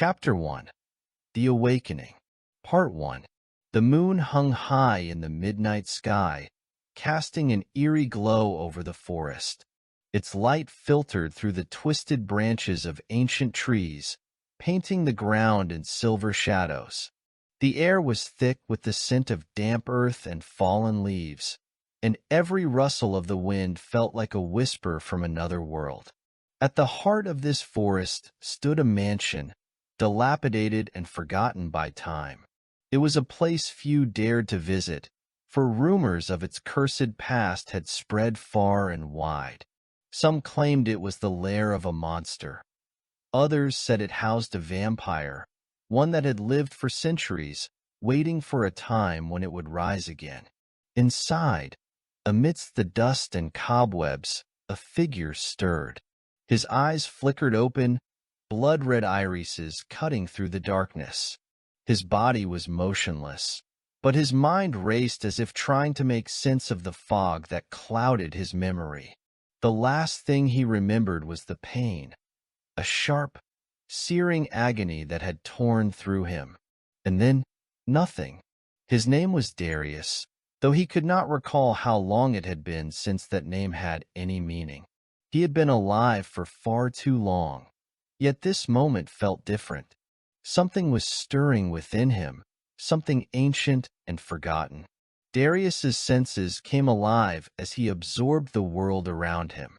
Chapter 1. The Awakening. Part 1. The moon hung high in the midnight sky, casting an eerie glow over the forest. Its light filtered through the twisted branches of ancient trees, painting the ground in silver shadows. The air was thick with the scent of damp earth and fallen leaves, and every rustle of the wind felt like a whisper from another world. At the heart of this forest stood a mansion, dilapidated and forgotten by time. It was a place few dared to visit, for rumors of its cursed past had spread far and wide. Some claimed it was the lair of a monster. Others said it housed a vampire, one that had lived for centuries, waiting for a time when it would rise again. Inside, amidst the dust and cobwebs, a figure stirred. His eyes flickered open, blood-red irises cutting through the darkness. His body was motionless, but his mind raced as if trying to make sense of the fog that clouded his memory. The last thing he remembered was the pain, a sharp, searing agony that had torn through him. And then, nothing. His name was Darius, though he could not recall how long it had been since that name had any meaning. He had been alive for far too long, yet this moment felt different. Something was stirring within him, something ancient and forgotten. Darius's senses came alive as he absorbed the world around him.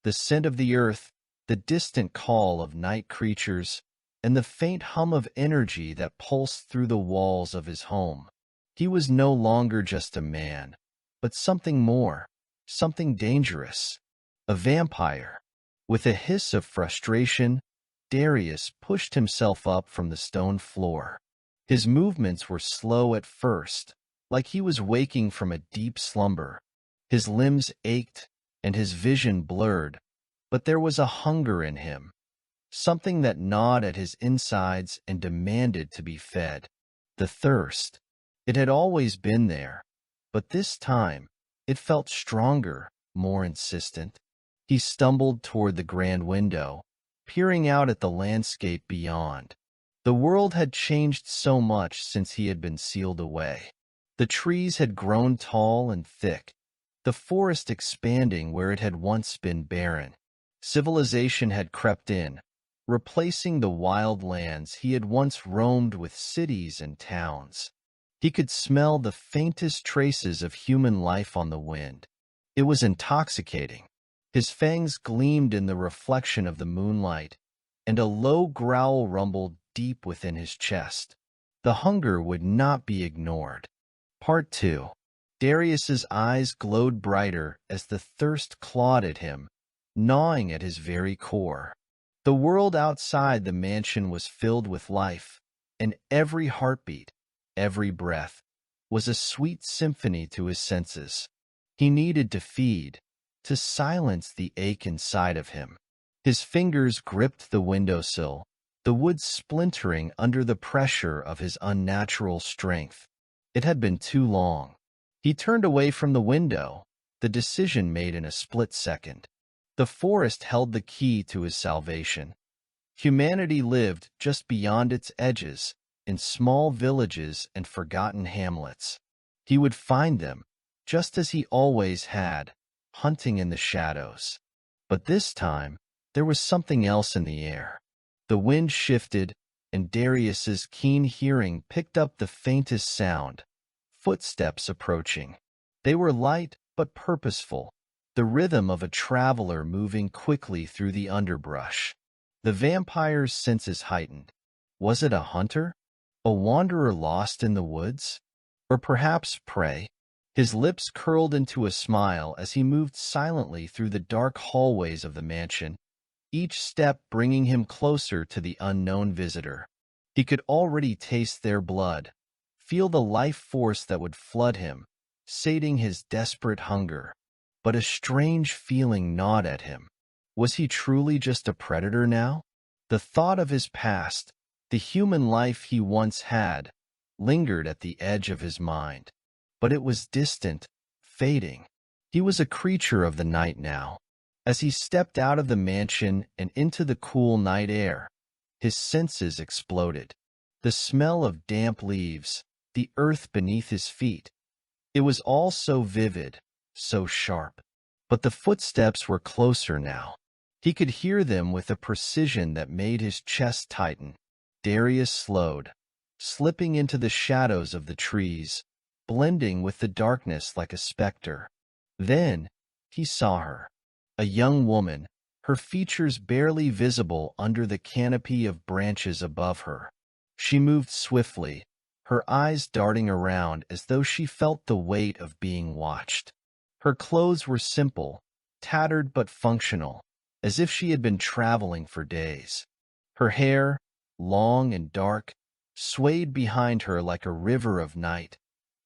The scent of the earth, the distant call of night creatures, and the faint hum of energy that pulsed through the walls of his home. He was no longer just a man, but something more, something dangerous. A vampire. With a hiss of frustration, Darius pushed himself up from the stone floor. His movements were slow at first, like he was waking from a deep slumber. His limbs ached, and his vision blurred, but there was a hunger in him, something that gnawed at his insides and demanded to be fed. The thirst. It had always been there, but this time it felt stronger, more insistent. He stumbled toward the grand window, peering out at the landscape beyond. The world had changed so much since he had been sealed away. The trees had grown tall and thick, the forest expanding where it had once been barren. Civilization had crept in, replacing the wild lands he had once roamed with cities and towns. He could smell the faintest traces of human life on the wind. It was intoxicating. His fangs gleamed in the reflection of the moonlight, and a low growl rumbled deep within his chest. The hunger would not be ignored. Part 2. Darius's eyes glowed brighter as the thirst clawed at him, gnawing at his very core. The world outside the mansion was filled with life, and every heartbeat, every breath, was a sweet symphony to his senses. He needed to feed, to silence the ache inside of him. His fingers gripped the windowsill, the wood splintering under the pressure of his unnatural strength. It had been too long. He turned away from the window, the decision made in a split second. The forest held the key to his salvation. Humanity lived just beyond its edges, in small villages and forgotten hamlets. He would find them, just as he always had, hunting in the shadows. But this time, there was something else in the air. The wind shifted, and Darius's keen hearing picked up the faintest sound, footsteps approaching. They were light but purposeful, the rhythm of a traveler moving quickly through the underbrush. The vampire's senses heightened. Was it a hunter? A wanderer lost in the woods? Or perhaps prey? His lips curled into a smile as he moved silently through the dark hallways of the mansion, each step bringing him closer to the unknown visitor. He could already taste their blood, feel the life force that would flood him, sating his desperate hunger. But a strange feeling gnawed at him. Was he truly just a predator now? The thought of his past, the human life he once had, lingered at the edge of his mind. But it was distant, fading. He was a creature of the night now. As he stepped out of the mansion and into the cool night air, His senses exploded. The smell of damp leaves, the earth beneath his feet. It was all so vivid, so sharp. But the footsteps were closer now. He could hear them with a precision that made his chest tighten. Darius slowed, slipping into the shadows of the trees, blending with the darkness like a specter. Then he saw her, a young woman, her features barely visible under the canopy of branches above her. She moved swiftly, her eyes darting around as though she felt the weight of being watched. Her clothes were simple, tattered but functional, as if she had been traveling for days. Her hair, long and dark, swayed behind her like a river of night,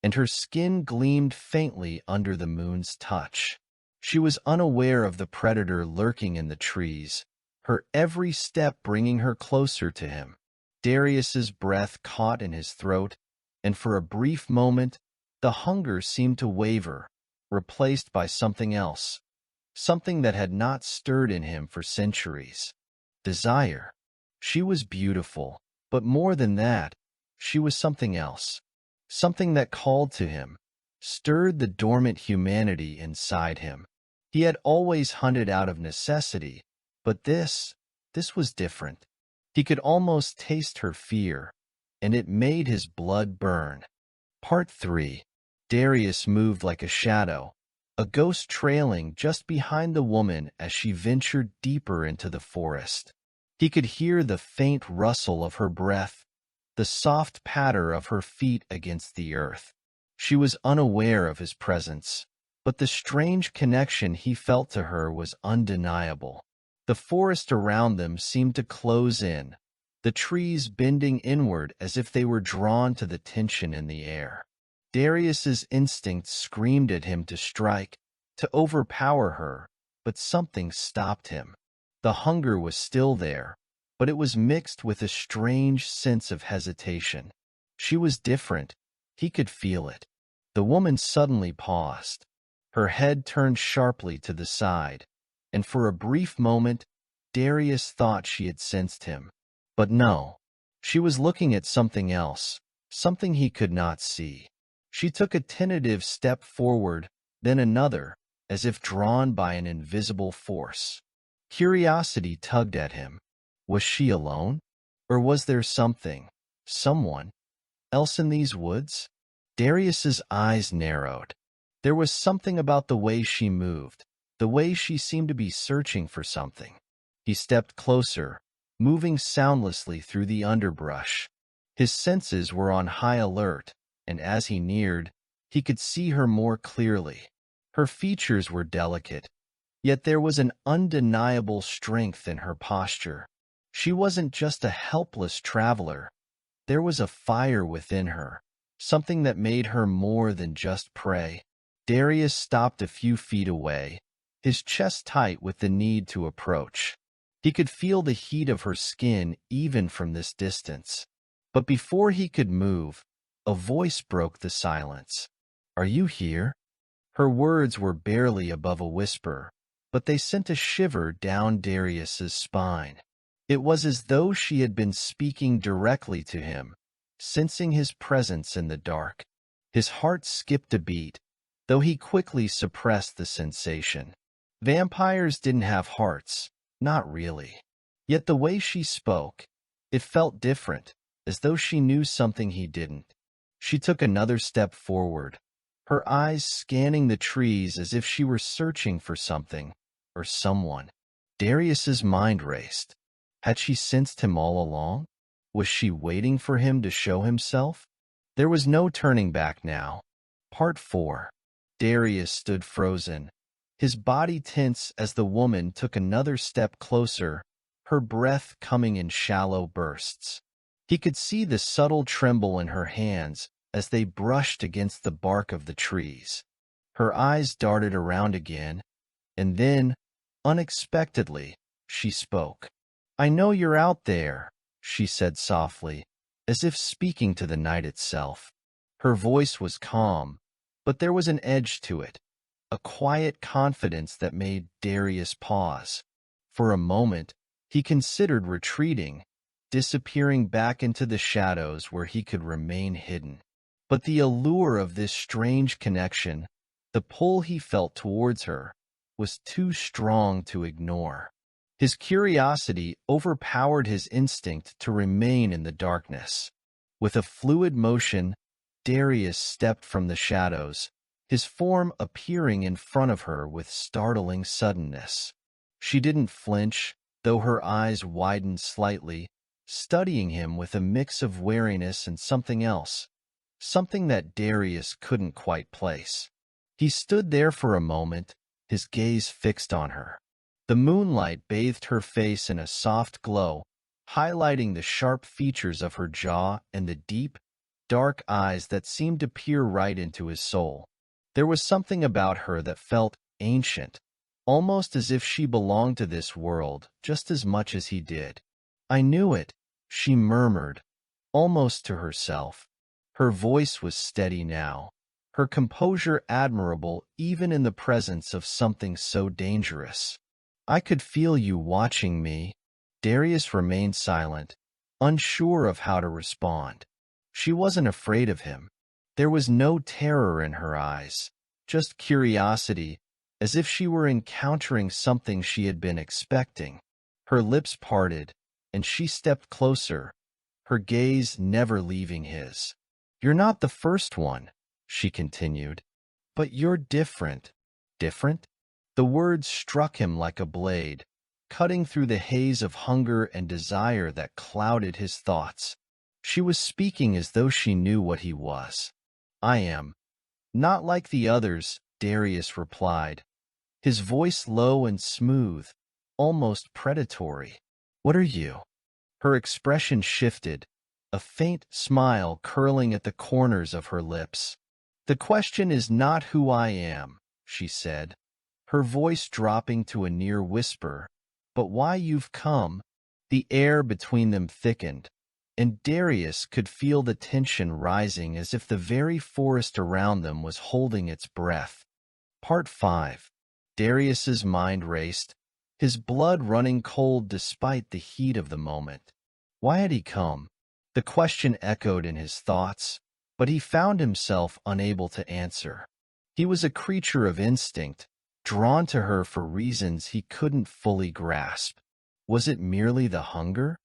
and her skin gleamed faintly under the moon's touch. She was unaware of the predator lurking in the trees, her every step bringing her closer to him. Darius's breath caught in his throat, and for a brief moment, the hunger seemed to waver, replaced by something else, something that had not stirred in him for centuries. Desire. She was beautiful, but more than that, she was something else, something that called to him, stirred the dormant humanity inside him. He had always hunted out of necessity, but this was different. He could almost taste her fear, and it made his blood burn. Part 3. Darius moved like a shadow, a ghost trailing just behind the woman as she ventured deeper into the forest. He could hear the faint rustle of her breath, the soft patter of her feet against the earth. She was unaware of his presence, but the strange connection he felt to her was undeniable. The forest around them seemed to close in, the trees bending inward as if they were drawn to the tension in the air. Darius's instincts screamed at him to strike, to overpower her, but something stopped him. The hunger was still there, but it was mixed with a strange sense of hesitation. She was different. He could feel it. The woman suddenly paused. Her head turned sharply to the side, and for a brief moment, Darius thought she had sensed him. But no, she was looking at something else, something he could not see. She took a tentative step forward, then another, as if drawn by an invisible force. Curiosity tugged at him. Was she alone? Or was there someone else in these woods? Darius's eyes narrowed. There was something about the way she moved, the way she seemed to be searching for something. He stepped closer, moving soundlessly through the underbrush. His senses were on high alert, and as he neared, he could see her more clearly. Her features were delicate, yet there was an undeniable strength in her posture. She wasn't just a helpless traveler. There was a fire within her, something that made her more than just prey. Darius stopped a few feet away, his chest tight with the need to approach. He could feel the heat of her skin even from this distance. But before he could move, a voice broke the silence. "Are you here?" Her words were barely above a whisper, but they sent a shiver down Darius's spine. It was as though she had been speaking directly to him, sensing his presence in the dark. His heart skipped a beat, though he quickly suppressed the sensation. Vampires didn't have hearts, not really. Yet the way she spoke, it felt different, as though she knew something he didn't. She took another step forward, her eyes scanning the trees as if she were searching for something, or someone. Darius's mind raced. Had she sensed him all along? Was she waiting for him to show himself? There was no turning back now. Part 4. Darius stood frozen, his body tense as the woman took another step closer, her breath coming in shallow bursts. He could see the subtle tremble in her hands as they brushed against the bark of the trees. Her eyes darted around again, and then, unexpectedly, she spoke. "I know you're out there," she said softly, as if speaking to the night itself. Her voice was calm, but there was an edge to it, a quiet confidence that made Darius pause. For a moment, he considered retreating, disappearing back into the shadows where he could remain hidden. But the allure of this strange connection, the pull he felt towards her, was too strong to ignore. His curiosity overpowered his instinct to remain in the darkness. With a fluid motion, Darius stepped from the shadows, his form appearing in front of her with startling suddenness. She didn't flinch, though her eyes widened slightly, studying him with a mix of wariness and something else, something that Darius couldn't quite place. He stood there for a moment, his gaze fixed on her. The moonlight bathed her face in a soft glow, highlighting the sharp features of her jaw and the deep, dark eyes that seemed to peer right into his soul. There was something about her that felt ancient, almost as if she belonged to this world just as much as he did. "I knew it," she murmured, almost to herself. Her voice was steady now, her composure admirable even in the presence of something so dangerous. "I could feel you watching me." Darius remained silent, unsure of how to respond. She wasn't afraid of him. There was no terror in her eyes, just curiosity, as if she were encountering something she had been expecting. Her lips parted, and she stepped closer, her gaze never leaving his. "You're not the first one," she continued. "But you're different." Different? The words struck him like a blade, cutting through the haze of hunger and desire that clouded his thoughts. She was speaking as though she knew what he was. "I am not like the others," Darius replied, his voice low and smooth, almost predatory. "What are you?" Her expression shifted, a faint smile curling at the corners of her lips. "The question is not who I am," she said, her voice dropping to a near whisper, "but why you've come." The air between them thickened, and Darius could feel the tension rising as if the very forest around them was holding its breath. Part 5. Darius's mind raced, his blood running cold despite the heat of the moment. Why had he come? The question echoed in his thoughts, but he found himself unable to answer. He was a creature of instinct, drawn to her for reasons he couldn't fully grasp. Was it merely the hunger?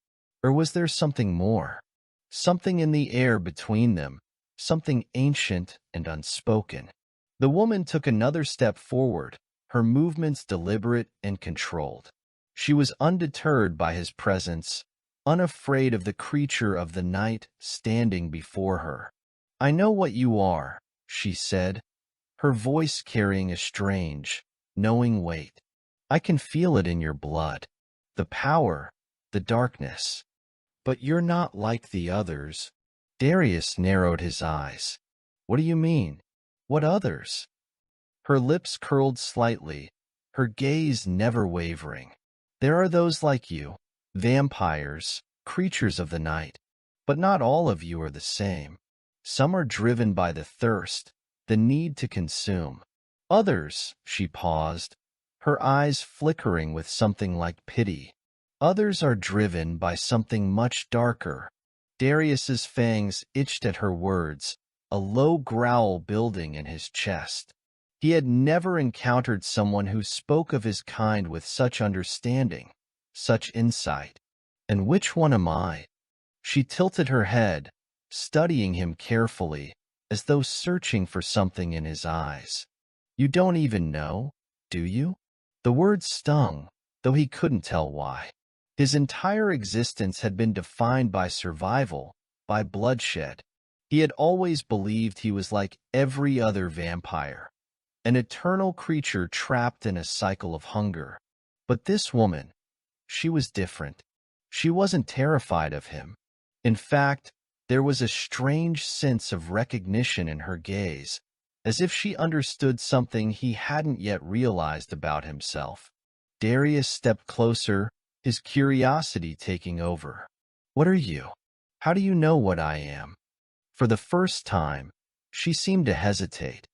Or was there something more? Something in the air between them, something ancient and unspoken. The woman took another step forward, her movements deliberate and controlled. She was undeterred by his presence, unafraid of the creature of the night standing before her. "I know what you are," she said, her voice carrying a strange, knowing weight. "I can feel it in your blood. The power, the darkness. But you're not like the others." Darius narrowed his eyes. "What do you mean? What others?" Her lips curled slightly, her gaze never wavering. "There are those like you, vampires, creatures of the night. But not all of you are the same. Some are driven by the thirst, the need to consume. Others," she paused, her eyes flickering with something like pity. "Others are driven by something much darker." Darius's fangs itched at her words, a low growl building in his chest. He had never encountered someone who spoke of his kind with such understanding, such insight. "And which one am I?" She tilted her head, studying him carefully, as though searching for something in his eyes. "You don't even know, do you?" The words stung, though he couldn't tell why. His entire existence had been defined by survival, by bloodshed. He had always believed he was like every other vampire, an eternal creature trapped in a cycle of hunger. But this woman, she was different. She wasn't terrified of him. In fact, there was a strange sense of recognition in her gaze, as if she understood something he hadn't yet realized about himself. Darius stepped closer, his curiosity taking over. "What are you? How do you know what I am?" For the first time, she seemed to hesitate.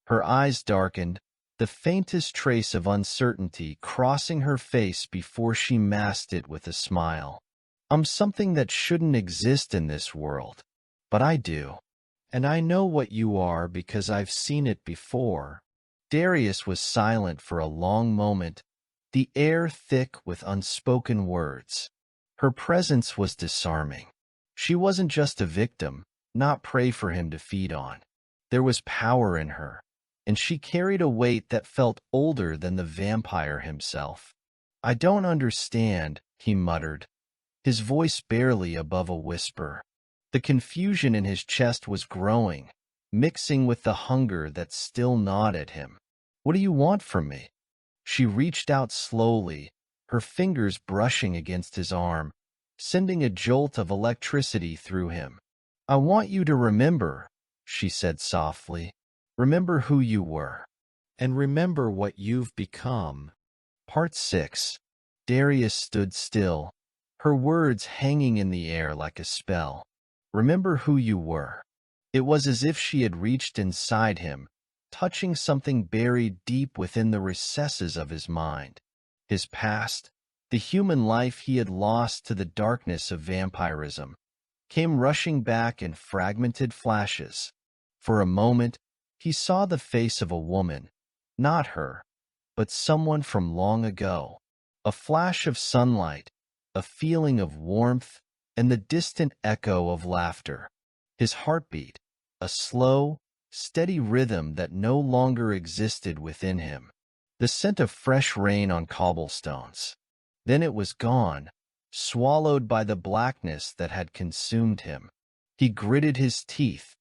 Her eyes darkened, the faintest trace of uncertainty crossing her face before she masked it with a smile. I'm something that shouldn't exist in this world, but I do. And I know what you are because I've seen it before." Darius was silent for a long moment, the air thick with unspoken words. Her presence was disarming. She wasn't just a victim, not prey for him to feed on. There was power in her, and she carried a weight that felt older than the vampire himself. "I don't understand," he muttered, his voice barely above a whisper. The confusion in his chest was growing, mixing with the hunger that still gnawed at him. "What do you want from me?" She reached out slowly, her fingers brushing against his arm, sending a jolt of electricity through him. "I want you to remember," she said softly. "Remember who you were, and remember what you've become." Part 6. Darius stood still, her words hanging in the air like a spell. "Remember who you were." It was as if she had reached inside him, touching something buried deep within the recesses of his mind. His past, the human life he had lost to the darkness of vampirism, came rushing back in fragmented flashes. For a moment, he saw the face of a woman, not her, but someone from long ago. A flash of sunlight, a feeling of warmth, and the distant echo of laughter. His heartbeat, a slow, steady rhythm that no longer existed within him. The scent of fresh rain on cobblestones. Then it was gone, swallowed by the blackness that had consumed him. He gritted his teeth,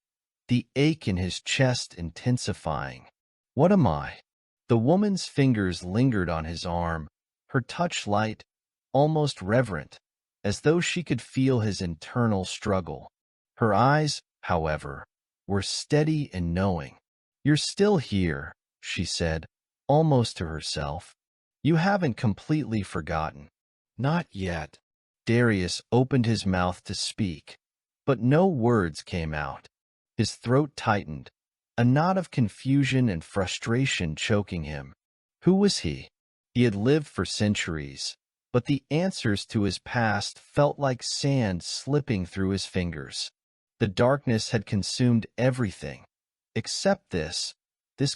the ache in his chest intensifying. "What am I?" The woman's fingers lingered on his arm, her touch light, almost reverent, as though she could feel his internal struggle. Her eyes, however, were steady and knowing. "You're still here," she said, almost to herself. "You haven't completely forgotten." "Not yet." Darius opened his mouth to speak, but no words came out. His throat tightened, a knot of confusion and frustration choking him. Who was he? He had lived for centuries, but the answers to his past felt like sand slipping through his fingers. The darkness had consumed everything, except this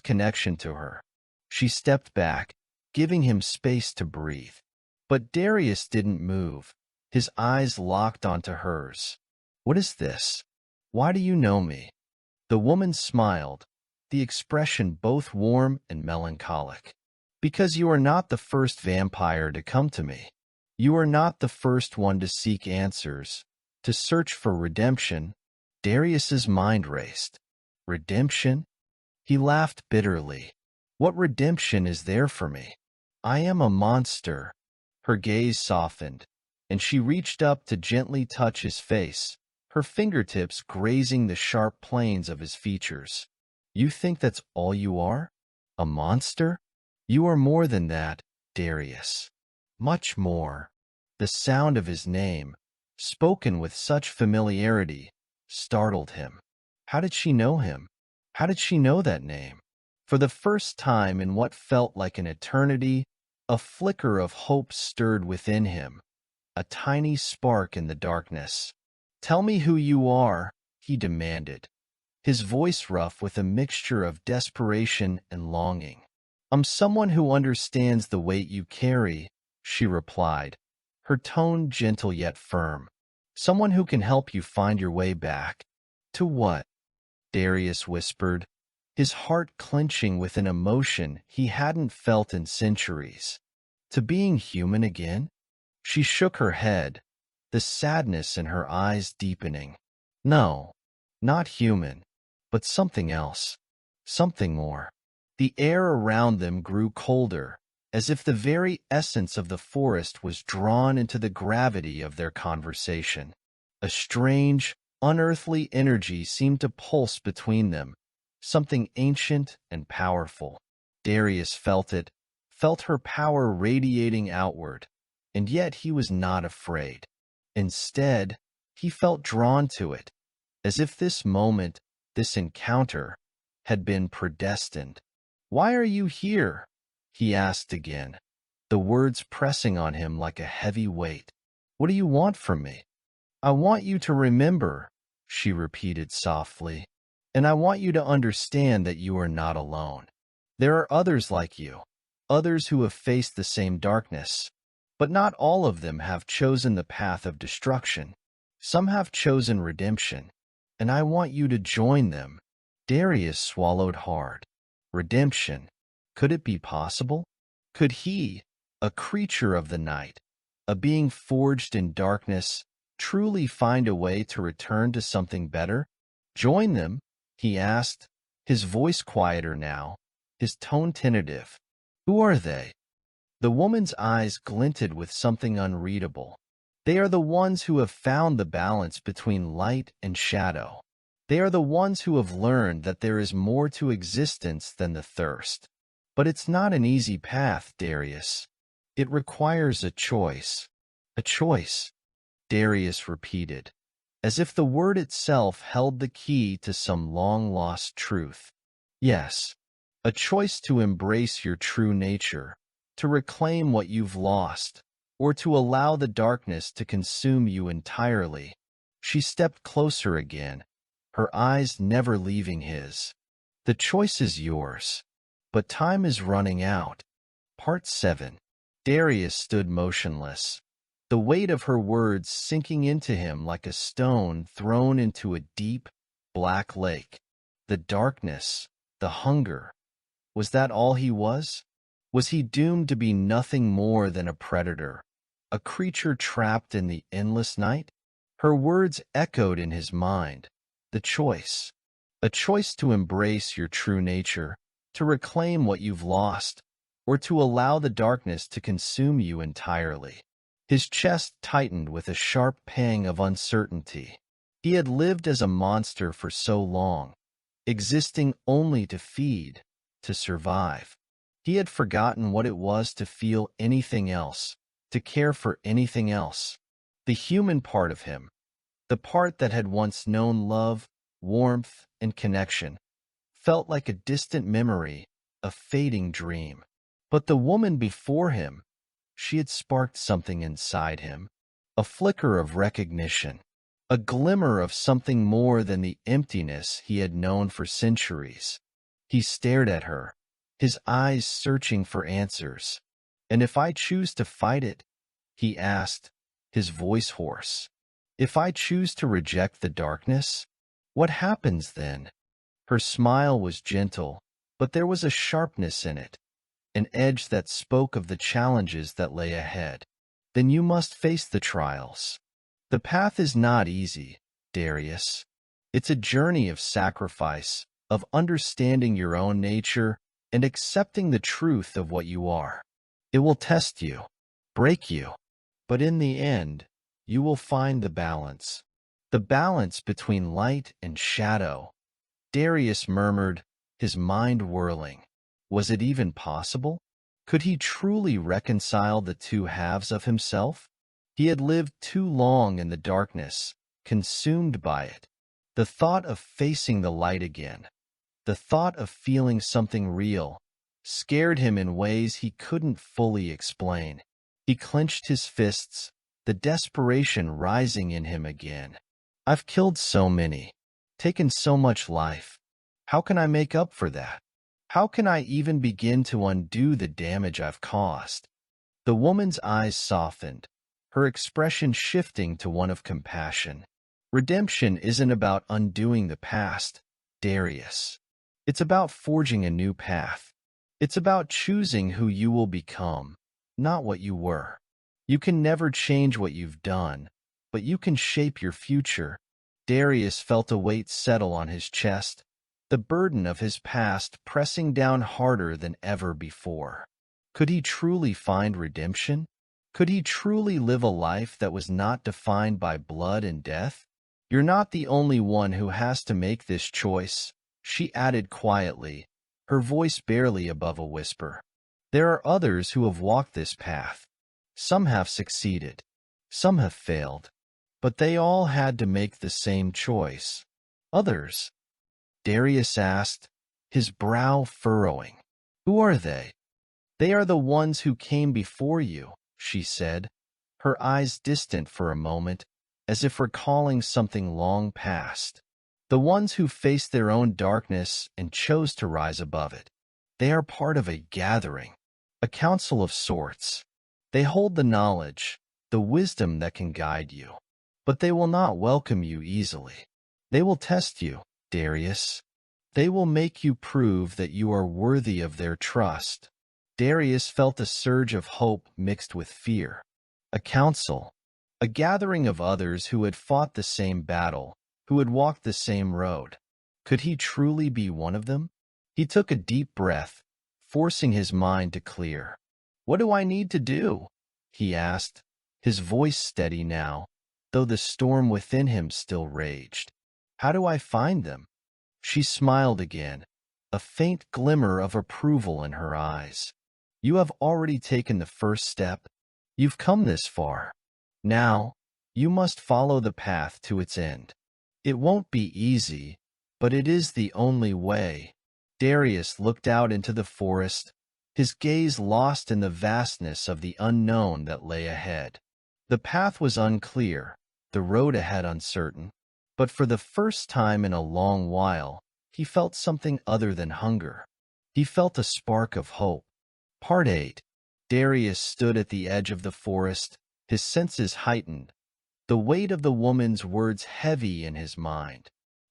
connection to her. She stepped back, giving him space to breathe. But Darius didn't move, his eyes locked onto hers. "What is this? Why do you know me?" The woman smiled, the expression both warm and melancholic. "Because you are not the first vampire to come to me. You are not the first one to seek answers, to search for redemption." Darius's mind raced. "Redemption?" He laughed bitterly. "What redemption is there for me? I am a monster." Her gaze softened, and she reached up to gently touch his face, her fingertips grazing the sharp planes of his features. "You think that's all you are? A monster? You are more than that, Darius. Much more." The sound of his name, spoken with such familiarity, startled him. How did she know him? How did she know that name? For the first time in what felt like an eternity, a flicker of hope stirred within him, a tiny spark in the darkness. "Tell me who you are," he demanded, his voice rough with a mixture of desperation and longing. "I'm someone who understands the weight you carry," she replied, her tone gentle yet firm. "Someone who can help you find your way back." "To what?" Darius whispered, his heart clenching with an emotion he hadn't felt in centuries. "To being human again?" She shook her head, the sadness in her eyes deepening. "No, not human, but something else, something more." The air around them grew colder, as if the very essence of the forest was drawn into the gravity of their conversation. A strange, unearthly energy seemed to pulse between them, something ancient and powerful. Darius felt it, felt her power radiating outward, and yet he was not afraid. Instead, he felt drawn to it, as if this moment, this encounter, had been predestined. "Why are you here?" he asked again, the words pressing on him like a heavy weight. What do you want from me? I want you to remember, she repeated softly, and I want you to understand that you are not alone. There are others like you, others who have faced the same darkness, but not all of them have chosen the path of destruction. Some have chosen redemption, and I want you to join them. Darius swallowed hard. Redemption. Could it be possible? Could he, a creature of the night, a being forged in darkness, truly find a way to return to something better? Join them, he asked, his voice quieter now, his tone tentative. Who are they? The woman's eyes glinted with something unreadable. They are the ones who have found the balance between light and shadow. They are the ones who have learned that there is more to existence than the thirst. But it's not an easy path, Darius. It requires a choice. A choice, Darius repeated, as if the word itself held the key to some long-lost truth. Yes, a choice to embrace your true nature, to reclaim what you've lost, or to allow the darkness to consume you entirely. She stepped closer again, her eyes never leaving his. The choice is yours, but time is running out. Part 7. Darius stood motionless, the weight of her words sinking into him like a stone thrown into a deep, black lake. The darkness, the hunger, was that all he was? Was he doomed to be nothing more than a predator, a creature trapped in the endless night? Her words echoed in his mind. The choice. A choice to embrace your true nature, to reclaim what you've lost, or to allow the darkness to consume you entirely. His chest tightened with a sharp pang of uncertainty. He had lived as a monster for so long, existing only to feed, to survive. He had forgotten what it was to feel anything else, to care for anything else. The human part of him, the part that had once known love, warmth, and connection, felt like a distant memory, a fading dream. But the woman before him, she had sparked something inside him, a flicker of recognition, a glimmer of something more than the emptiness he had known for centuries. He stared at her, his eyes searching for answers. And if I choose to fight it, he asked, his voice hoarse. If I choose to reject the darkness, what happens then? Her smile was gentle, but there was a sharpness in it, an edge that spoke of the challenges that lay ahead. Then you must face the trials. The path is not easy, Darius. It's a journey of sacrifice, of understanding your own nature and accepting the truth of what you are. It will test you, break you, but in the end, you will find the balance between light and shadow. Darius murmured, his mind whirling. Was it even possible? Could he truly reconcile the two halves of himself? He had lived too long in the darkness, consumed by it. The thought of facing the light again, the thought of feeling something real, scared him in ways he couldn't fully explain. He clenched his fists, the desperation rising in him again. I've killed so many, taken so much life. How can I make up for that? How can I even begin to undo the damage I've caused? The woman's eyes softened, her expression shifting to one of compassion. Redemption isn't about undoing the past, Darius. It's about forging a new path. It's about choosing who you will become, not what you were. You can never change what you've done, but you can shape your future. Darius felt a weight settle on his chest, the burden of his past pressing down harder than ever before. Could he truly find redemption? Could he truly live a life that was not defined by blood and death? You're not the only one who has to make this choice, she added quietly, her voice barely above a whisper. There are others who have walked this path. Some have succeeded, some have failed, but they all had to make the same choice. Others? Darius asked, his brow furrowing. Who are they? They are the ones who came before you, she said, her eyes distant for a moment, as if recalling something long past. The ones who faced their own darkness and chose to rise above it. They are part of a gathering, a council of sorts. They hold the knowledge, the wisdom that can guide you. But they will not welcome you easily. They will test you, Darius. They will make you prove that you are worthy of their trust. Darius felt a surge of hope mixed with fear. A council, a gathering of others who had fought the same battle, who had walked the same road. Could he truly be one of them? He took a deep breath, forcing his mind to clear. "What do I need to do?" he asked, his voice steady now, though the storm within him still raged. "How do I find them?" She smiled again, a faint glimmer of approval in her eyes. "You have already taken the first step. You've come this far. Now, you must follow the path to its end. It won't be easy, but it is the only way." Darius looked out into the forest, his gaze lost in the vastness of the unknown that lay ahead. The path was unclear, the road ahead uncertain, but for the first time in a long while, he felt something other than hunger. He felt a spark of hope. Part 8. Darius stood at the edge of the forest, his senses heightened, the weight of the woman's words heavy in his mind.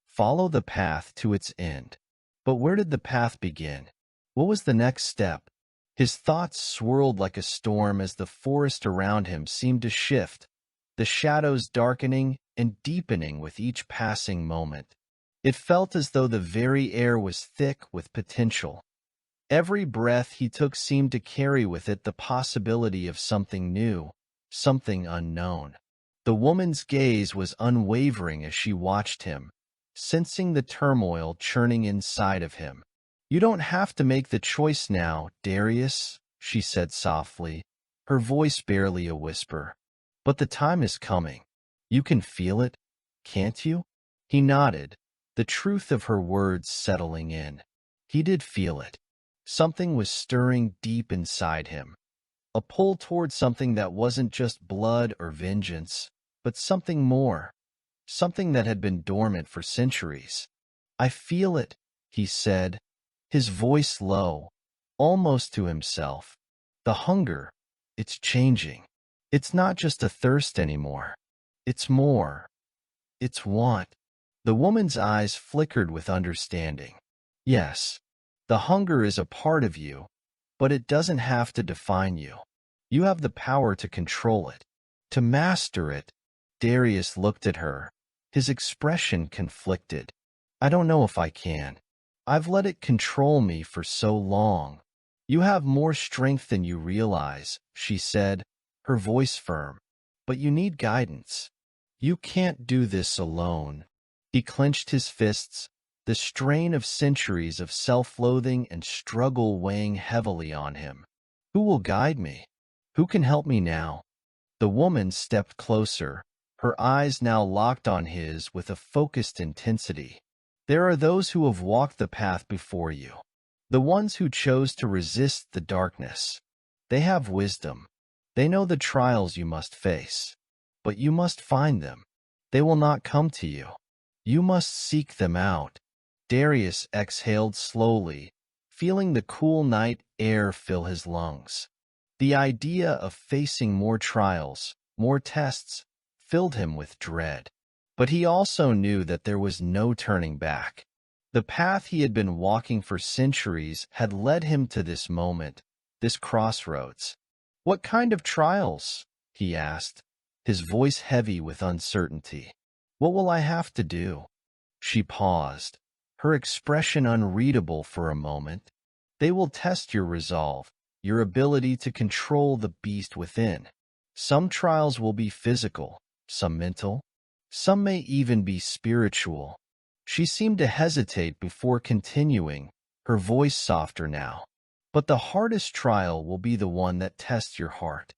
Follow the path to its end. But where did the path begin? What was the next step? His thoughts swirled like a storm as the forest around him seemed to shift, the shadows darkening and deepening with each passing moment. It felt as though the very air was thick with potential. Every breath he took seemed to carry with it the possibility of something new, something unknown. The woman's gaze was unwavering as she watched him, sensing the turmoil churning inside of him. "You don't have to make the choice now, Darius," she said softly, her voice barely a whisper. "But the time is coming. You can feel it, can't you?" He nodded, the truth of her words settling in. He did feel it. Something was stirring deep inside him. A pull toward something that wasn't just blood or vengeance, but something more. Something that had been dormant for centuries. "I feel it," he said, his voice low, almost to himself. "The hunger, it's changing. It's not just a thirst anymore. It's more. It's want." The woman's eyes flickered with understanding. "Yes, the hunger is a part of you, but it doesn't have to define you. You have the power to control it, to master it." Darius looked at her, his expression conflicted. "I don't know if I can. I've let it control me for so long." "You have more strength than you realize," she said, her voice firm. "But you need guidance. You can't do this alone." He clenched his fists, the strain of centuries of self-loathing and struggle weighing heavily on him. "Who will guide me? Who can help me now?" The woman stepped closer, her eyes now locked on his with a focused intensity. "There are those who have walked the path before you, the ones who chose to resist the darkness. They have wisdom. They know the trials you must face. But you must find them. They will not come to you. You must seek them out." Darius exhaled slowly, feeling the cool night air fill his lungs. The idea of facing more trials, more tests, filled him with dread. But he also knew that there was no turning back. The path he had been walking for centuries had led him to this moment, this crossroads. "What kind of trials?" he asked, his voice heavy with uncertainty. "What will I have to do?" She paused, her expression unreadable for a moment. "They will test your resolve, your ability to control the beast within. Some trials will be physical, some mental, some may even be spiritual." She seemed to hesitate before continuing, her voice softer now. "But the hardest trial will be the one that tests your heart.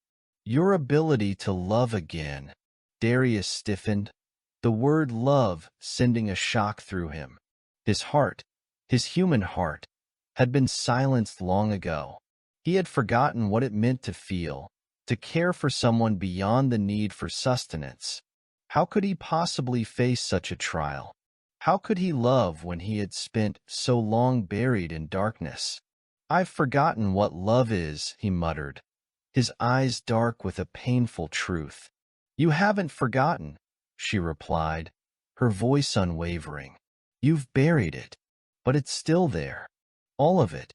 Your ability to love again." Darius stiffened, the word love sending a shock through him. His heart, his human heart, had been silenced long ago. He had forgotten what it meant to feel, to care for someone beyond the need for sustenance. How could he possibly face such a trial? How could he love when he had spent so long buried in darkness? "I've forgotten what love is," he muttered, his eyes dark with a painful truth. "You haven't forgotten," she replied, her voice unwavering. "You've buried it, but it's still there, all of it.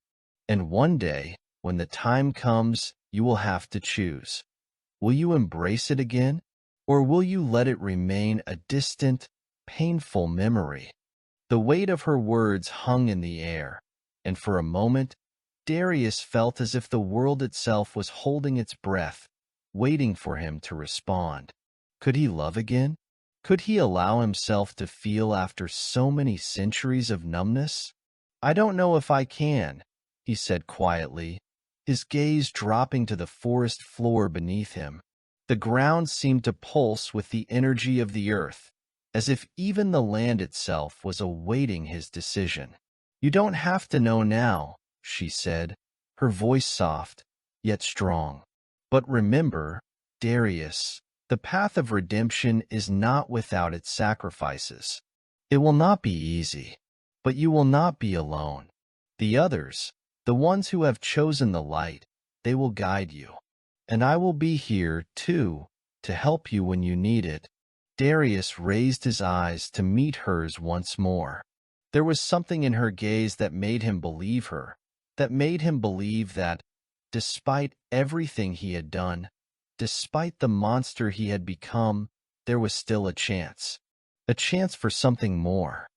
And one day, when the time comes, you will have to choose. Will you embrace it again, or will you let it remain a distant, painful memory?" The weight of her words hung in the air, and for a moment, Darius felt as if the world itself was holding its breath, waiting for him to respond. Could he love again? Could he allow himself to feel after so many centuries of numbness? "I don't know if I can," he said quietly, his gaze dropping to the forest floor beneath him. The ground seemed to pulse with the energy of the earth, as if even the land itself was awaiting his decision. "You don't have to know now," she said, her voice soft, yet strong. "But remember, Darius, the path of redemption is not without its sacrifices. It will not be easy, but you will not be alone. The others, the ones who have chosen the light, they will guide you. And I will be here, too, to help you when you need it." Darius raised his eyes to meet hers once more. There was something in her gaze that made him believe her, that made him believe that, despite everything he had done, despite the monster he had become, there was still a chance for something more,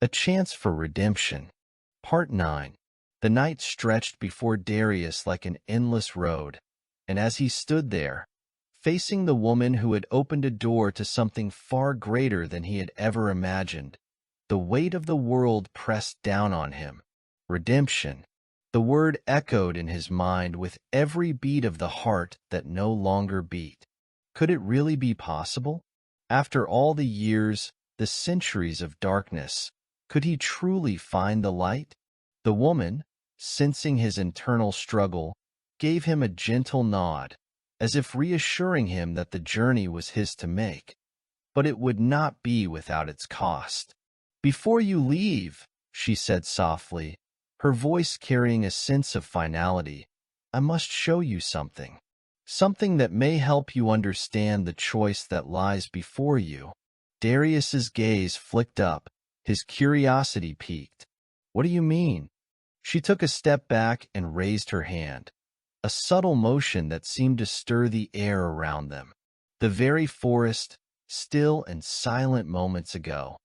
a chance for redemption. Part 9. The night stretched before Darius like an endless road, and as he stood there, facing the woman who had opened a door to something far greater than he had ever imagined, the weight of the world pressed down on him. Redemption. The word echoed in his mind with every beat of the heart that no longer beat. Could it really be possible? After all the years, the centuries of darkness, could he truly find the light? The woman, sensing his internal struggle, gave him a gentle nod, as if reassuring him that the journey was his to make, but it would not be without its cost. "Before you leave," she said softly, her voice carrying a sense of finality, "I must show you something. Something that may help you understand the choice that lies before you." Darius's gaze flicked up, his curiosity piqued. "What do you mean?" She took a step back and raised her hand, a subtle motion that seemed to stir the air around them. The very forest, still and silent moments ago,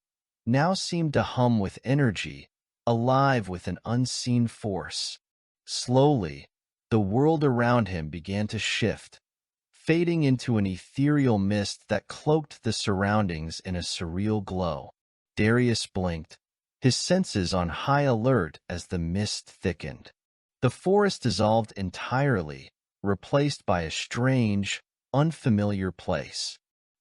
now seemed to hum with energy, alive with an unseen force. Slowly, the world around him began to shift, fading into an ethereal mist that cloaked the surroundings in a surreal glow. Darius blinked, his senses on high alert as the mist thickened. The forest dissolved entirely, replaced by a strange, unfamiliar place.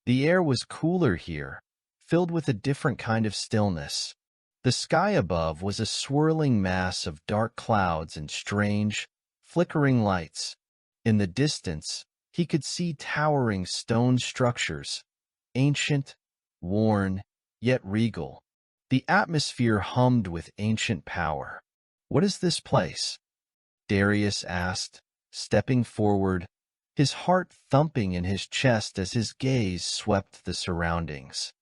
The air was cooler here, filled with a different kind of stillness. The sky above was a swirling mass of dark clouds and strange, flickering lights. In the distance, he could see towering stone structures, ancient, worn, yet regal. The atmosphere hummed with ancient power. "What is this place?" Darius asked, stepping forward, his heart thumping in his chest as his gaze swept the surroundings.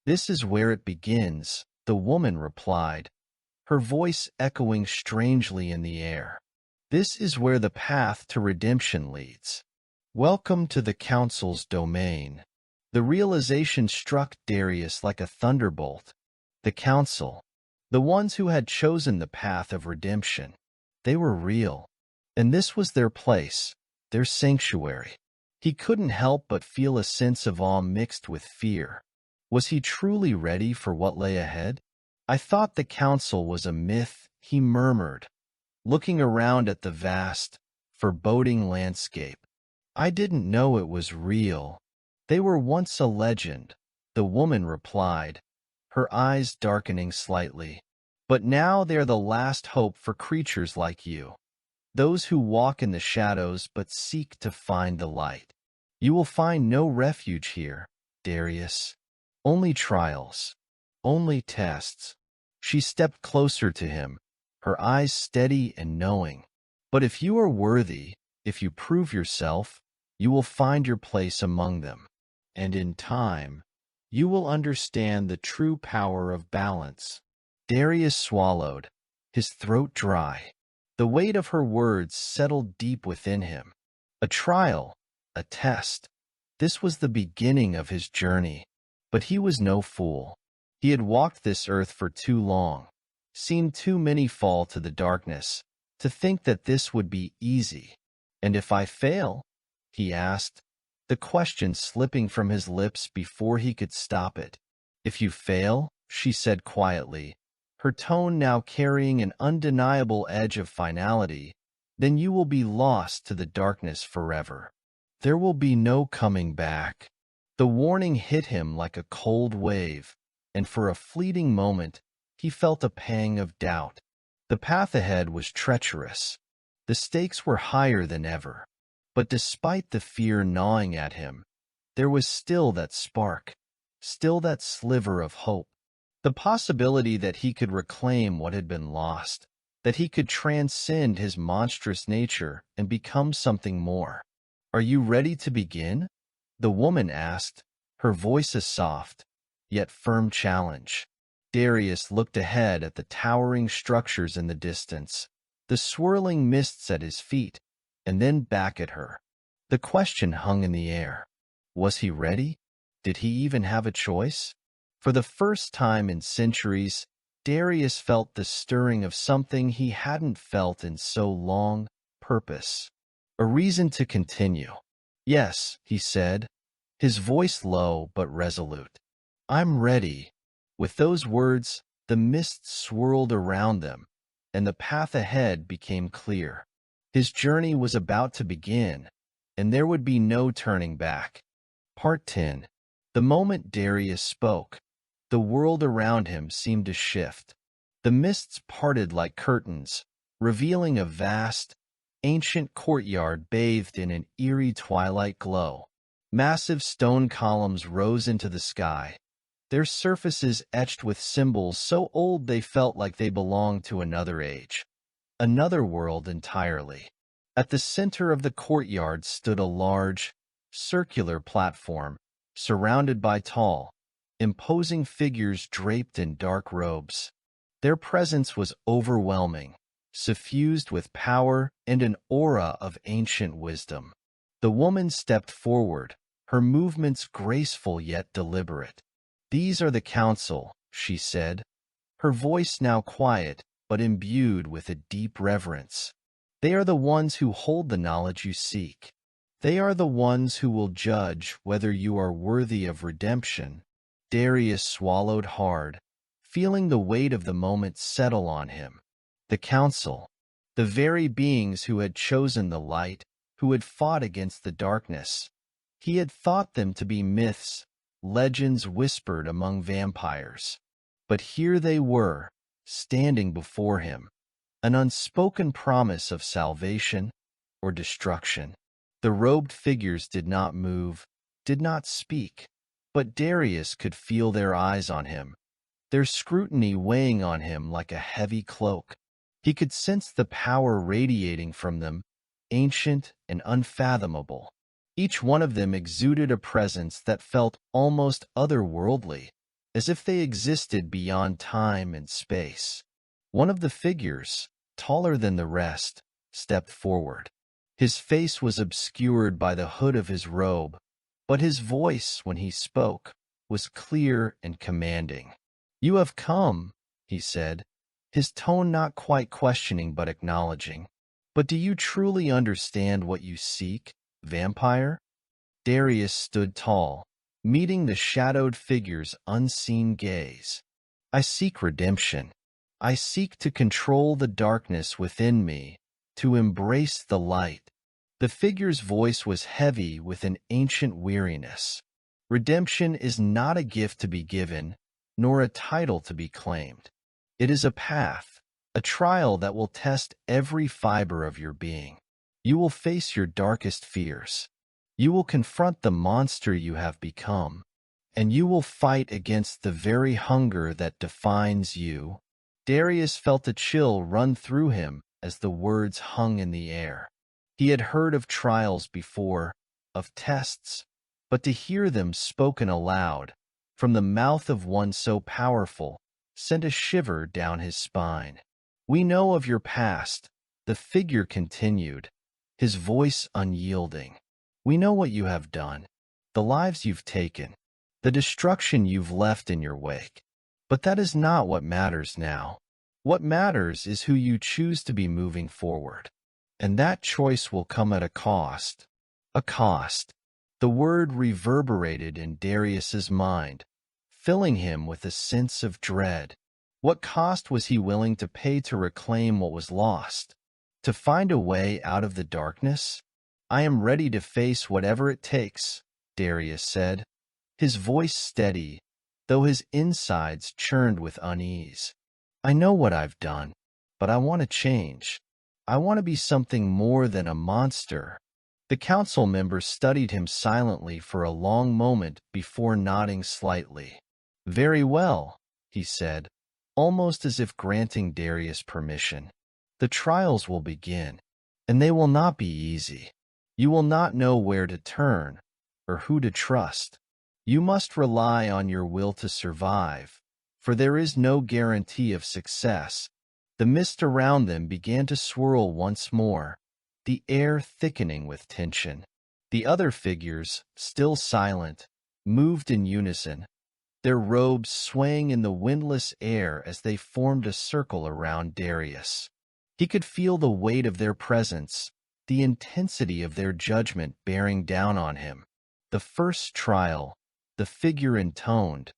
"This is where it begins," the woman replied, her voice echoing strangely in the air. "This is where the path to redemption leads. Welcome to the Council's domain." The realization struck Darius like a thunderbolt. The Council, the ones who had chosen the path of redemption, they were real, and this was their place, their sanctuary. He couldn't help but feel a sense of awe mixed with fear. Was he truly ready for what lay ahead? "I thought the Council was a myth," he murmured, looking around at the vast, foreboding landscape. "I didn't know it was real." "They were once a legend," the woman replied, her eyes darkening slightly. "But now they are the last hope for creatures like you." those who walk in the shadows but seek to find the light. You will find no refuge here, Darius. Only trials, only tests. She stepped closer to him, her eyes steady and knowing. But if you are worthy, if you prove yourself, you will find your place among them. And in time, you will understand the true power of balance. Darius swallowed, his throat dry. The weight of her words settled deep within him. A trial, a test. This was the beginning of his journey. But he was no fool. He had walked this earth for too long, seen too many fall to the darkness, to think that this would be easy. And if I fail? He asked, the question slipping from his lips before he could stop it. If you fail, she said quietly, her tone now carrying an undeniable edge of finality, then you will be lost to the darkness forever. There will be no coming back. The warning hit him like a cold wave, and for a fleeting moment, he felt a pang of doubt. The path ahead was treacherous. The stakes were higher than ever. But despite the fear gnawing at him, there was still that spark, still that sliver of hope. The possibility that he could reclaim what had been lost, that he could transcend his monstrous nature and become something more. Are you ready to begin? The woman asked, her voice a soft, yet firm challenge. Darius looked ahead at the towering structures in the distance, the swirling mists at his feet, and then back at her. The question hung in the air. Was he ready? Did he even have a choice? For the first time in centuries, Darius felt the stirring of something he hadn't felt in so long, purpose. A reason to continue. Yes, he said, his voice low but resolute. I'm ready. With those words, the mist swirled around them, and the path ahead became clear. His journey was about to begin, and there would be no turning back. Part 10. The moment Darius spoke, the world around him seemed to shift. The mists parted like curtains, revealing a vast, ancient courtyard bathed in an eerie twilight glow. Massive stone columns rose into the sky, their surfaces etched with symbols so old they felt like they belonged to another age, another world entirely. At the center of the courtyard stood a large, circular platform, surrounded by tall, imposing figures draped in dark robes. Their presence was overwhelming, suffused with power and an aura of ancient wisdom. The woman stepped forward, her movements graceful yet deliberate. These are the council, she said, her voice now quiet but imbued with a deep reverence. They are the ones who hold the knowledge you seek. They are the ones who will judge whether you are worthy of redemption. Darius swallowed hard, feeling the weight of the moment settle on him. The council, the very beings who had chosen the light, who had fought against the darkness. He had thought them to be myths, legends whispered among vampires. But here they were, standing before him, an unspoken promise of salvation or destruction. The robed figures did not move, did not speak, but Darius could feel their eyes on him, their scrutiny weighing on him like a heavy cloak. He could sense the power radiating from them, ancient and unfathomable. Each one of them exuded a presence that felt almost otherworldly, as if they existed beyond time and space. One of the figures, taller than the rest, stepped forward. His face was obscured by the hood of his robe, but his voice, when he spoke, was clear and commanding. "You have come," he said, his tone not quite questioning but acknowledging. "But do you truly understand what you seek, vampire?" Darius stood tall, meeting the shadowed figure's unseen gaze. "I seek redemption. I seek to control the darkness within me, to embrace the light." The figure's voice was heavy with an ancient weariness. Redemption is not a gift to be given, nor a title to be claimed. It is a path, a trial that will test every fiber of your being. You will face your darkest fears. You will confront the monster you have become, and you will fight against the very hunger that defines you. Darius felt a chill run through him as the words hung in the air. He had heard of trials before, of tests, but to hear them spoken aloud, from the mouth of one so powerful, sent a shiver down his spine. "We know of your past," the figure continued, his voice unyielding. "We know what you have done, the lives you've taken, the destruction you've left in your wake. But that is not what matters now. What matters is who you choose to be moving forward. And that choice will come at a cost. A cost." The word reverberated in Darius's mind, filling him with a sense of dread. What cost was he willing to pay to reclaim what was lost? To find a way out of the darkness? "I am ready to face whatever it takes," Darius said, his voice steady, though his insides churned with unease. "I know what I've done, but I want to change. I want to be something more than a monster." The council member studied him silently for a long moment before nodding slightly. "Very well," he said, almost as if granting Darius permission. "The trials will begin, and they will not be easy. You will not know where to turn or who to trust. You must rely on your will to survive, for there is no guarantee of success." The mist around them began to swirl once more, the air thickening with tension. The other figures, still silent, moved in unison, their robes swaying in the windless air as they formed a circle around Darius. He could feel the weight of their presence, the intensity of their judgment bearing down on him. "The first trial," the figure intoned,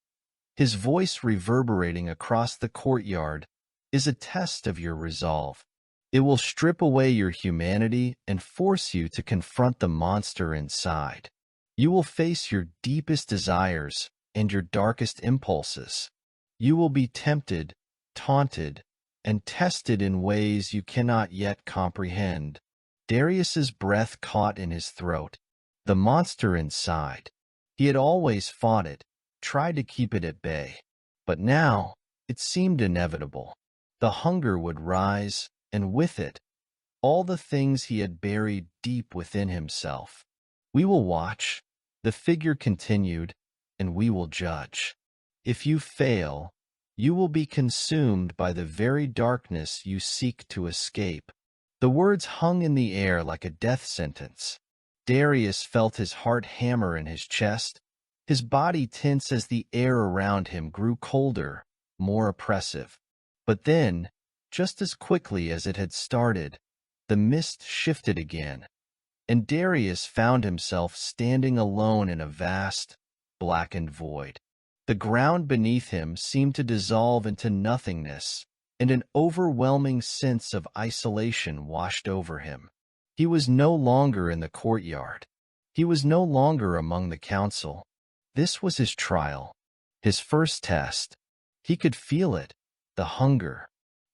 his voice reverberating across the courtyard, "is a test of your resolve. It will strip away your humanity and force you to confront the monster inside. You will face your deepest desires and your darkest impulses. You will be tempted, taunted, and tested in ways you cannot yet comprehend." Darius's breath caught in his throat. The monster inside. He had always fought it, tried to keep it at bay. But now, it seemed inevitable. The hunger would rise, and with it, all the things he had buried deep within himself. "We will watch," the figure continued, "and we will judge. If you fail, you will be consumed by the very darkness you seek to escape." The words hung in the air like a death sentence. Darius felt his heart hammer in his chest, his body tense as the air around him grew colder, more oppressive. But then, just as quickly as it had started, the mist shifted again, and Darius found himself standing alone in a vast, blackened void. The ground beneath him seemed to dissolve into nothingness, and an overwhelming sense of isolation washed over him. He was no longer in the courtyard. He was no longer among the council. This was his trial, his first test. He could feel it, the hunger,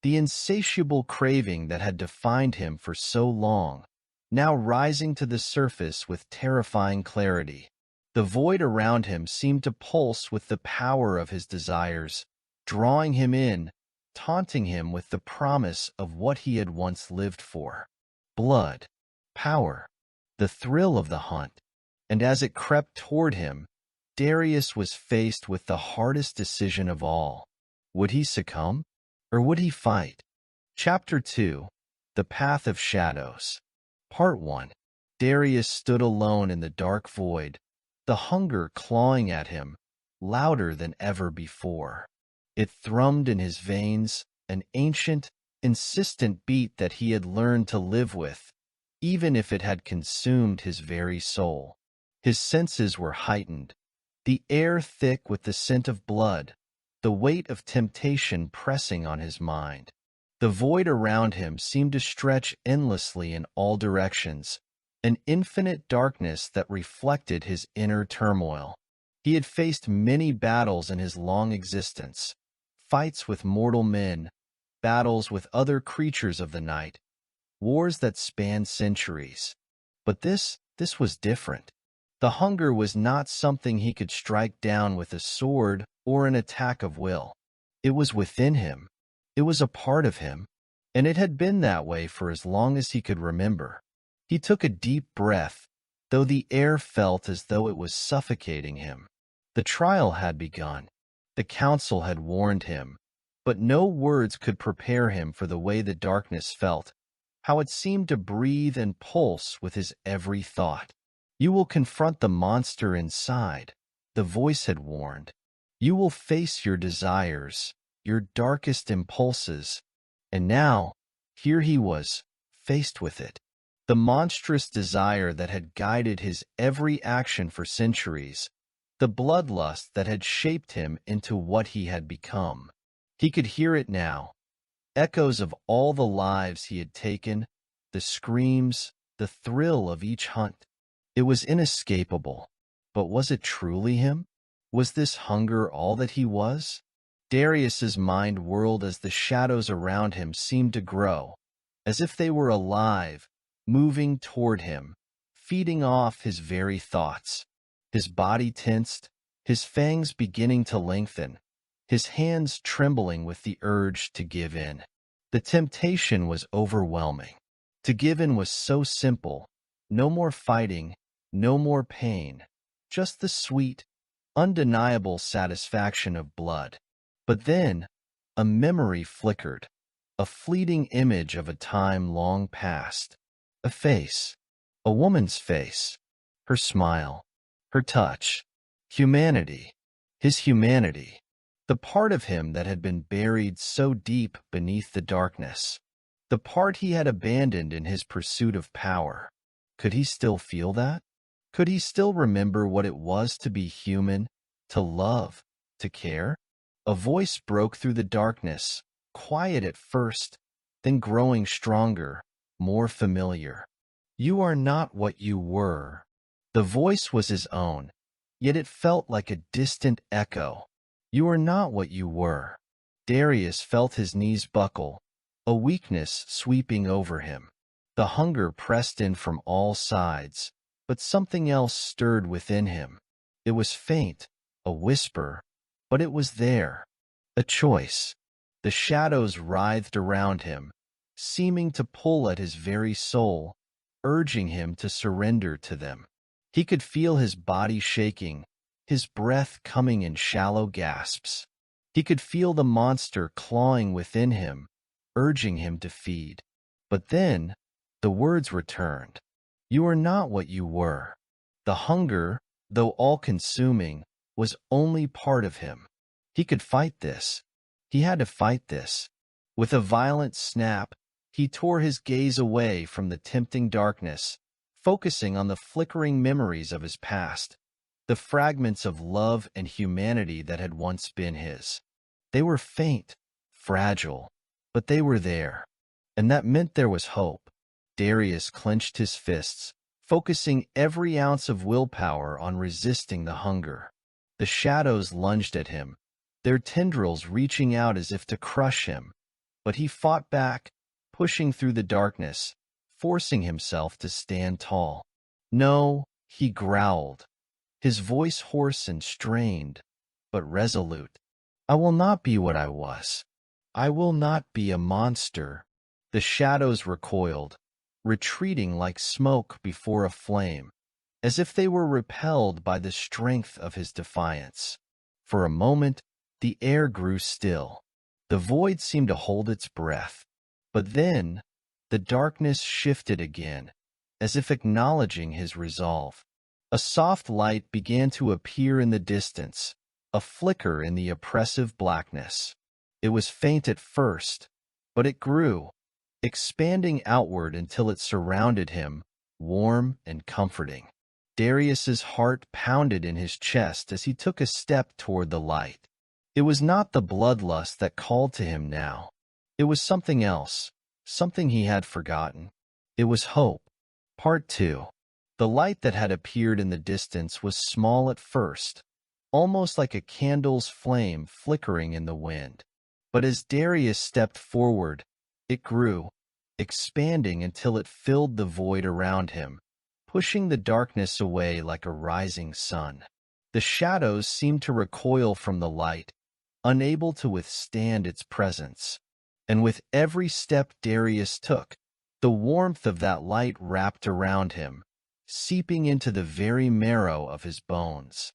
the insatiable craving that had defined him for so long, now rising to the surface with terrifying clarity. The void around him seemed to pulse with the power of his desires, drawing him in, taunting him with the promise of what he had once lived for. Blood, power, the thrill of the hunt. And as it crept toward him, Darius was faced with the hardest decision of all. Would he succumb, or would he fight? Chapter 2. The Path of Shadows. Part 1. Darius stood alone in the dark void, the hunger clawing at him, louder than ever before. It thrummed in his veins, an ancient, insistent beat that he had learned to live with, even if it had consumed his very soul. His senses were heightened, the air thick with the scent of blood, the weight of temptation pressing on his mind. The void around him seemed to stretch endlessly in all directions, an infinite darkness that reflected his inner turmoil. He had faced many battles in his long existence, fights with mortal men, battles with other creatures of the night, wars that spanned centuries. But this was different. The hunger was not something he could strike down with a sword or an attack of will. It was within him. It was a part of him, and it had been that way for as long as he could remember. He took a deep breath, though the air felt as though it was suffocating him. The trial had begun. The council had warned him, but no words could prepare him for the way the darkness felt, how it seemed to breathe and pulse with his every thought. You will confront the monster inside, the voice had warned. You will face your desires, your darkest impulses. And now, here he was, faced with it. The monstrous desire that had guided his every action for centuries, the bloodlust that had shaped him into what he had become. He could hear it now, echoes of all the lives he had taken, the screams, the thrill of each hunt. It was inescapable. But was it truly him? Was this hunger all that he was? Darius's mind whirled as the shadows around him seemed to grow, as if they were alive, moving toward him, feeding off his very thoughts. His body tensed, his fangs beginning to lengthen, his hands trembling with the urge to give in. The temptation was overwhelming. To give in was so simple. No more fighting, no more pain, just the sweet, undeniable satisfaction of blood. But then, a memory flickered, a fleeting image of a time long past. A face, a woman's face, her smile, her touch, humanity, his humanity, the part of him that had been buried so deep beneath the darkness, the part he had abandoned in his pursuit of power. Could he still feel that? Could he still remember what it was to be human, to love, to care? A voice broke through the darkness, quiet at first, then growing stronger, more familiar. You are not what you were. The voice was his own, yet it felt like a distant echo. You are not what you were. Darius felt his knees buckle, a weakness sweeping over him. The hunger pressed in from all sides, but something else stirred within him. It was faint, a whisper, but it was there. A choice. The shadows writhed around him, seeming to pull at his very soul, urging him to surrender to them. He could feel his body shaking, his breath coming in shallow gasps. He could feel the monster clawing within him, urging him to feed. But then, the words returned. You are not what you were. The hunger, though all-consuming, was only part of him. He could fight this. He had to fight this. With a violent snap, he tore his gaze away from the tempting darkness, focusing on the flickering memories of his past, the fragments of love and humanity that had once been his. They were faint, fragile, but they were there, and that meant there was hope. Darius clenched his fists, focusing every ounce of willpower on resisting the hunger. The shadows lunged at him, their tendrils reaching out as if to crush him, but he fought back, pushing through the darkness, forcing himself to stand tall. No, he growled, his voice hoarse and strained, but resolute. I will not be what I was. I will not be a monster. The shadows recoiled, retreating like smoke before a flame, as if they were repelled by the strength of his defiance. For a moment, the air grew still. The void seemed to hold its breath. But then, the darkness shifted again, as if acknowledging his resolve. A soft light began to appear in the distance, a flicker in the oppressive blackness. It was faint at first, but it grew, expanding outward until it surrounded him, warm and comforting. Darius's heart pounded in his chest as he took a step toward the light. It was not the bloodlust that called to him now. It was something else, something he had forgotten. It was hope. Part 2. The light that had appeared in the distance was small at first, almost like a candle's flame flickering in the wind. But as Darius stepped forward, it grew, expanding until it filled the void around him, pushing the darkness away like a rising sun. The shadows seemed to recoil from the light, unable to withstand its presence. And with every step Darius took, the warmth of that light wrapped around him, seeping into the very marrow of his bones.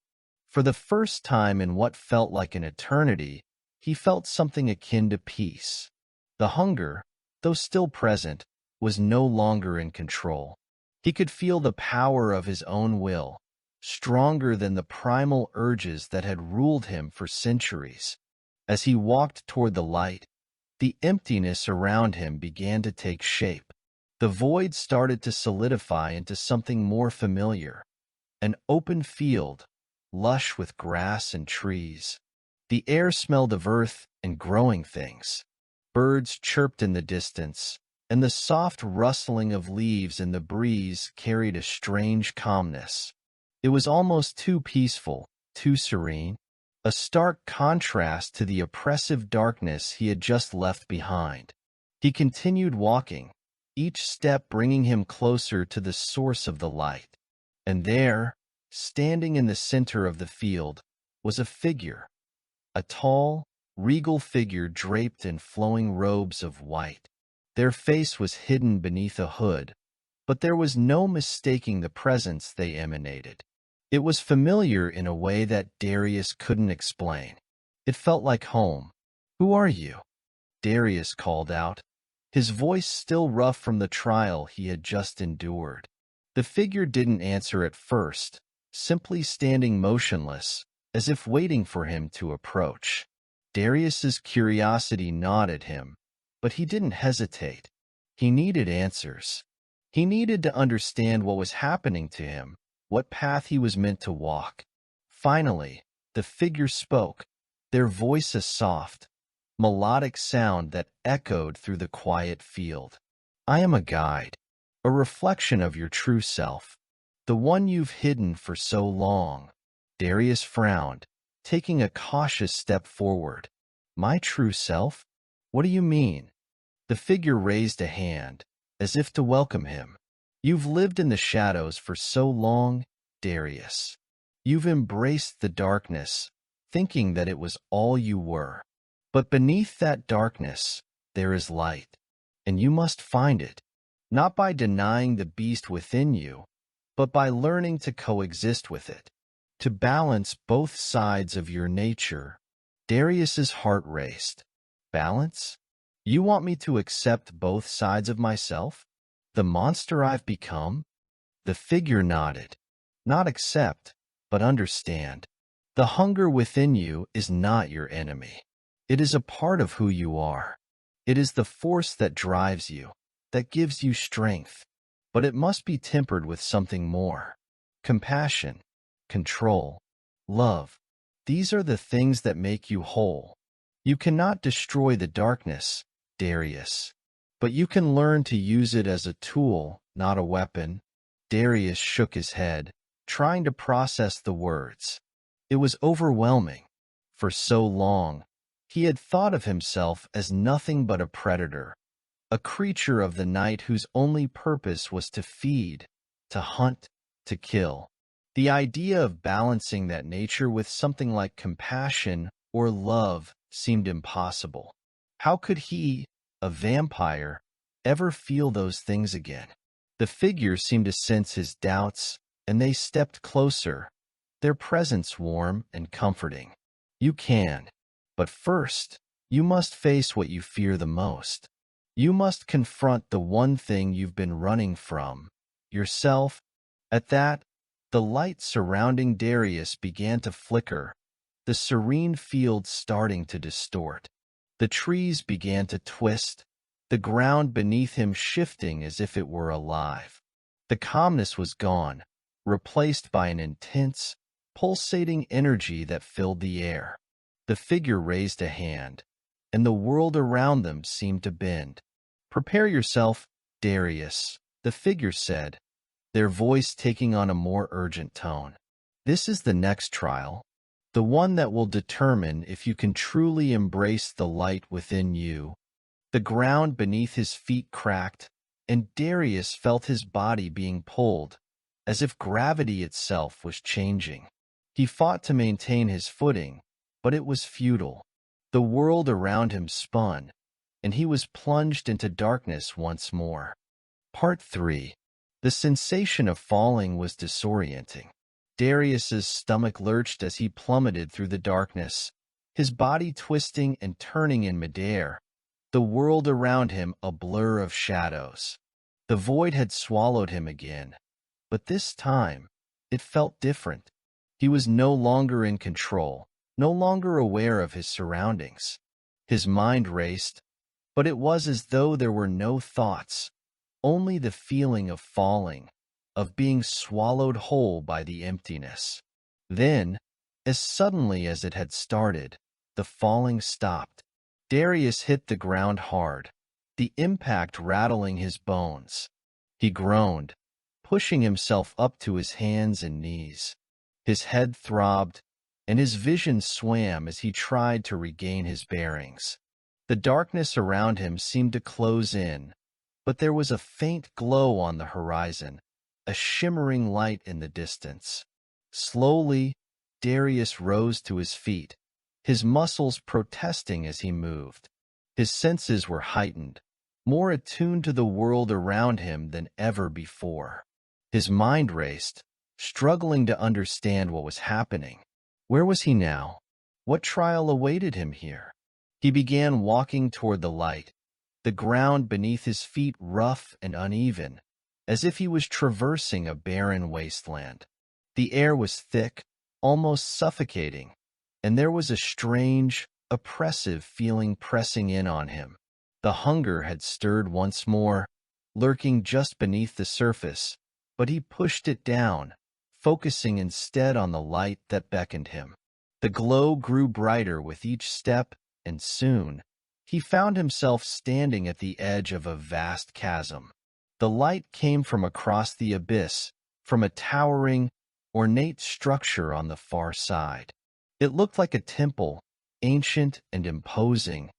For the first time in what felt like an eternity, he felt something akin to peace. The hunger, though still present, was no longer in control. He could feel the power of his own will, stronger than the primal urges that had ruled him for centuries. As he walked toward the light, the emptiness around him began to take shape. The void started to solidify into something more familiar, an open field, lush with grass and trees. The air smelled of earth and growing things. Birds chirped in the distance, and the soft rustling of leaves in the breeze carried a strange calmness. It was almost too peaceful, too serene, a stark contrast to the oppressive darkness he had just left behind. He continued walking, each step bringing him closer to the source of the light. And there, standing in the center of the field, was a figure, a tall, regal figure draped in flowing robes of white. Their face was hidden beneath a hood, but there was no mistaking the presence they emanated. It was familiar in a way that Darius couldn't explain. It felt like home. "Who are you?" Darius called out, his voice still rough from the trial he had just endured. The figure didn't answer at first, simply standing motionless, as if waiting for him to approach. Darius's curiosity gnawed at him, but he didn't hesitate. He needed answers. He needed to understand what was happening to him, what path he was meant to walk. Finally, the figure spoke, their voice a soft, melodic sound that echoed through the quiet field. "I am a guide, a reflection of your true self, the one you've hidden for so long." Darius frowned, taking a cautious step forward. "My true self? What do you mean?" The figure raised a hand, as if to welcome him. "You've lived in the shadows for so long, Darius. You've embraced the darkness, thinking that it was all you were. But beneath that darkness, there is light, and you must find it, not by denying the beast within you, but by learning to coexist with it, to balance both sides of your nature." Darius's heart raced. "Balance? You want me to accept both sides of myself? The monster I've become?" The figure nodded. "Not accept, but understand. The hunger within you is not your enemy. It is a part of who you are. It is the force that drives you, that gives you strength. But it must be tempered with something more. Compassion, control, love. These are the things that make you whole. You cannot destroy the darkness, Darius, but you can learn to use it as a tool, not a weapon." Darius shook his head, trying to process the words. It was overwhelming. For so long, he had thought of himself as nothing but a predator, a creature of the night whose only purpose was to feed, to hunt, to kill. The idea of balancing that nature with something like compassion or love seemed impossible. How could he, a vampire, ever feel those things again? The figure seemed to sense his doubts, and they stepped closer, their presence warm and comforting. "You can, but first, you must face what you fear the most. You must confront the one thing you've been running from, yourself." At that, the light surrounding Darius began to flicker, the serene field starting to distort. The trees began to twist, the ground beneath him shifting as if it were alive. The calmness was gone, replaced by an intense, pulsating energy that filled the air. The figure raised a hand, and the world around them seemed to bend. "Prepare yourself, Darius," the figure said, their voice taking on a more urgent tone. "This is the next trial. the one that will determine if you can truly embrace the light within you. The ground beneath his feet cracked, and Darius felt his body being pulled, as if gravity itself was changing. He fought to maintain his footing, but it was futile. The world around him spun, and he was plunged into darkness once more. Part 3. The sensation of falling was disorienting. Darius's stomach lurched as he plummeted through the darkness, his body twisting and turning in midair, the world around him a blur of shadows. The void had swallowed him again, but this time it felt different. He was no longer in control, no longer aware of his surroundings. His mind raced, but it was as though there were no thoughts, only the feeling of falling, of being swallowed whole by the emptiness. Then, as suddenly as it had started, the falling stopped. Darius hit the ground hard, the impact rattling his bones. He groaned, pushing himself up to his hands and knees. His head throbbed, and his vision swam as he tried to regain his bearings. The darkness around him seemed to close in, but there was a faint glow on the horizon, a shimmering light in the distance. Slowly, Darius rose to his feet, his muscles protesting as he moved. His senses were heightened, more attuned to the world around him than ever before. His mind raced, struggling to understand what was happening. Where was he now? What trial awaited him here? He began walking toward the light, the ground beneath his feet rough and uneven, as if he was traversing a barren wasteland. The air was thick, almost suffocating, and there was a strange, oppressive feeling pressing in on him. The hunger had stirred once more, lurking just beneath the surface, but he pushed it down, focusing instead on the light that beckoned him. The glow grew brighter with each step, and soon, he found himself standing at the edge of a vast chasm. The light came from across the abyss, from a towering, ornate structure on the far side. It looked like a temple, ancient and imposing,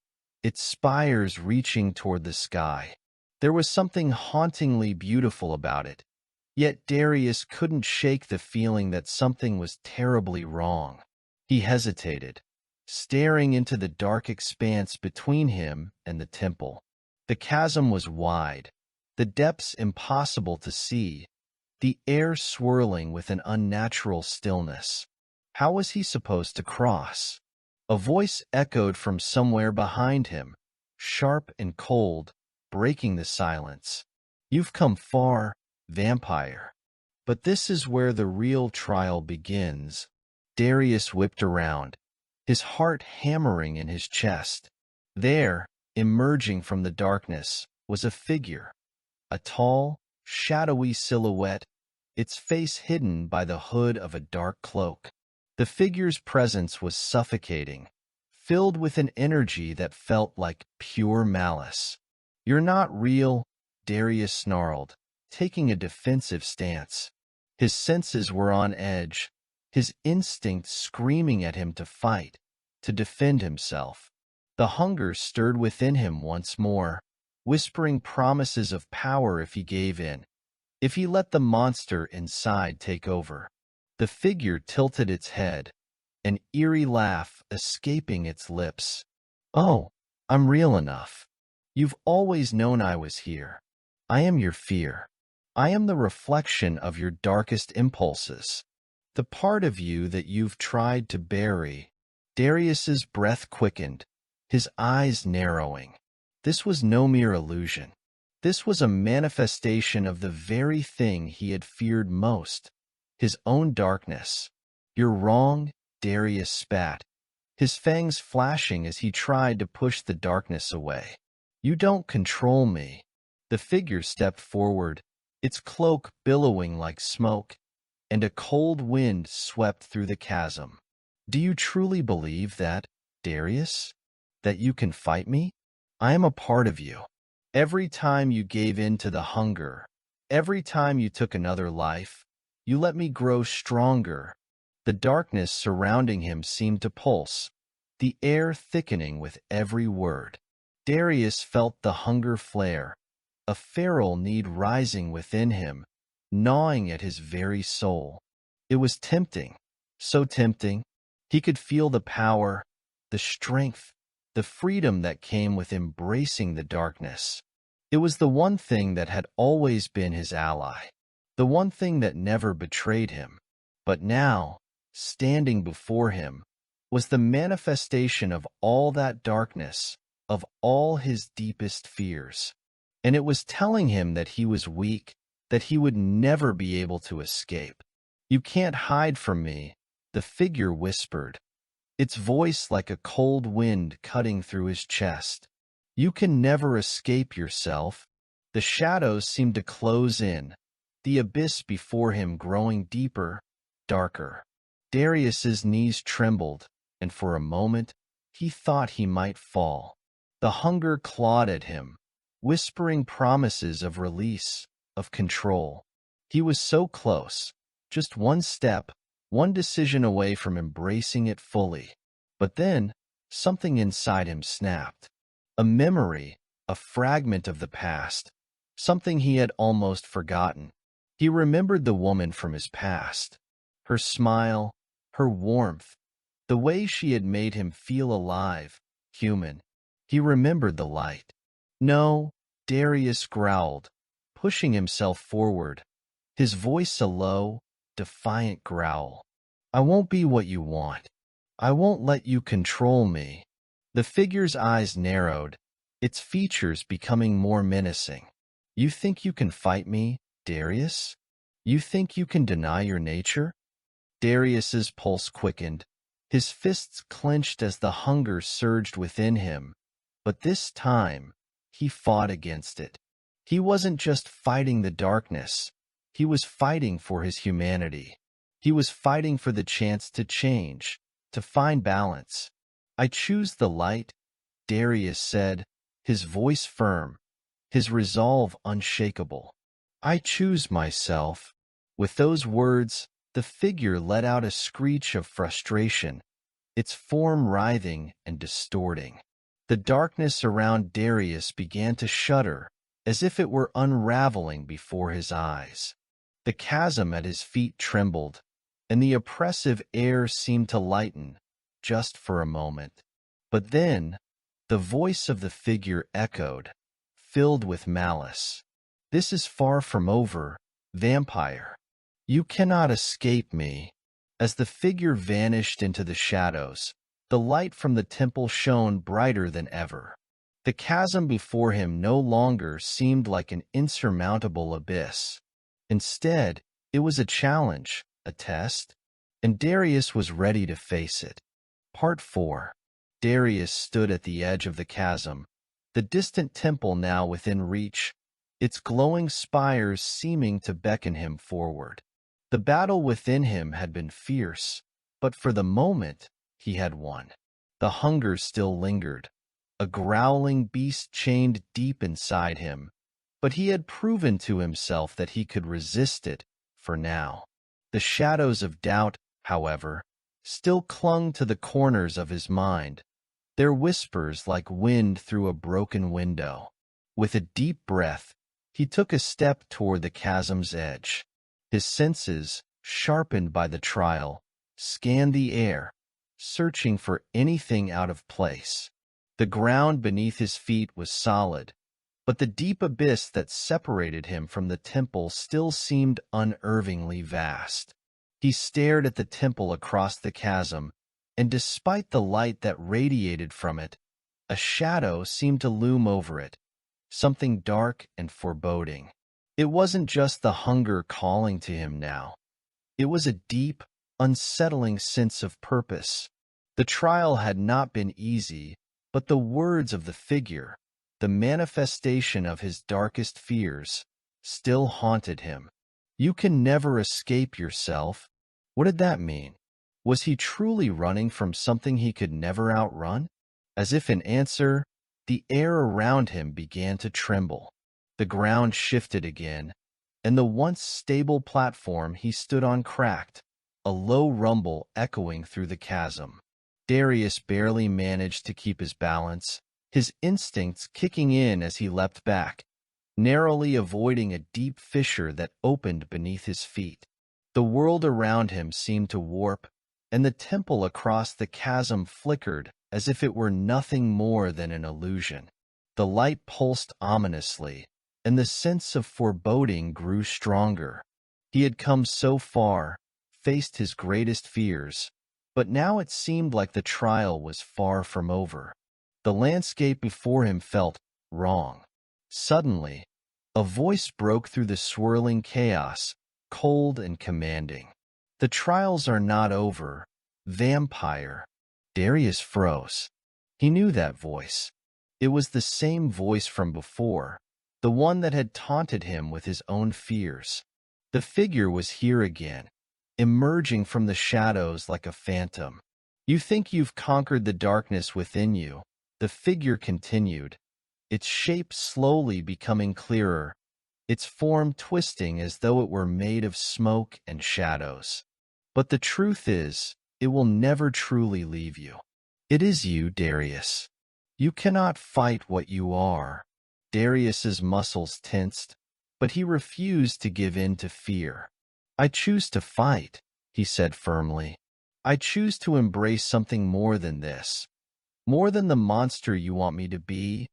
its spires reaching toward the sky. There was something hauntingly beautiful about it, yet Darius couldn't shake the feeling that something was terribly wrong. He hesitated, staring into the dark expanse between him and the temple. The chasm was wide, the depths impossible to see, the air swirling with an unnatural stillness. How was he supposed to cross? A voice echoed from somewhere behind him, sharp and cold, breaking the silence. "You've come far, vampire. But this is where the real trial begins." Darius whipped around, his heart hammering in his chest. There, emerging from the darkness, was a figure, a tall, shadowy silhouette, its face hidden by the hood of a dark cloak. The figure's presence was suffocating, filled with an energy that felt like pure malice. "You're not real," Darius snarled, taking a defensive stance. His senses were on edge, his instincts screaming at him to fight, to defend himself. The hunger stirred within him once more, whispering promises of power if he gave in, if he let the monster inside take over. The figure tilted its head, an eerie laugh escaping its lips. "Oh, I'm real enough. You've always known I was here. I am your fear. I am the reflection of your darkest impulses, the part of you that you've tried to bury." Darius's breath quickened, his eyes narrowing. This was no mere illusion. This was a manifestation of the very thing he had feared most, his own darkness. "You're wrong," Darius spat, his fangs flashing as he tried to push the darkness away. "You don't control me." The figure stepped forward, its cloak billowing like smoke, and a cold wind swept through the chasm. "Do you truly believe that, Darius? That you can fight me? I am a part of you. Every time you gave in to the hunger, every time you took another life, you let me grow stronger, The darkness surrounding him seemed to pulse, the air thickening with every word. Darius felt the hunger flare, a feral need rising within him, gnawing at his very soul. It was tempting, so tempting. He could feel the power, the strength, the freedom that came with embracing the darkness. It was the one thing that had always been his ally, the one thing that never betrayed him. But now, standing before him, was the manifestation of all that darkness, of all his deepest fears. And it was telling him that he was weak, that he would never be able to escape. "You can't hide from me," the figure whispered, its voice like a cold wind cutting through his chest. "You can never escape yourself." The shadows seemed to close in, the abyss before him growing deeper, darker. Darius's knees trembled, and for a moment he thought he might fall. The hunger clawed at him, whispering promises of release, of control. He was so close, just one step, one decision away from embracing it fully. But then, something inside him snapped. A memory, a fragment of the past, something he had almost forgotten. He remembered the woman from his past, her smile, her warmth, the way she had made him feel alive, human. He remembered the light. "No," Darius growled, pushing himself forward, his voice a low, defiant growl. "I won't be what you want. I won't let you control me." The figure's eyes narrowed, its features becoming more menacing. "You think you can fight me, Darius? You think you can deny your nature?" Darius's pulse quickened, his fists clenched as the hunger surged within him. But this time, he fought against it. He wasn't just fighting the darkness. He was fighting for his humanity. He was fighting for the chance to change, to find balance. "I choose the light," Darius said, his voice firm, his resolve unshakable. "I choose myself." With those words, the figure let out a screech of frustration, its form writhing and distorting. The darkness around Darius began to shudder, as if it were unraveling before his eyes. The chasm at his feet trembled, and the oppressive air seemed to lighten, just for a moment. But then, the voice of the figure echoed, filled with malice. "This is far from over, vampire. You cannot escape me." As the figure vanished into the shadows, the light from the temple shone brighter than ever. The chasm before him no longer seemed like an insurmountable abyss. Instead, it was a challenge, a test, and Darius was ready to face it. Part 4. Darius stood at the edge of the chasm, the distant temple now within reach, its glowing spires seeming to beckon him forward. The battle within him had been fierce, but for the moment he had won. The hunger still lingered, a growling beast chained deep inside him, but he had proven to himself that he could resist it for now. The shadows of doubt, however, still clung to the corners of his mind, their whispers like wind through a broken window. With a deep breath, he took a step toward the chasm's edge. His senses, sharpened by the trial, scanned the air, searching for anything out of place. The ground beneath his feet was solid, but the deep abyss that separated him from the temple still seemed unervingly vast. He stared at the temple across the chasm, and despite the light that radiated from it, a shadow seemed to loom over it, something dark and foreboding. It wasn't just the hunger calling to him now. It was a deep, unsettling sense of purpose. The trial had not been easy, but the words of the figure, the manifestation of his darkest fears, still haunted him. "You can never escape yourself." What did that mean? Was he truly running from something he could never outrun? As if in answer, the air around him began to tremble. The ground shifted again, and the once stable platform he stood on cracked, a low rumble echoing through the chasm. Darius barely managed to keep his balance, his instincts kicking in as he leapt back, narrowly avoiding a deep fissure that opened beneath his feet. The world around him seemed to warp, and the temple across the chasm flickered as if it were nothing more than an illusion. The light pulsed ominously, and the sense of foreboding grew stronger. He had come so far, faced his greatest fears, but now it seemed like the trial was far from over. The landscape before him felt wrong. Suddenly, a voice broke through the swirling chaos, cold and commanding. "The trials are not over, vampire." Darius froze. He knew that voice. It was the same voice from before, the one that had taunted him with his own fears. The figure was here again, emerging from the shadows like a phantom. "You think you've conquered the darkness within you," the figure continued, its shape slowly becoming clearer, its form twisting as though it were made of smoke and shadows. "But the truth is, it will never truly leave you. It is you, Darius. You cannot fight what you are." Darius's muscles tensed, but he refused to give in to fear. "I choose to fight," he said firmly. "I choose to embrace something more than this. More than the monster you want me to be."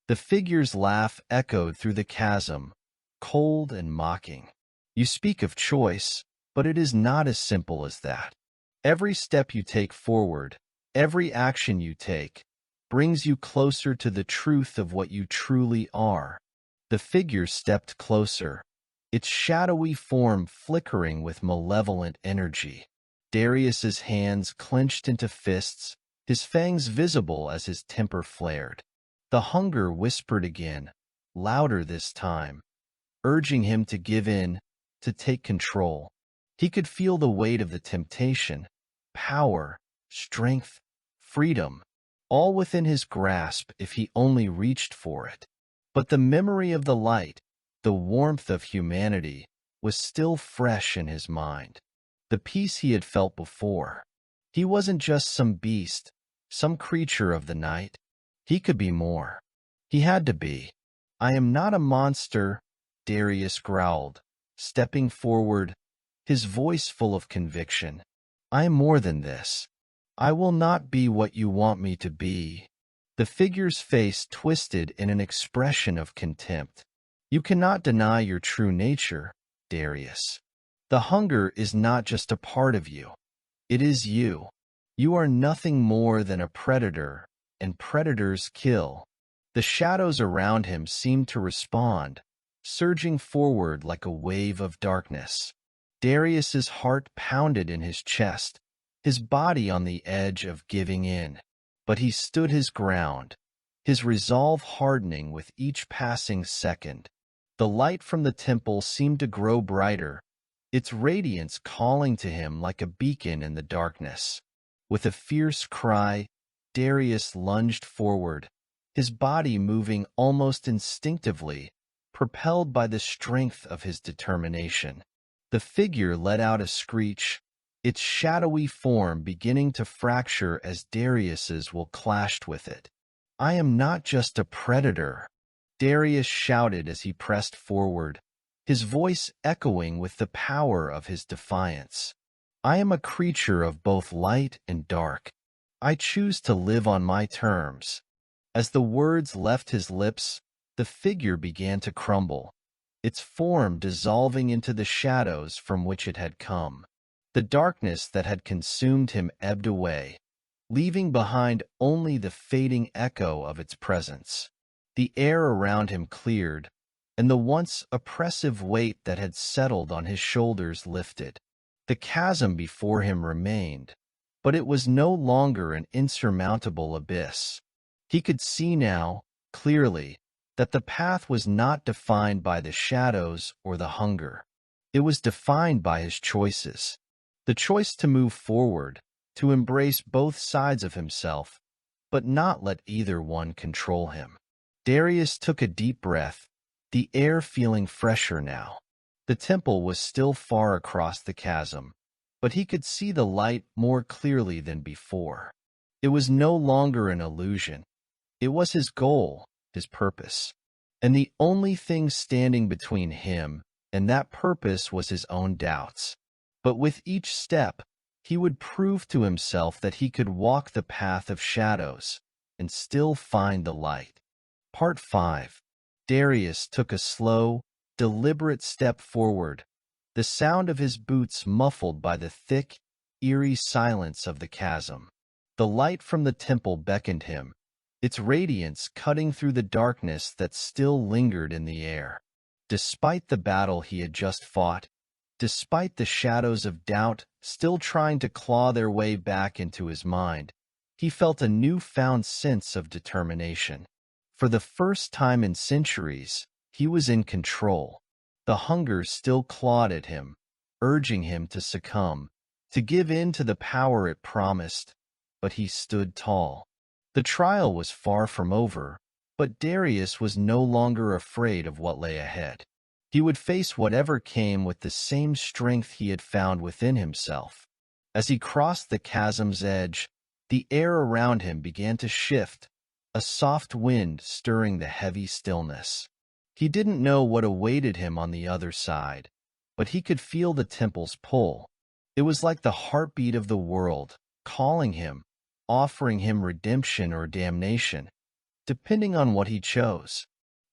The figure's laugh echoed through the chasm, cold and mocking. "You speak of choice, but it is not as simple as that. Every step you take forward, every action you take, brings you closer to the truth of what you truly are." The figure stepped closer, its shadowy form flickering with malevolent energy. Darius's hands clenched into fists, his fangs visible as his temper flared. The hunger whispered again, louder this time, urging him to give in, to take control. He could feel the weight of the temptation, power, strength, freedom, all within his grasp if he only reached for it. But the memory of the light, the warmth of humanity, was still fresh in his mind. The peace he had felt before. He wasn't just some beast, some creature of the night. He could be more. He had to be. "I am not a monster," Darius growled, stepping forward, his voice full of conviction. "I am more than this. I will not be what you want me to be." The figure's face twisted in an expression of contempt. "You cannot deny your true nature, Darius. The hunger is not just a part of you. It is you. You are nothing more than a predator, and predators kill." The shadows around him seemed to respond, surging forward like a wave of darkness. Darius's heart pounded in his chest, his body on the edge of giving in. But he stood his ground, his resolve hardening with each passing second. The light from the temple seemed to grow brighter, its radiance calling to him like a beacon in the darkness. With a fierce cry, Darius lunged forward, his body moving almost instinctively, propelled by the strength of his determination. The figure let out a screech, its shadowy form beginning to fracture as Darius's will clashed with it. "I am not just a predator," Darius shouted as he pressed forward, his voice echoing with the power of his defiance. "I am a creature of both light and dark. I choose to live on my terms." As the words left his lips, the figure began to crumble, its form dissolving into the shadows from which it had come. The darkness that had consumed him ebbed away, leaving behind only the fading echo of its presence. The air around him cleared, and the once oppressive weight that had settled on his shoulders lifted. The chasm before him remained, but it was no longer an insurmountable abyss. He could see now, clearly, that the path was not defined by the shadows or the hunger. It was defined by his choices. The choice to move forward, to embrace both sides of himself, but not let either one control him. Darius took a deep breath, the air feeling fresher now. The temple was still far across the chasm, but he could see the light more clearly than before. It was no longer an illusion. It was his goal, his purpose. And the only thing standing between him and that purpose was his own doubts. But with each step, he would prove to himself that he could walk the path of shadows and still find the light. Part 5. Darius took a slow, deliberate step forward, the sound of his boots muffled by the thick, eerie silence of the chasm. The light from the temple beckoned him, its radiance cutting through the darkness that still lingered in the air. Despite the battle he had just fought, despite the shadows of doubt still trying to claw their way back into his mind, he felt a newfound sense of determination. For the first time in centuries, he was in control. The hunger still clawed at him, urging him to succumb, to give in to the power it promised, but he stood tall. The trial was far from over, but Darius was no longer afraid of what lay ahead. He would face whatever came with the same strength he had found within himself. As he crossed the chasm's edge, the air around him began to shift, a soft wind stirring the heavy stillness. He didn't know what awaited him on the other side, but he could feel the temple's pull. It was like the heartbeat of the world, calling him, offering him redemption or damnation, depending on what he chose.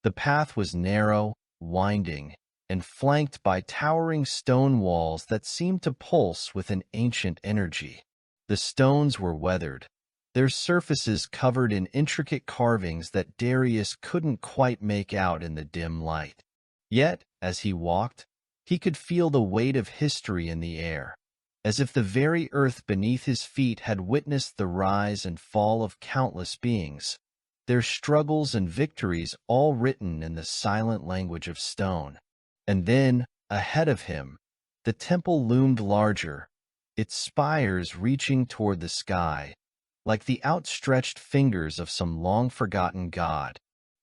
The path was narrow, winding, and flanked by towering stone walls that seemed to pulse with an ancient energy. The stones were weathered, their surfaces covered in intricate carvings that Darius couldn't quite make out in the dim light. Yet, as he walked, he could feel the weight of history in the air, as if the very earth beneath his feet had witnessed the rise and fall of countless beings, their struggles and victories all written in the silent language of stone. And then, ahead of him, the temple loomed larger, its spires reaching toward the sky, like the outstretched fingers of some long-forgotten god.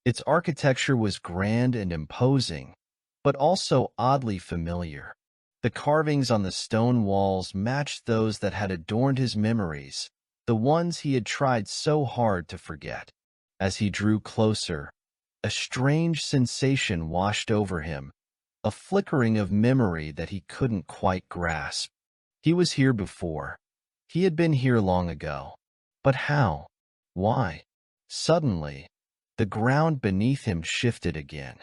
Its architecture was grand and imposing, but also oddly familiar. The carvings on the stone walls matched those that had adorned his memories, the ones he had tried so hard to forget. As he drew closer, a strange sensation washed over him, a flickering of memory that he couldn't quite grasp. He was here before. He had been here long ago. But how? Why? Suddenly, the ground beneath him shifted again.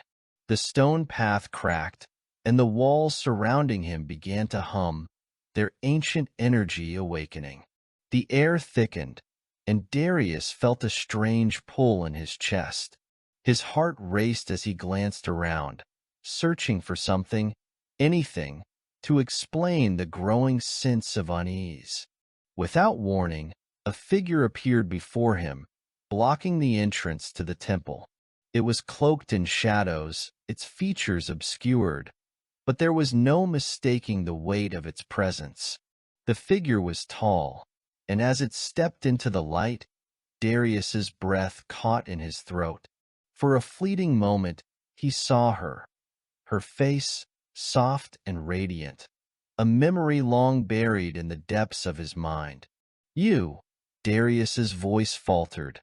The stone path cracked, and the walls surrounding him began to hum, their ancient energy awakening. The air thickened, and Darius felt a strange pull in his chest. His heart raced as he glanced around, searching for something, anything, to explain the growing sense of unease. Without warning, a figure appeared before him, blocking the entrance to the temple. It was cloaked in shadows, its features obscured, but there was no mistaking the weight of its presence. The figure was tall, and as it stepped into the light, Darius's breath caught in his throat. For a fleeting moment, he saw her, her face soft and radiant, a memory long buried in the depths of his mind. "You," Darius's voice faltered,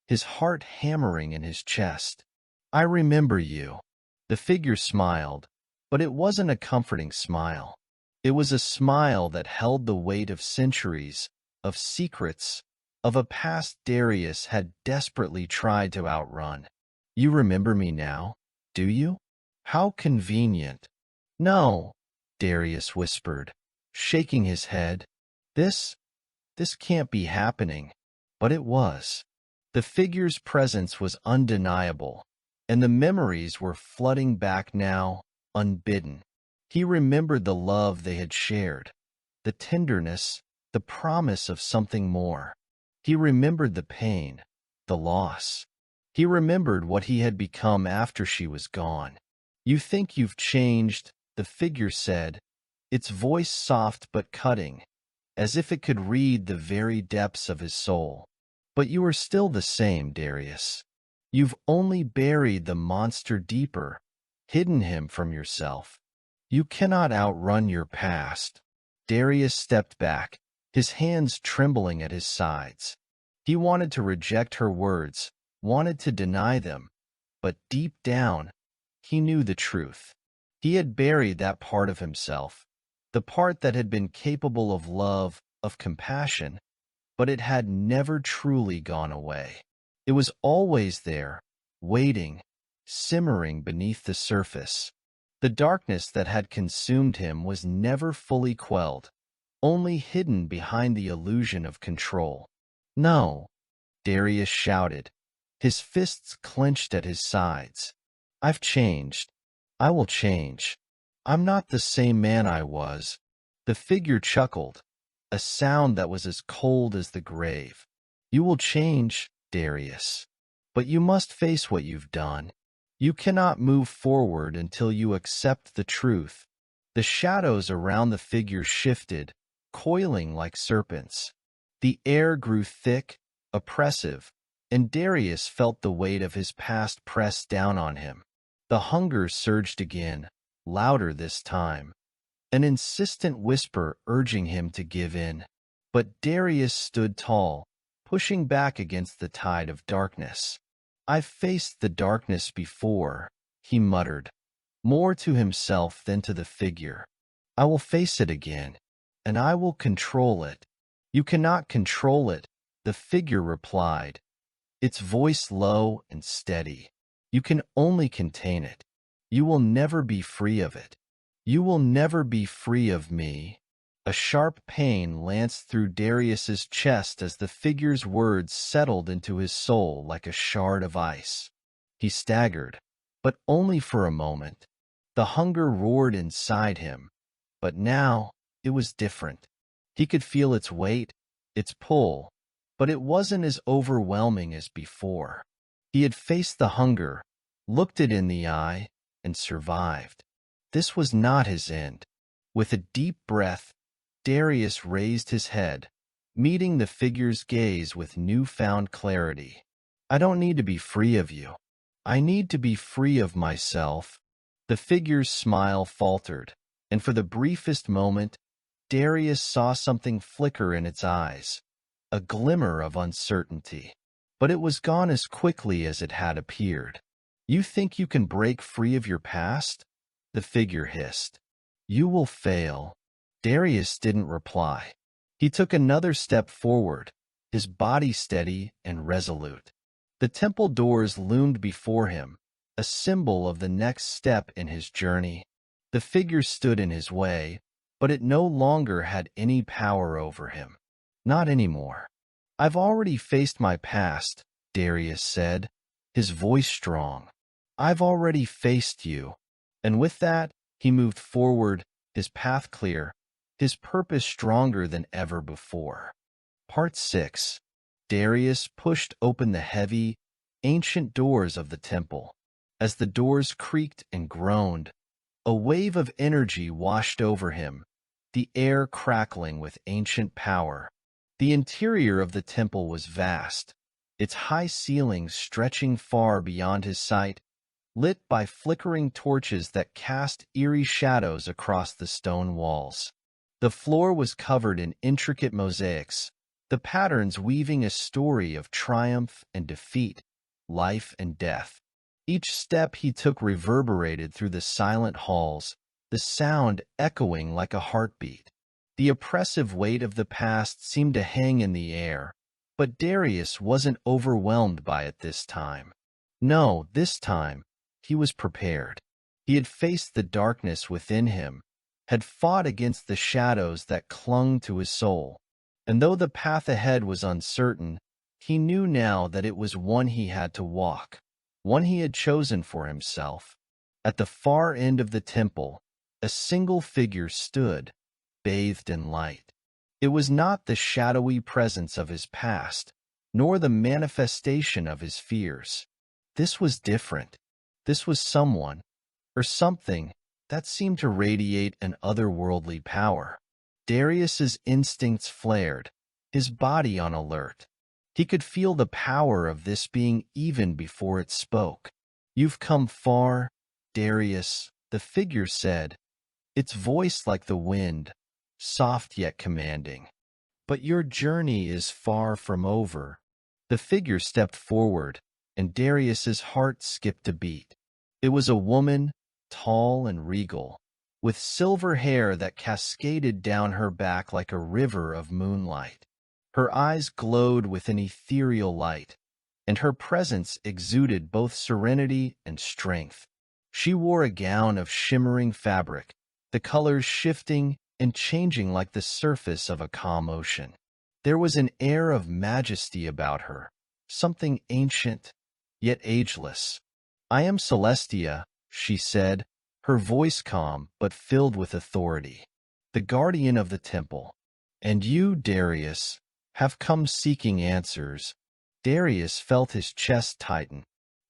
his heart hammering in his chest. "I remember you." The figure smiled, but it wasn't a comforting smile. It was a smile that held the weight of centuries, of secrets, of a past Darius had desperately tried to outrun. "You remember me now, do you? How convenient." "No," Darius whispered, shaking his head. This can't be happening." But it was. The figure's presence was undeniable, and the memories were flooding back now, unbidden. He remembered the love they had shared, the tenderness, the promise of something more. He remembered the pain, the loss. He remembered what he had become after she was gone. "You think you've changed," the figure said, its voice soft but cutting, as if it could read the very depths of his soul. "But you are still the same, Darius. You've only buried the monster deeper, hidden him from yourself. You cannot outrun your past." Darius stepped back, his hands trembling at his sides. He wanted to reject her words, wanted to deny them, but deep down, he knew the truth. He had buried that part of himself, the part that had been capable of love, of compassion, but it had never truly gone away. It was always there, waiting, simmering beneath the surface. The darkness that had consumed him was never fully quelled, only hidden behind the illusion of control. "No," Darius shouted, his fists clenched at his sides. "I've changed. I will change. I'm not the same man I was." The figure chuckled, a sound that was as cold as the grave. "You will change, Darius. But you must face what you've done. You cannot move forward until you accept the truth." The shadows around the figure shifted, coiling like serpents. The air grew thick, oppressive, and Darius felt the weight of his past press down on him. The hunger surged again, louder this time, an insistent whisper urging him to give in. But Darius stood tall, pushing back against the tide of darkness. "I've faced the darkness before," he muttered, more to himself than to the figure. "I will face it again, and I will control it." "You cannot control it," the figure replied, its voice low and steady. "You can only contain it. You will never be free of it. You will never be free of me." A sharp pain lanced through Darius's chest as the figure's words settled into his soul like a shard of ice. He staggered, but only for a moment. The hunger roared inside him, but now it was different. He could feel its weight, its pull, but it wasn't as overwhelming as before. He had faced the hunger, looked it in the eye, and survived. This was not his end. With a deep breath, Darius raised his head, meeting the figure's gaze with newfound clarity. "I don't need to be free of you. I need to be free of myself." The figure's smile faltered, and for the briefest moment, Darius saw something flicker in its eyes, a glimmer of uncertainty. But it was gone as quickly as it had appeared. "You think you can break free of your past?" the figure hissed. "You will fail." Darius didn't reply. He took another step forward, his body steady and resolute. The temple doors loomed before him, a symbol of the next step in his journey. The figure stood in his way, but it no longer had any power over him. Not anymore. "I've already faced my past," Darius said, his voice strong. "I've already faced you." And with that, he moved forward, his path clear, his purpose stronger than ever before. Part 6. Darius pushed open the heavy, ancient doors of the temple. As the doors creaked and groaned, a wave of energy washed over him, the air crackling with ancient power. The interior of the temple was vast, its high ceilings stretching far beyond his sight, lit by flickering torches that cast eerie shadows across the stone walls. The floor was covered in intricate mosaics, the patterns weaving a story of triumph and defeat, life and death. Each step he took reverberated through the silent halls, the sound echoing like a heartbeat. The oppressive weight of the past seemed to hang in the air, but Darius wasn't overwhelmed by it this time. No, this time, he was prepared. He had faced the darkness within him, had fought against the shadows that clung to his soul. And though the path ahead was uncertain, he knew now that it was one he had to walk, one he had chosen for himself. At the far end of the temple, a single figure stood, bathed in light. It was not the shadowy presence of his past, nor the manifestation of his fears. This was different. This was someone, or something, that seemed to radiate an otherworldly power. Darius's instincts flared, his body on alert. He could feel the power of this being even before it spoke. "You've come far, Darius," the figure said, its voice like the wind, soft yet commanding. But your journey is far from over. The figure stepped forward, and Darius's heart skipped a beat. It was a woman, tall and regal, with silver hair that cascaded down her back like a river of moonlight. Her eyes glowed with an ethereal light, and her presence exuded both serenity and strength. She wore a gown of shimmering fabric, the colors shifting and changing like the surface of a calm ocean. There was an air of majesty about her, something ancient, yet ageless. "I am Celestia," she said, her voice calm but filled with authority, "the guardian of the temple. And you, Darius, have come seeking answers." Darius felt his chest tighten.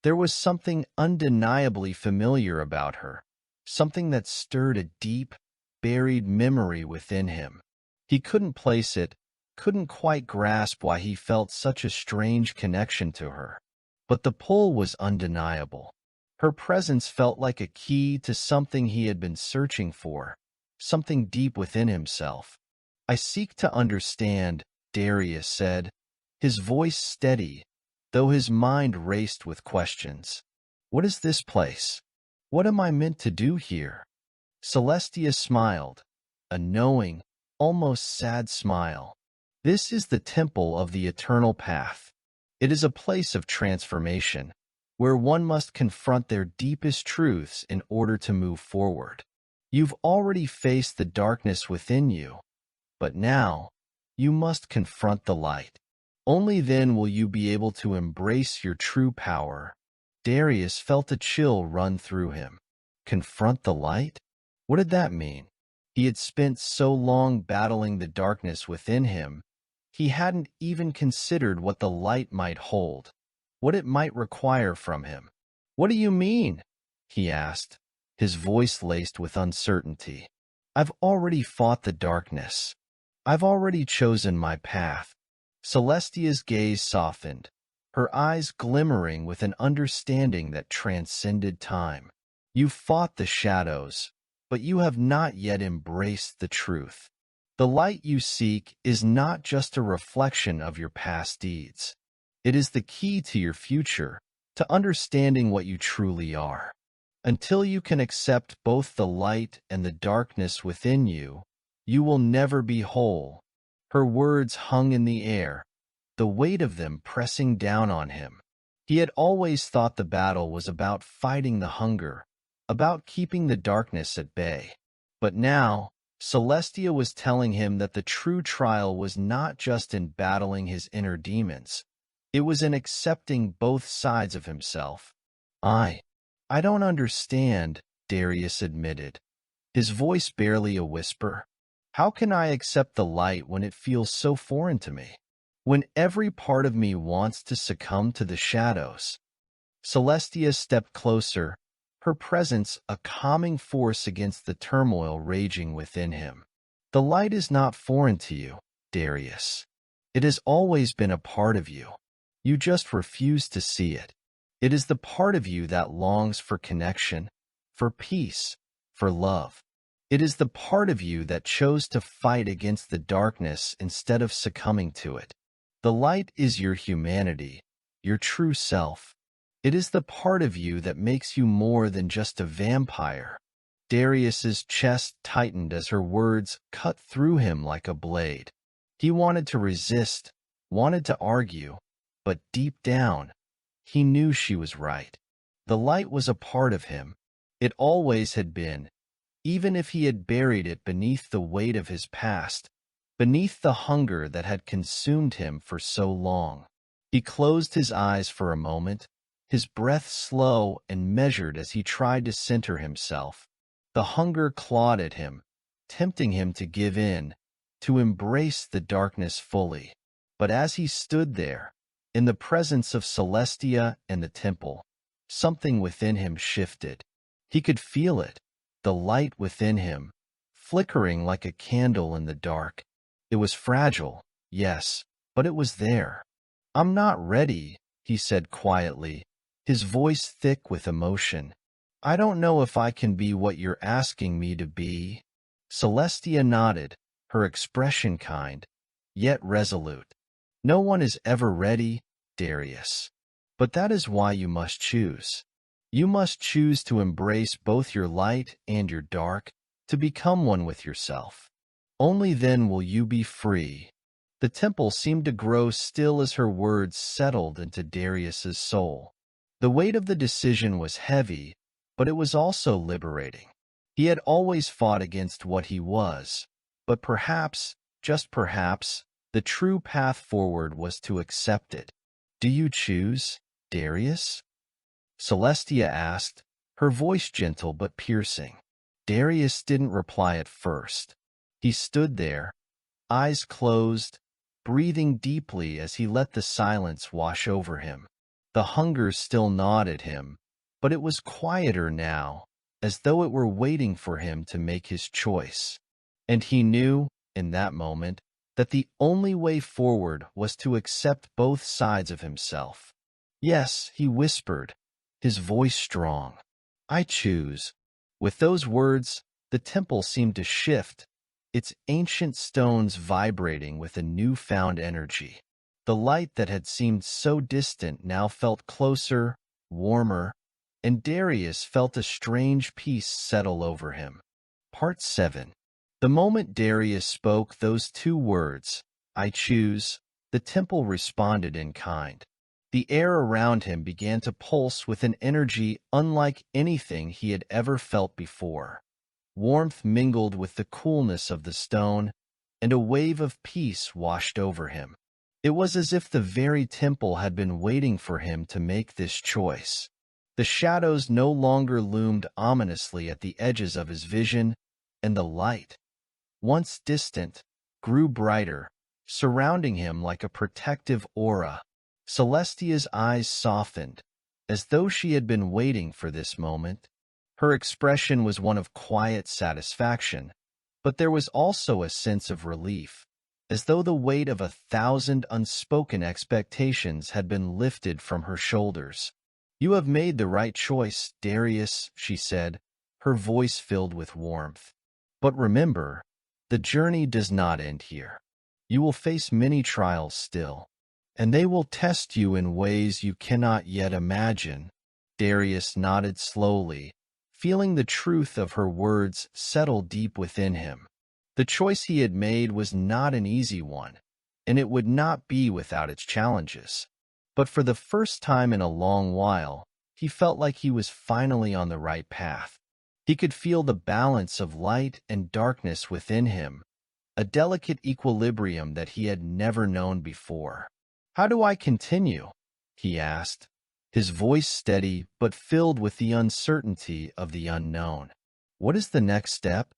There was something undeniably familiar about her, something that stirred a deep, buried memory within him. He couldn't place it, couldn't quite grasp why he felt such a strange connection to her. But the pull was undeniable. Her presence felt like a key to something he had been searching for, something deep within himself. "I seek to understand," Darius said, his voice steady, though his mind raced with questions. "What is this place? What am I meant to do here?" Celestia smiled, a knowing, almost sad smile. "This is the temple of the eternal path. It is a place of transformation, where one must confront their deepest truths in order to move forward. You've already faced the darkness within you, but now you must confront the light. Only then will you be able to embrace your true power." Darius felt a chill run through him. Confront the light? What did that mean? He had spent so long battling the darkness within him, he hadn't even considered what the light might hold, what it might require from him. "What do you mean?" he asked, his voice laced with uncertainty. "I've already fought the darkness. I've already chosen my path." Celestia's gaze softened, her eyes glimmering with an understanding that transcended time. "You fought the shadows, but you have not yet embraced the truth. The light you seek is not just a reflection of your past deeds. It is the key to your future, to understanding what you truly are. Until you can accept both the light and the darkness within you, you will never be whole." Her words hung in the air, the weight of them pressing down on him. He had always thought the battle was about fighting the hunger, about keeping the darkness at bay. But now, Celestia was telling him that the true trial was not just in battling his inner demons. It was in accepting both sides of himself. I don't understand," Darius admitted, his voice barely a whisper. "How can I accept the light when it feels so foreign to me? When every part of me wants to succumb to the shadows?" Celestia stepped closer, her presence a calming force against the turmoil raging within him. "The light is not foreign to you, Darius. It has always been a part of you. You just refuse to see it. It is the part of you that longs for connection, for peace, for love. It is the part of you that chose to fight against the darkness instead of succumbing to it. The light is your humanity, your true self. It is the part of you that makes you more than just a vampire." Darius's chest tightened as her words cut through him like a blade. He wanted to resist, wanted to argue, but deep down, he knew she was right. The light was a part of him. It always had been, even if he had buried it beneath the weight of his past, beneath the hunger that had consumed him for so long. He closed his eyes for a moment, his breath slow and measured as he tried to center himself. The hunger clawed at him, tempting him to give in, to embrace the darkness fully. But as he stood there, in the presence of Celestia and the temple, something within him shifted. He could feel it, the light within him, flickering like a candle in the dark. It was fragile, yes, but it was there. "I'm not ready," he said quietly, his voice thick with emotion. "I don't know if I can be what you're asking me to be." Celestia nodded, her expression kind, yet resolute. No one is ever ready, Darius. But that is why you must choose. You must choose to embrace both your light and your dark, to become one with yourself. Only then will you be free. The temple seemed to grow still as her words settled into Darius's soul. The weight of the decision was heavy, but it was also liberating. He had always fought against what he was, but perhaps, just perhaps, the true path forward was to accept it. Do you choose, Darius? Celestia asked, her voice gentle but piercing. Darius didn't reply at first. He stood there, eyes closed, breathing deeply as he let the silence wash over him. The hunger still gnawed at him, but it was quieter now, as though it were waiting for him to make his choice. And he knew, in that moment, that the only way forward was to accept both sides of himself. Yes, he whispered, his voice strong. I choose. With those words, the temple seemed to shift, its ancient stones vibrating with a newfound energy. The light that had seemed so distant now felt closer, warmer, and Darius felt a strange peace settle over him. Part 7. The moment Darius spoke those two words, I choose, the temple responded in kind. The air around him began to pulse with an energy unlike anything he had ever felt before. Warmth mingled with the coolness of the stone, and a wave of peace washed over him. It was as if the very temple had been waiting for him to make this choice. The shadows no longer loomed ominously at the edges of his vision, and the light, once distant, grew brighter, surrounding him like a protective aura. Celestia's eyes softened, as though she had been waiting for this moment. Her expression was one of quiet satisfaction, but there was also a sense of relief, as though the weight of 1,000 unspoken expectations had been lifted from her shoulders. You have made the right choice, Darius, she said, her voice filled with warmth. But remember, the journey does not end here. You will face many trials still, and they will test you in ways you cannot yet imagine. Darius nodded slowly, feeling the truth of her words settle deep within him. The choice he had made was not an easy one, and it would not be without its challenges. But for the first time in a long while, he felt like he was finally on the right path. He could feel the balance of light and darkness within him, a delicate equilibrium that he had never known before. How do I continue? He asked, his voice steady but filled with the uncertainty of the unknown. What is the next step?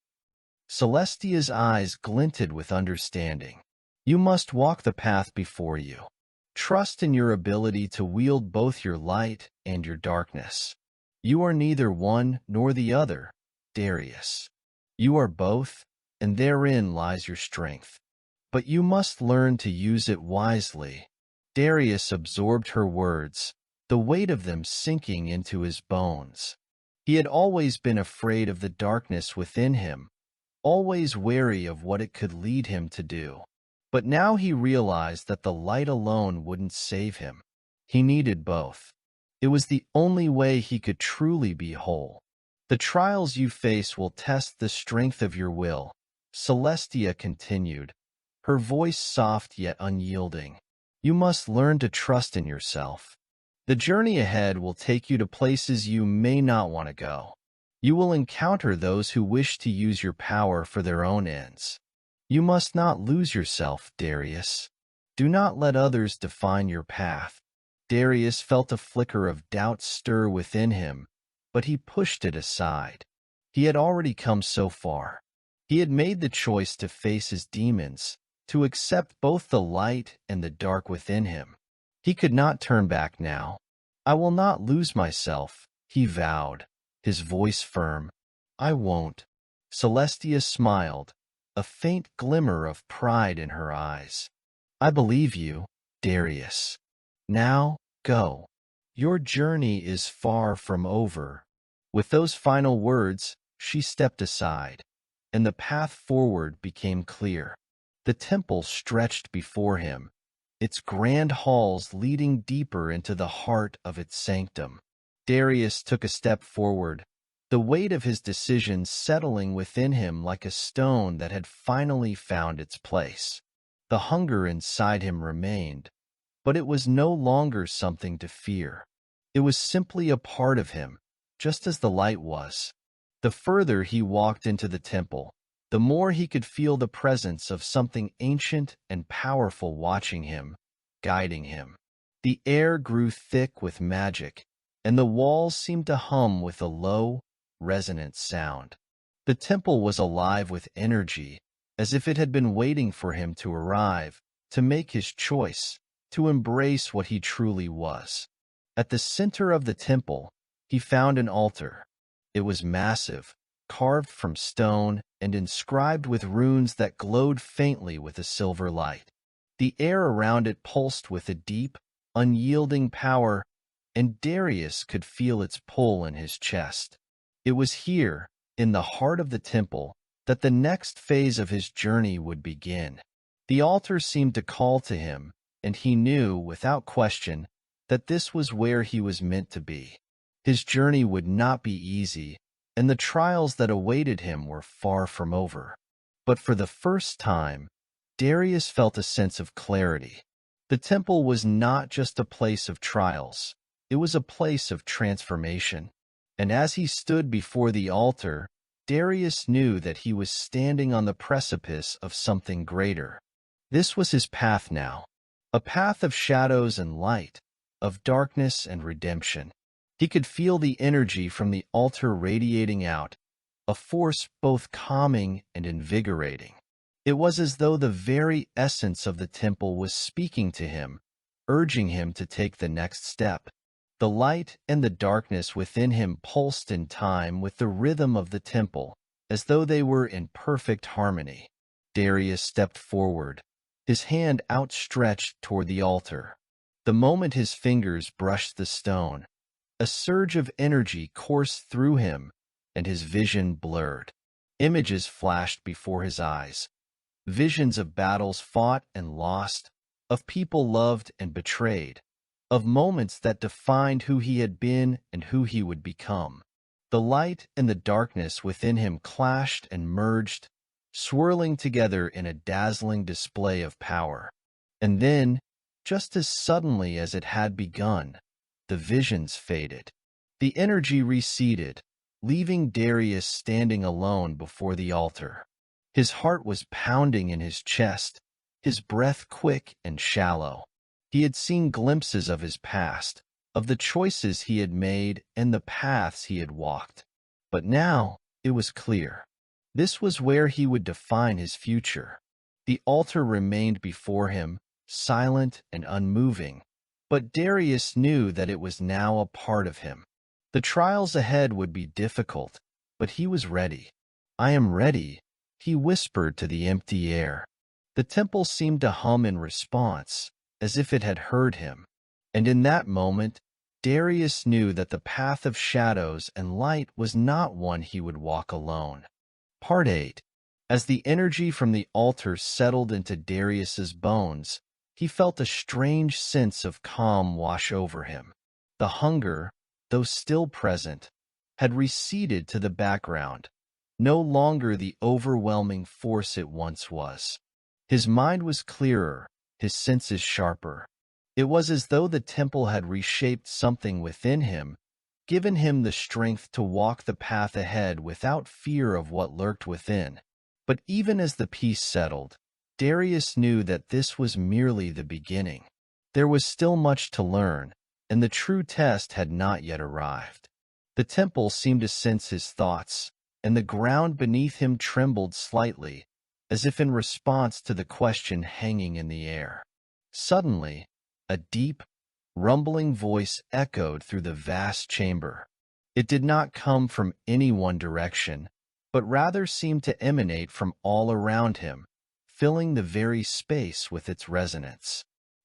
Celestia's eyes glinted with understanding. You must walk the path before you. Trust in your ability to wield both your light and your darkness. You are neither one nor the other, Darius. You are both, and therein lies your strength. But you must learn to use it wisely. Darius absorbed her words, the weight of them sinking into his bones. He had always been afraid of the darkness within him, always wary of what it could lead him to do. But now he realized that the light alone wouldn't save him. He needed both. It was the only way he could truly be whole. The trials you face will test the strength of your will, Celestia continued, her voice soft yet unyielding. You must learn to trust in yourself. The journey ahead will take you to places you may not want to go. You will encounter those who wish to use your power for their own ends. You must not lose yourself, Darius. Do not let others define your path. Darius felt a flicker of doubt stir within him, but he pushed it aside. He had already come so far. He had made the choice to face his demons, to accept both the light and the dark within him. He could not turn back now. I will not lose myself, he vowed, his voice firm. I won't. Celestia smiled, a faint glimmer of pride in her eyes. I believe you, Darius. Now, go. Your journey is far from over. With those final words, she stepped aside. and the path forward became clear. The temple stretched before him, its grand halls leading deeper into the heart of its sanctum. Darius took a step forward, the weight of his decision settling within him like a stone that had finally found its place. The hunger inside him remained, but it was no longer something to fear. It was simply a part of him, just as the light was. The further he walked into the temple, the more he could feel the presence of something ancient and powerful watching him, guiding him. The air grew thick with magic, and the walls seemed to hum with a low, resonant sound. The temple was alive with energy, as if it had been waiting for him to arrive, to make his choice, to embrace what he truly was. At the center of the temple, he found an altar. It was massive, carved from stone and inscribed with runes that glowed faintly with a silver light. The air around it pulsed with a deep, unyielding power, and Darius could feel its pull in his chest. It was here, in the heart of the temple, that the next phase of his journey would begin. The altar seemed to call to him, and he knew, without question, that this was where he was meant to be. His journey would not be easy, and the trials that awaited him were far from over. But for the first time, Darius felt a sense of clarity. The temple was not just a place of trials, it was a place of transformation. And as he stood before the altar, Darius knew that he was standing on the precipice of something greater. This was his path now, a path of shadows and light, of darkness and redemption. He could feel the energy from the altar radiating out, a force both calming and invigorating. It was as though the very essence of the temple was speaking to him, urging him to take the next step. The light and the darkness within him pulsed in time with the rhythm of the temple, as though they were in perfect harmony. Darius stepped forward, his hand outstretched toward the altar. The moment his fingers brushed the stone, a surge of energy coursed through him, and his vision blurred. Images flashed before his eyes, visions of battles fought and lost, of people loved and betrayed, of moments that defined who he had been and who he would become. The light and the darkness within him clashed and merged, swirling together in a dazzling display of power. And then, just as suddenly as it had begun, the visions faded. The energy receded, leaving Darius standing alone before the altar. His heart was pounding in his chest, his breath quick and shallow. He had seen glimpses of his past, of the choices he had made and the paths he had walked. But now it was clear. This was where he would define his future. The altar remained before him, silent and unmoving, but Darius knew that it was now a part of him. The trials ahead would be difficult, but he was ready. "I am ready," he whispered to the empty air. The temple seemed to hum in response, as if it had heard him. And in that moment, Darius knew that the path of shadows and light was not one he would walk alone. Part 8. As the energy from the altar settled into Darius's bones, he felt a strange sense of calm wash over him. The hunger, though still present, had receded to the background, no longer the overwhelming force it once was. His mind was clearer, his senses sharper. It was as though the temple had reshaped something within him, given him the strength to walk the path ahead without fear of what lurked within. But even as the peace settled, Darius knew that this was merely the beginning. There was still much to learn, and the true test had not yet arrived. The temple seemed to sense his thoughts, and the ground beneath him trembled slightly, as if in response to the question hanging in the air. Suddenly, a deep, rumbling voice echoed through the vast chamber. It did not come from any one direction, but rather seemed to emanate from all around him, filling the very space with its resonance.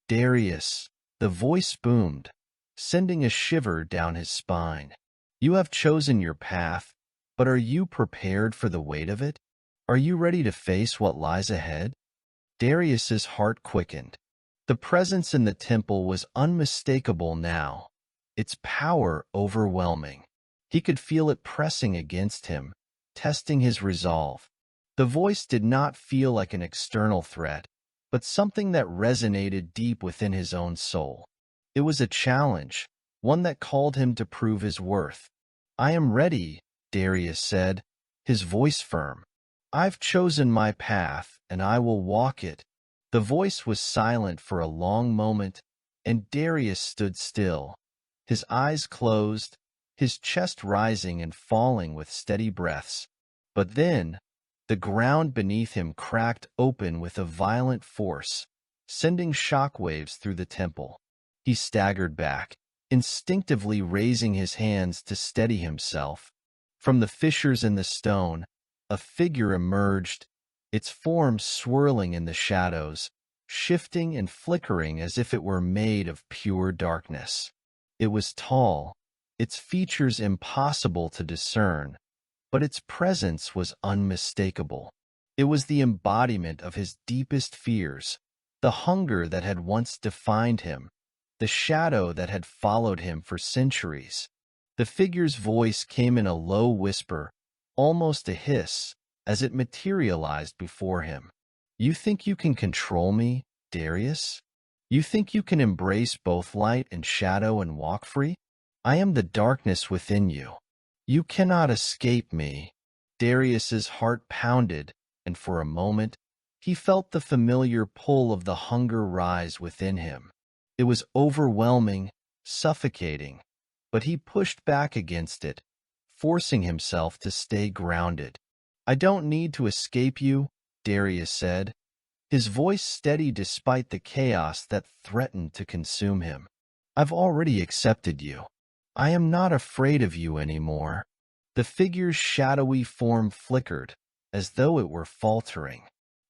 "Darius," the voice boomed, sending a shiver down his spine. "You have chosen your path, but are you prepared for the weight of it?" Are you ready to face what lies ahead? Darius's heart quickened. The presence in the temple was unmistakable now, its power overwhelming. He could feel it pressing against him, testing his resolve. The voice did not feel like an external threat, but something that resonated deep within his own soul. It was a challenge, one that called him to prove his worth. I am ready, Darius said, his voice firm. I've chosen my path, and I will walk it. The voice was silent for a long moment, and Darius stood still, his eyes closed, his chest rising and falling with steady breaths. But then, the ground beneath him cracked open with a violent force, sending shockwaves through the temple. He staggered back, instinctively raising his hands to steady himself. From the fissures in the stone, a figure emerged, its form swirling in the shadows, shifting and flickering as if it were made of pure darkness. It was tall, its features impossible to discern, but its presence was unmistakable. It was the embodiment of his deepest fears, the hunger that had once defined him, the shadow that had followed him for centuries. The figure's voice came in a low whisper, almost a hiss, as it materialized before him. You think you can control me, Darius? You think you can embrace both light and shadow and walk free? I am the darkness within you. You cannot escape me. Darius's heart pounded, and for a moment, he felt the familiar pull of the hunger rise within him. It was overwhelming, suffocating, but he pushed back against it, forcing himself to stay grounded. I don't need to escape you, Darius said, his voice steady despite the chaos that threatened to consume him. I've already accepted you. I am not afraid of you anymore. The figure's shadowy form flickered, as though it were faltering.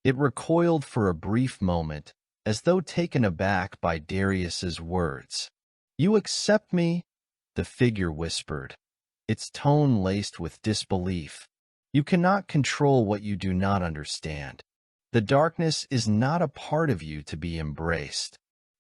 It recoiled for a brief moment, as though taken aback by Darius's words. You accept me? The figure whispered, its tone laced with disbelief. You cannot control what you do not understand. The darkness is not a part of you to be embraced.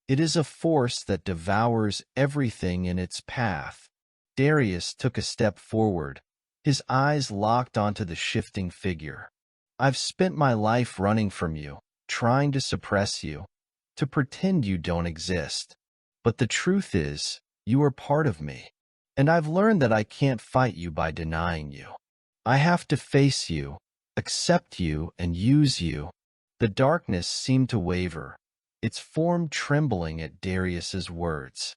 It is a force that devours everything in its path. Darius took a step forward, his eyes locked onto the shifting figure. I've spent my life running from you, trying to suppress you, to pretend you don't exist. But the truth is, you are part of me, and I've learned that I can't fight you by denying you. I have to face you, accept you, and use you. The darkness seemed to waver, its form trembling at Darius's words.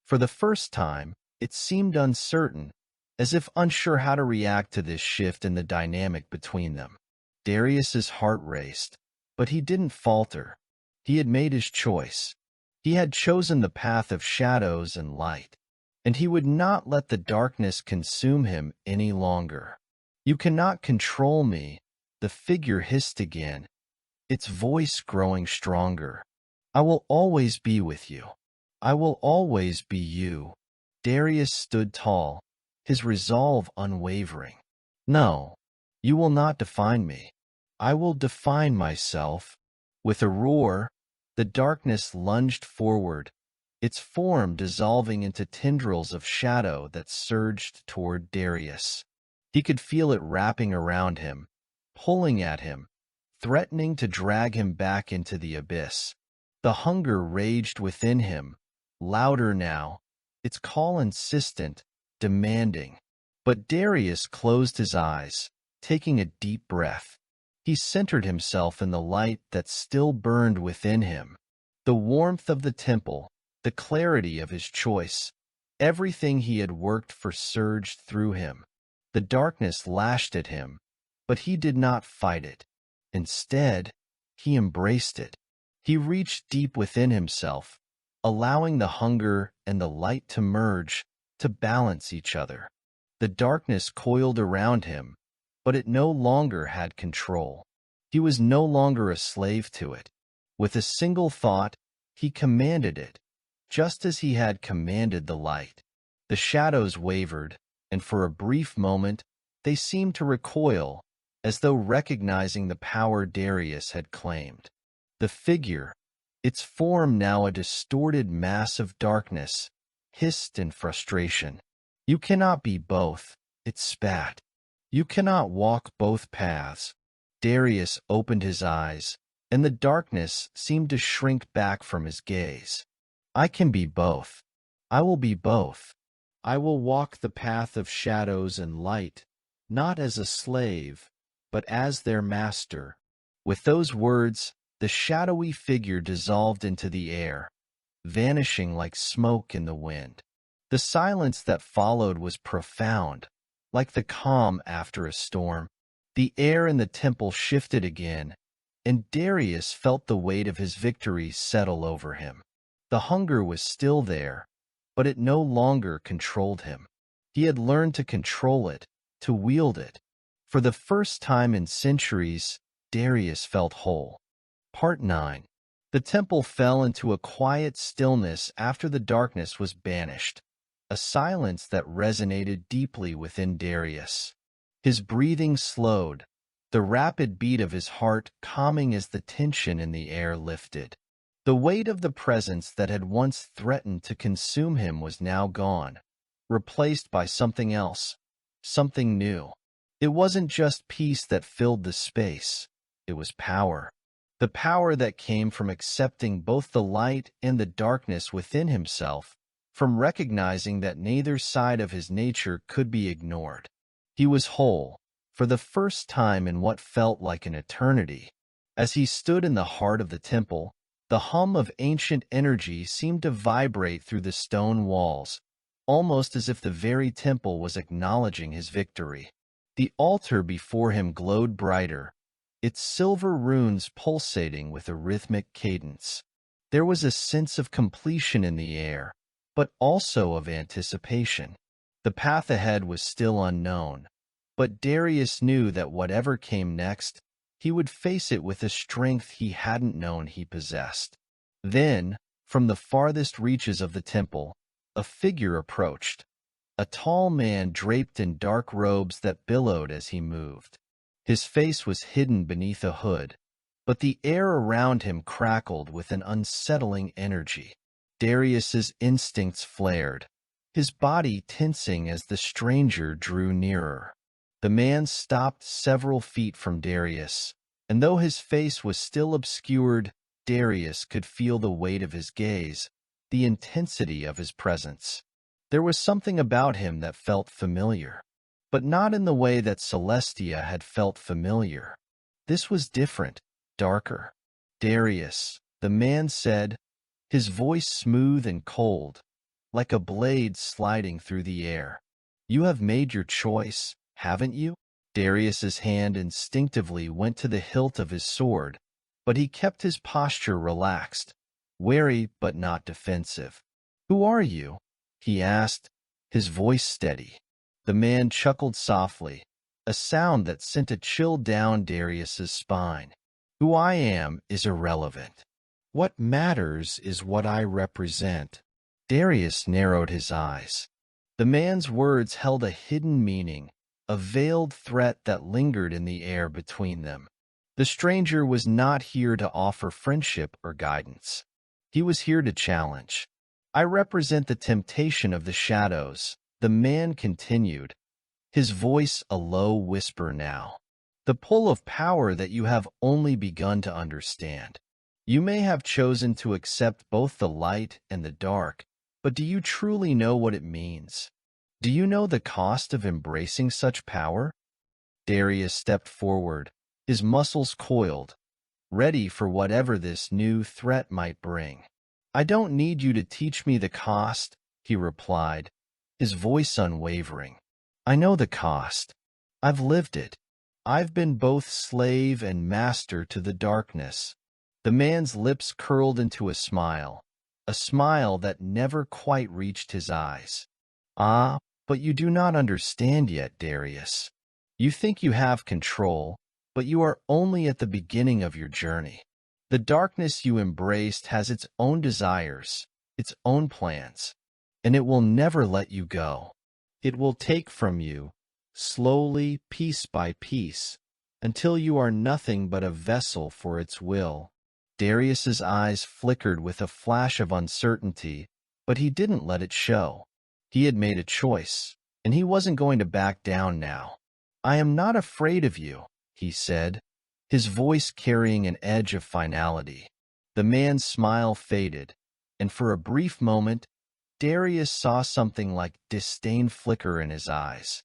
For the first time, it seemed uncertain, as if unsure how to react to this shift in the dynamic between them. Darius's heart raced, but he didn't falter. He had made his choice. He had chosen the path of shadows and light, and he would not let the darkness consume him any longer. You cannot control me, the figure hissed again, its voice growing stronger. I will always be with you. I will always be you. Darius stood tall, his resolve unwavering. No, you will not define me. I will define myself. With a roar, the darkness lunged forward, its form dissolving into tendrils of shadow that surged toward Darius. He could feel it wrapping around him, pulling at him, threatening to drag him back into the abyss. The hunger raged within him, louder now, its call insistent, demanding. But Darius closed his eyes, taking a deep breath. He centered himself in the light that still burned within him. The warmth of the temple, the clarity of his choice, everything he had worked for surged through him. The darkness lashed at him, but he did not fight it. Instead, he embraced it. He reached deep within himself, allowing the hunger and the light to merge, to balance each other. The darkness coiled around him, but it no longer had control. He was no longer a slave to it. With a single thought, he commanded it, just as he had commanded the light. The shadows wavered, and for a brief moment, they seemed to recoil, as though recognizing the power Darius had claimed. The figure, its form now a distorted mass of darkness, hissed in frustration. "You cannot be both," it spat. "You cannot walk both paths." Darius opened his eyes, and the darkness seemed to shrink back from his gaze. "I can be both. I will be both. I will walk the path of shadows and light, not as a slave, but as their master." With those words, the shadowy figure dissolved into the air, vanishing like smoke in the wind. The silence that followed was profound, like the calm after a storm. The air in the temple shifted again, and Darius felt the weight of his victory settle over him. The hunger was still there, but it no longer controlled him. He had learned to control it, to wield it. For the first time in centuries, Darius felt whole. Part 9. The temple fell into a quiet stillness after the darkness was banished, a silence that resonated deeply within Darius. His breathing slowed, the rapid beat of his heart calming as the tension in the air lifted. The weight of the presence that had once threatened to consume him was now gone, replaced by something else, something new. It wasn't just peace that filled the space, it was power. The power that came from accepting both the light and the darkness within himself, from recognizing that neither side of his nature could be ignored. He was whole, for the first time in what felt like an eternity. As he stood in the heart of the temple, the hum of ancient energy seemed to vibrate through the stone walls, almost as if the very temple was acknowledging his victory. The altar before him glowed brighter, its silver runes pulsating with a rhythmic cadence. There was a sense of completion in the air, but also of anticipation. The path ahead was still unknown, but Darius knew that whatever came next, he would face it with a strength he hadn't known he possessed. Then, from the farthest reaches of the temple, a figure approached, a tall man draped in dark robes that billowed as he moved. His face was hidden beneath a hood, but the air around him crackled with an unsettling energy. Darius's instincts flared, his body tensing as the stranger drew nearer. The man stopped several feet from Darius, and though his face was still obscured, Darius could feel the weight of his gaze, the intensity of his presence. There was something about him that felt familiar, but not in the way that Celestia had felt familiar. This was different, darker. "Darius," the man said, his voice smooth and cold, like a blade sliding through the air. "You have made your choice, haven't you?" Darius's hand instinctively went to the hilt of his sword, but he kept his posture relaxed, wary but not defensive. "Who are you?" he asked, his voice steady. The man chuckled softly, a sound that sent a chill down Darius's spine. "Who I am is irrelevant. What matters is what I represent." Darius narrowed his eyes. The man's words held a hidden meaning, a veiled threat that lingered in the air between them. The stranger was not here to offer friendship or guidance. He was here to challenge. "I represent the temptation of the shadows," the man continued, his voice a low whisper now. "The pull of power that you have only begun to understand. You may have chosen to accept both the light and the dark, but do you truly know what it means? Do you know the cost of embracing such power?" Darius stepped forward, his muscles coiled, ready for whatever this new threat might bring. "I don't need you to teach me the cost," he replied, his voice unwavering. "I know the cost. I've lived it. I've been both slave and master to the darkness." The man's lips curled into a smile that never quite reached his eyes. "Ah, but you do not understand yet, Darius. You think you have control, but you are only at the beginning of your journey. The darkness you embraced has its own desires, its own plans, and it will never let you go. It will take from you, slowly, piece by piece, until you are nothing but a vessel for its will. Darius's eyes flickered with a flash of uncertainty, but he didn't let it show. He had made a choice, and he wasn't going to back down now. "I am not afraid of you," he said, his voice carrying an edge of finality. The man's smile faded, and for a brief moment, Darius saw something like disdain flicker in his eyes.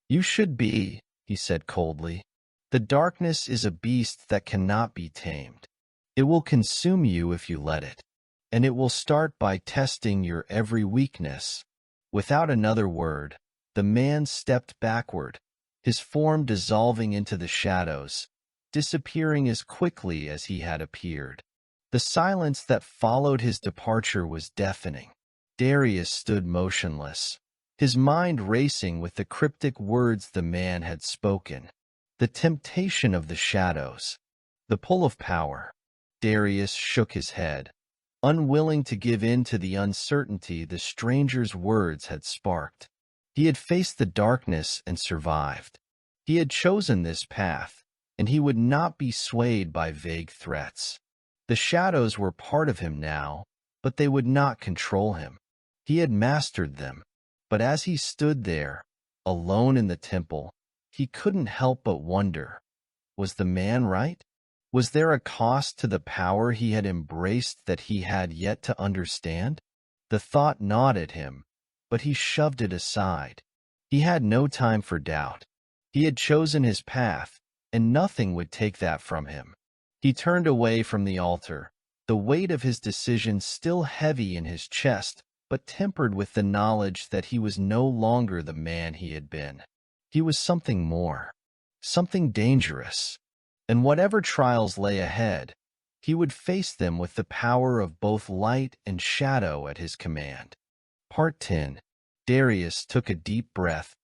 "You should be," he said coldly. "The darkness is a beast that cannot be tamed. It will consume you if you let it, and it will start by testing your every weakness." Without another word, the man stepped backward, his form dissolving into the shadows, disappearing as quickly as he had appeared. The silence that followed his departure was deafening. Darius stood motionless, his mind racing with the cryptic words the man had spoken. The temptation of the shadows, the pull of power. Darius shook his head, unwilling to give in to the uncertainty the stranger's words had sparked. He had faced the darkness and survived. He had chosen this path, and he would not be swayed by vague threats. The shadows were part of him now, but they would not control him. He had mastered them, but as he stood there, alone in the temple, he couldn't help but wonder, was the man right? Was there a cost to the power he had embraced that he had yet to understand? The thought gnawed at him, but he shoved it aside. He had no time for doubt. He had chosen his path, and nothing would take that from him. He turned away from the altar, the weight of his decision still heavy in his chest, but tempered with the knowledge that he was no longer the man he had been. He was something more, something dangerous. And whatever trials lay ahead, he would face them with the power of both light and shadow at his command. Part 10. Darius took a deep breath,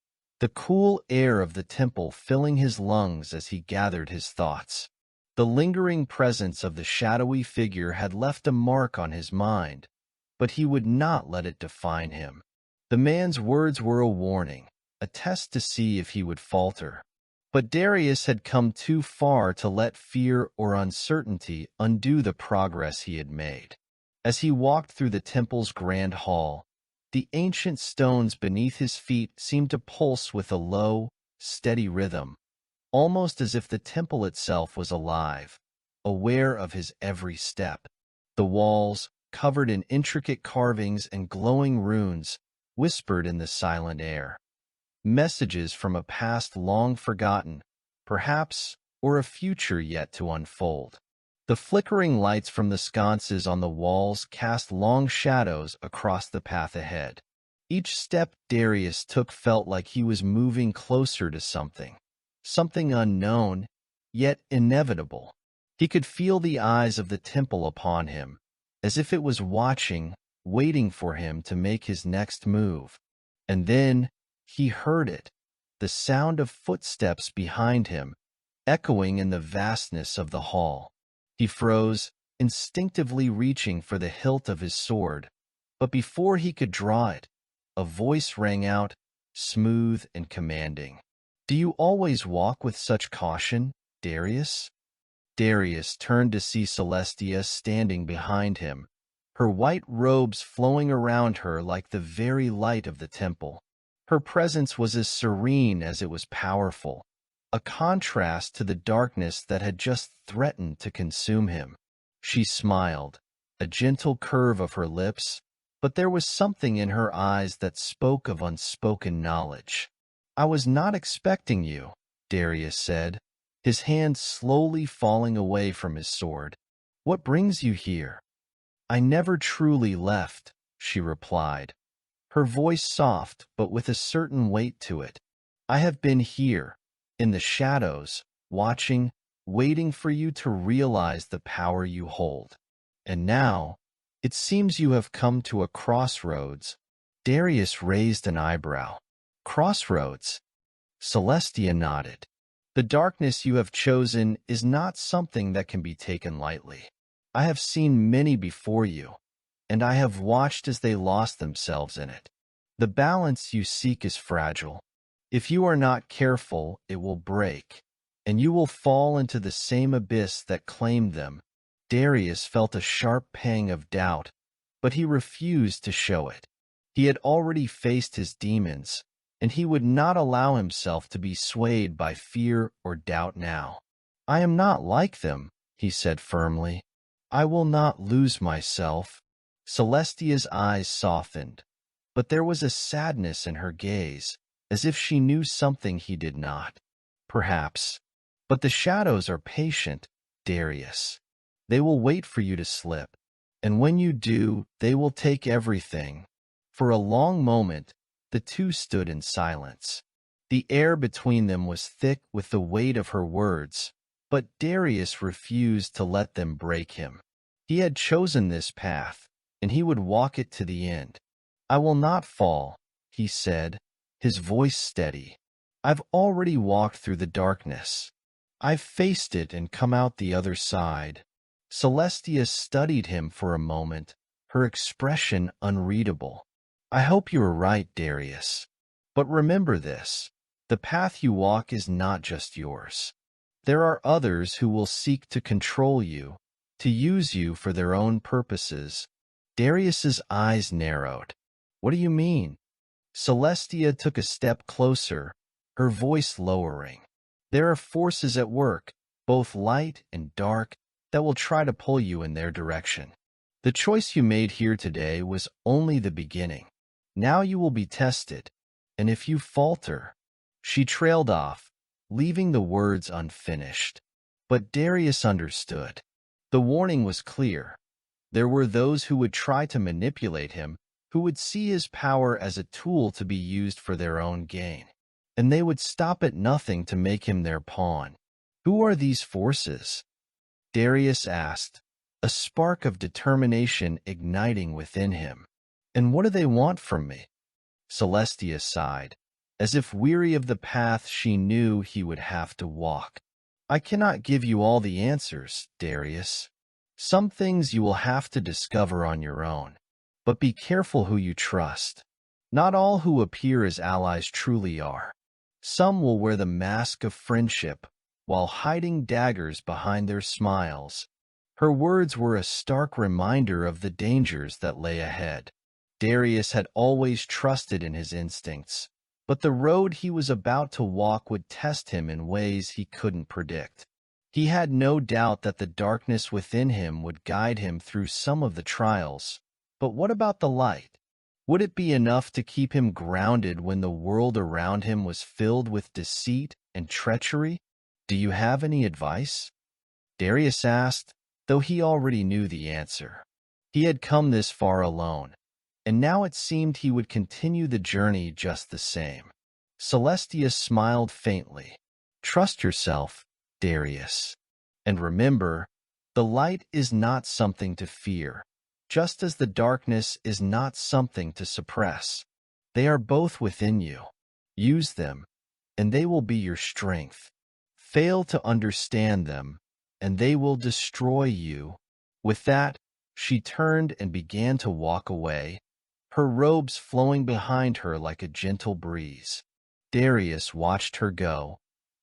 the cool air of the temple filling his lungs as he gathered his thoughts. The lingering presence of the shadowy figure had left a mark on his mind, but he would not let it define him. The man's words were a warning, a test to see if he would falter. But Darius had come too far to let fear or uncertainty undo the progress he had made. As he walked through the temple's grand hall, the ancient stones beneath his feet seemed to pulse with a low, steady rhythm, almost as if the temple itself was alive, aware of his every step. The walls, covered in intricate carvings and glowing runes, whispered in the silent air. Messages from a past long forgotten, perhaps, or a future yet to unfold. The flickering lights from the sconces on the walls cast long shadows across the path ahead. Each step Darius took felt like he was moving closer to something unknown, yet inevitable. He could feel the eyes of the temple upon him, as if it was watching, waiting for him to make his next move. And then he heard it, the sound of footsteps behind him, echoing in the vastness of the hall. He froze, instinctively reaching for the hilt of his sword, but before he could draw it, a voice rang out, smooth and commanding. "Do you always walk with such caution, Darius?" Darius turned to see Celestia standing behind him, her white robes flowing around her like the very light of the temple. Her presence was as serene as it was powerful, a contrast to the darkness that had just threatened to consume him. She smiled, a gentle curve of her lips, but there was something in her eyes that spoke of unspoken knowledge. "I was not expecting you," Darius said, his hand slowly falling away from his sword. "What brings you here?" "I never truly left," she replied, her voice soft but with a certain weight to it. "I have been here, in the shadows, watching, waiting for you to realize the power you hold. And now, it seems you have come to a crossroads." Darius raised an eyebrow. "Crossroads?" Celestia nodded. "The darkness you have chosen is not something that can be taken lightly. I have seen many before you, and I have watched as they lost themselves in it. The balance you seek is fragile. If you are not careful, it will break, and you will fall into the same abyss that claimed them. Darius felt a sharp pang of doubt, but he refused to show it. He had already faced his demons, and he would not allow himself to be swayed by fear or doubt now. "I am not like them," he said firmly. "I will not lose myself." Celestia's eyes softened, but there was a sadness in her gaze, as if she knew something he did not. "Perhaps. But the shadows are patient, Darius. They will wait for you to slip, and when you do, they will take everything." For a long moment, the two stood in silence. The air between them was thick with the weight of her words, but Darius refused to let them break him. He had chosen this path, and he would walk it to the end. "I will not fall," he said, his voice steady. "I've already walked through the darkness. I've faced it and come out the other side." Celestia studied him for a moment, her expression unreadable. "I hope you are right, Darius. But remember this, the path you walk is not just yours. There are others who will seek to control you, to use you for their own purposes." Darius's eyes narrowed. "What do you mean?" Celestia took a step closer, her voice lowering. "There are forces at work, both light and dark, that will try to pull you in their direction. The choice you made here today was only the beginning. Now you will be tested, and if you falter—" She trailed off, leaving the words unfinished. But Darius understood. The warning was clear. There were those who would try to manipulate him, who would see his power as a tool to be used for their own gain, and they would stop at nothing to make him their pawn. "Who are these forces?" Darius asked, a spark of determination igniting within him. "And what do they want from me?" Celestia sighed, as if weary of the path she knew he would have to walk. "I cannot give you all the answers, Darius. Some things you will have to discover on your own. But be careful who you trust. Not all who appear as allies truly are. Some will wear the mask of friendship while hiding daggers behind their smiles." Her words were a stark reminder of the dangers that lay ahead. Darius had always trusted in his instincts, but the road he was about to walk would test him in ways he couldn't predict. He had no doubt that the darkness within him would guide him through some of the trials, but what about the light? Would it be enough to keep him grounded when the world around him was filled with deceit and treachery? "Do you have any advice?" Darius asked, though he already knew the answer. He had come this far alone, and now it seemed he would continue the journey just the same. Celestia smiled faintly. "Trust yourself, Darius. And remember, the light is not something to fear, just as the darkness is not something to suppress. They are both within you. Use them, and they will be your strength. Fail to understand them, and they will destroy you." With that, she turned and began to walk away, her robes flowing behind her like a gentle breeze. Darius watched her go,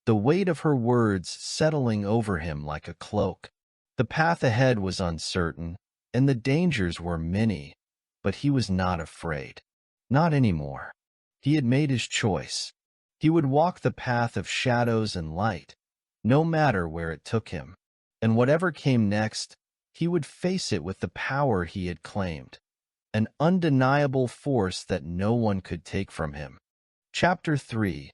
the weight of her words settling over him like a cloak. The path ahead was uncertain, and the dangers were many, but he was not afraid. Not anymore. He had made his choice. He would walk the path of shadows and light, no matter where it took him. And whatever came next, he would face it with the power he had claimed, an undeniable force that no one could take from him. Chapter 3.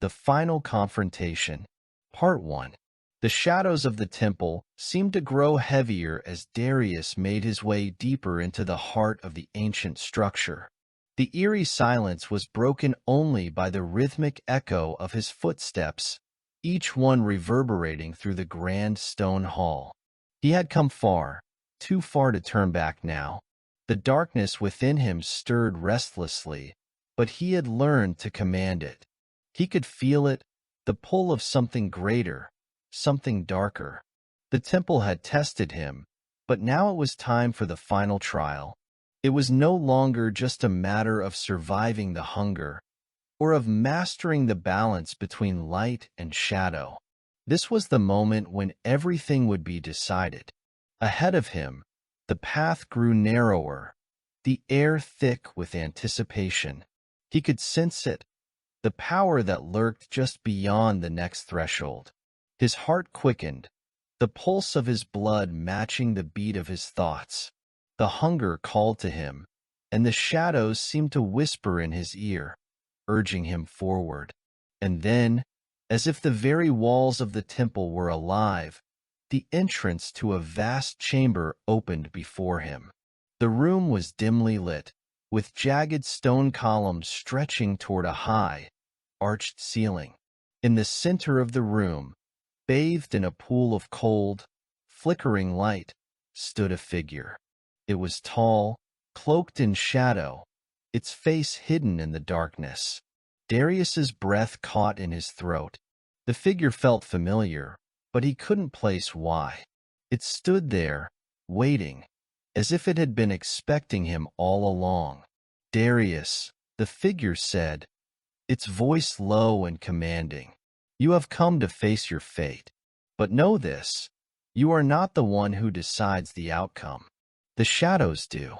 The Final Confrontation. Part 1. The shadows of the temple seemed to grow heavier as Darius made his way deeper into the heart of the ancient structure. The eerie silence was broken only by the rhythmic echo of his footsteps, each one reverberating through the grand stone hall. He had come far, too far to turn back now. The darkness within him stirred restlessly, but he had learned to command it. He could feel it, the pull of something greater, something darker. The temple had tested him, but now it was time for the final trial. It was no longer just a matter of surviving the hunger, or of mastering the balance between light and shadow. This was the moment when everything would be decided. Ahead of him, the path grew narrower, the air thick with anticipation. He could sense it, the power that lurked just beyond the next threshold. His heart quickened, the pulse of his blood matching the beat of his thoughts. The hunger called to him, and the shadows seemed to whisper in his ear, urging him forward. And then, as if the very walls of the temple were alive, the entrance to a vast chamber opened before him. The room was dimly lit, with jagged stone columns stretching toward a high, arched ceiling. In the center of the room, bathed in a pool of cold, flickering light, stood a figure. It was tall, cloaked in shadow, its face hidden in the darkness. Darius's breath caught in his throat. The figure felt familiar, but he couldn't place why. It stood there, waiting, as if it had been expecting him all along. "Darius," the figure said, its voice low and commanding. "You have come to face your fate. But know this, you are not the one who decides the outcome. The shadows do,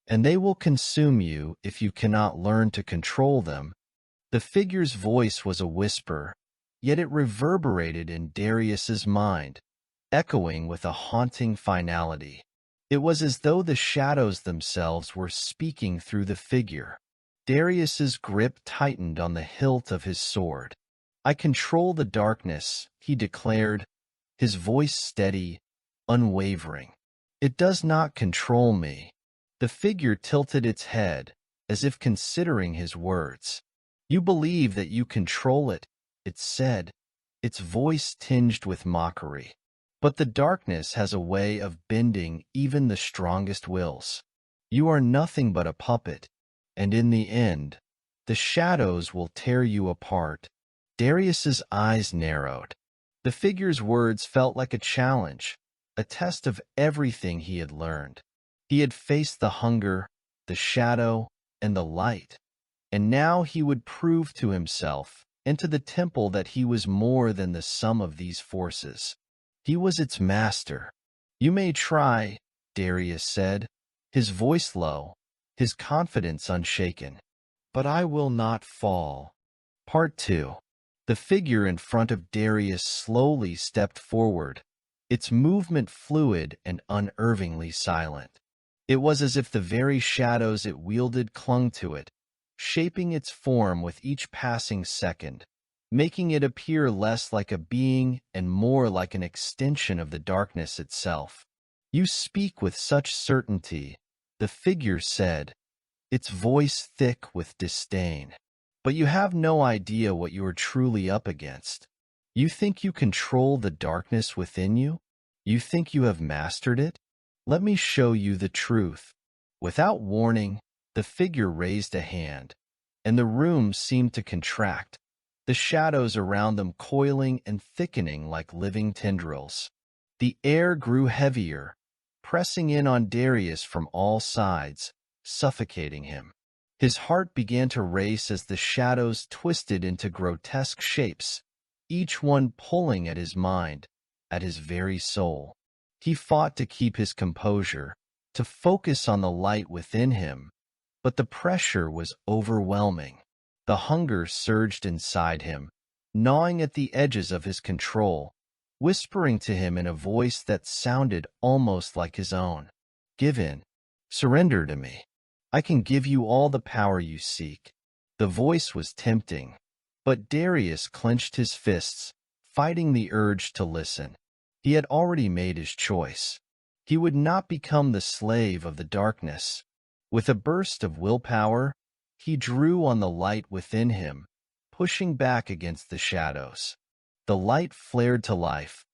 and they will consume you if you cannot learn to control them." The figure's voice was a whisper, yet it reverberated in Darius's mind, echoing with a haunting finality. It was as though the shadows themselves were speaking through the figure. Darius's grip tightened on the hilt of his sword. "I control the darkness," he declared, his voice steady, unwavering. "It does not control me." The figure tilted its head, as if considering his words. "You believe that you control it," it said, its voice tinged with mockery. "But the darkness has a way of bending even the strongest wills. You are nothing but a puppet, and in the end, the shadows will tear you apart." Darius's eyes narrowed. The figure's words felt like a challenge, a test of everything he had learned. He had faced the hunger, the shadow, and the light, and now he would prove to himself and to the temple that he was more than the sum of these forces. He was its master. "You may try," Darius said, his voice low, his confidence unshaken. "But I will not fall." Part 2. The figure in front of Darius slowly stepped forward, its movement fluid and unnervingly silent. It was as if the very shadows it wielded clung to it, shaping its form with each passing second, making it appear less like a being and more like an extension of the darkness itself. "You speak with such certainty," the figure said, its voice thick with disdain. "But you have no idea what you are truly up against. You think you control the darkness within you? You think you have mastered it? Let me show you the truth." Without warning, the figure raised a hand, and the room seemed to contract, the shadows around them coiling and thickening like living tendrils. The air grew heavier, pressing in on Darius from all sides, suffocating him. His heart began to race as the shadows twisted into grotesque shapes, each one pulling at his mind, at his very soul. He fought to keep his composure, to focus on the light within him, but the pressure was overwhelming. The hunger surged inside him, gnawing at the edges of his control, whispering to him in a voice that sounded almost like his own. "Give in. Surrender to me. I can give you all the power you seek." The voice was tempting, but Darius clenched his fists, fighting the urge to listen. He had already made his choice. He would not become the slave of the darkness. With a burst of willpower, he drew on the light within him, pushing back against the shadows. The light flared to life,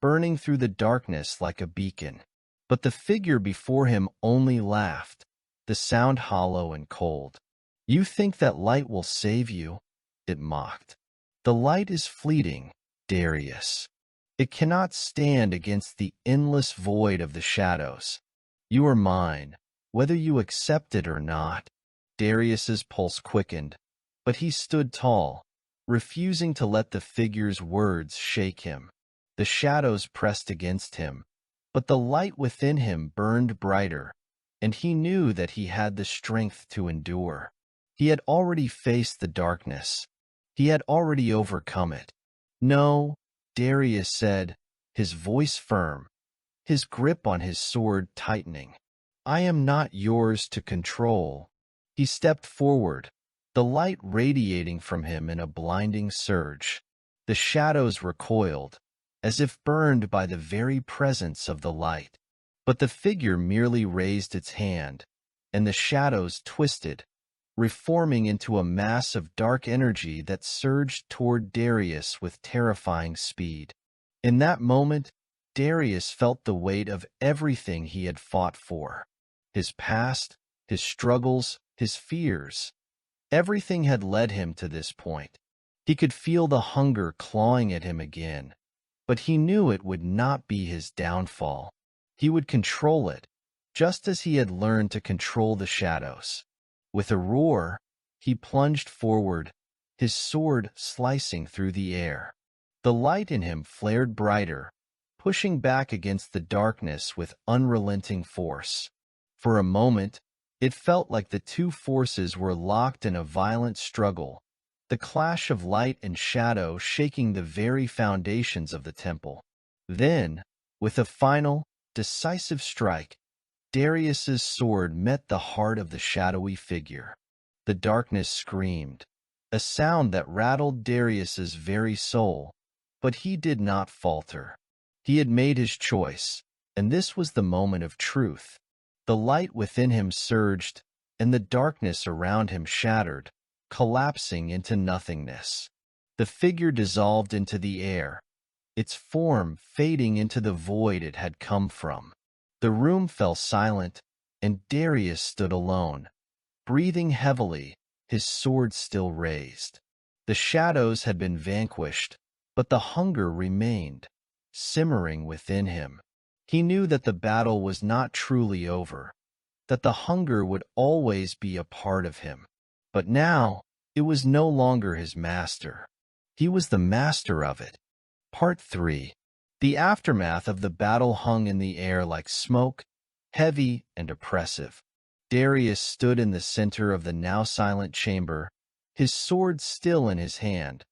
burning through the darkness like a beacon. But the figure before him only laughed, the sound hollow and cold. "You think that light will save you?" it mocked. "The light is fleeting, Darius. It cannot stand against the endless void of the shadows. You are mine, whether you accept it or not." Darius's pulse quickened, but he stood tall, refusing to let the figure's words shake him. The shadows pressed against him, but the light within him burned brighter, and he knew that he had the strength to endure. He had already faced the darkness. He had already overcome it. "No," Darius said, his voice firm, his grip on his sword tightening. "I am not yours to control." He stepped forward, the light radiating from him in a blinding surge. The shadows recoiled, as if burned by the very presence of the light. But the figure merely raised its hand, and the shadows twisted, reforming into a mass of dark energy that surged toward Darius with terrifying speed. In that moment, Darius felt the weight of everything he had fought for. His past, his struggles, his fears. Everything had led him to this point. He could feel the hunger clawing at him again, but he knew it would not be his downfall. He would control it, just as he had learned to control the shadows. With a roar, he plunged forward, his sword slicing through the air. The light in him flared brighter, pushing back against the darkness with unrelenting force. For a moment, it felt like the two forces were locked in a violent struggle, the clash of light and shadow shaking the very foundations of the temple. Then, with a final, decisive strike, Darius's sword met the heart of the shadowy figure. The darkness screamed, a sound that rattled Darius's very soul, but he did not falter. He had made his choice, and this was the moment of truth. The light within him surged, and the darkness around him shattered, collapsing into nothingness. The figure dissolved into the air, its form fading into the void it had come from. The room fell silent, and Darius stood alone, breathing heavily, his sword still raised. The shadows had been vanquished, but the hunger remained, simmering within him. He knew that the battle was not truly over, that the hunger would always be a part of him. But now, it was no longer his master. He was the master of it. Part 3. The aftermath of the battle hung in the air like smoke, heavy and oppressive. Darius stood in the center of the now silent chamber, his sword still in his hand,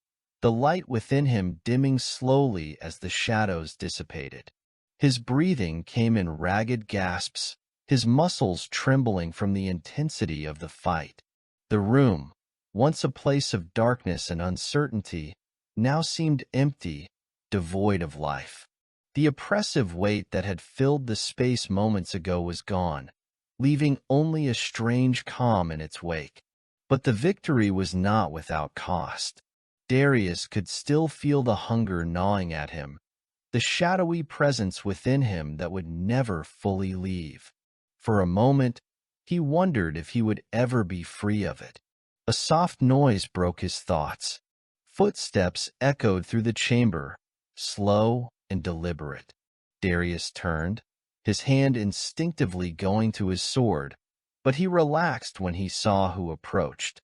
the light within him dimming slowly as the shadows dissipated. His breathing came in ragged gasps, his muscles trembling from the intensity of the fight. The room, once a place of darkness and uncertainty, now seemed empty, devoid of life. The oppressive weight that had filled the space moments ago was gone, leaving only a strange calm in its wake. But the victory was not without cost. Darius could still feel the hunger gnawing at him, the shadowy presence within him that would never fully leave. For a moment, he wondered if he would ever be free of it. A soft noise broke his thoughts. Footsteps echoed through the chamber, slow and deliberate. Darius turned, his hand instinctively going to his sword, but he relaxed when he saw who approached.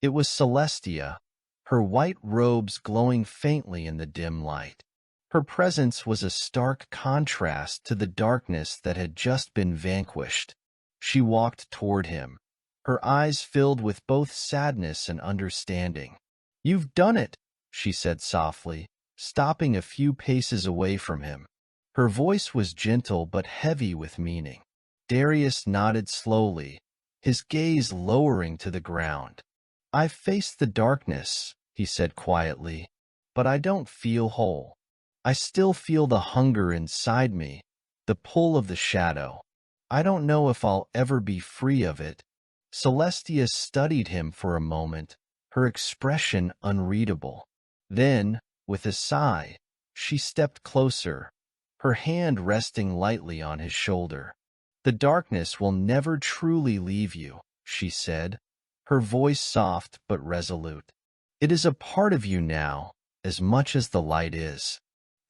It was Celestia, her white robes glowing faintly in the dim light. Her presence was a stark contrast to the darkness that had just been vanquished. She walked toward him, her eyes filled with both sadness and understanding. "You've done it," she said softly, stopping a few paces away from him. Her voice was gentle but heavy with meaning. Darius nodded slowly, his gaze lowering to the ground. "I've faced the darkness," he said quietly, "but I don't feel whole. I still feel the hunger inside me, the pull of the shadow. I don't know if I'll ever be free of it." Celestia studied him for a moment, her expression unreadable. Then, with a sigh, she stepped closer, her hand resting lightly on his shoulder. "The darkness will never truly leave you," she said, her voice soft but resolute. "It is a part of you now, as much as the light is.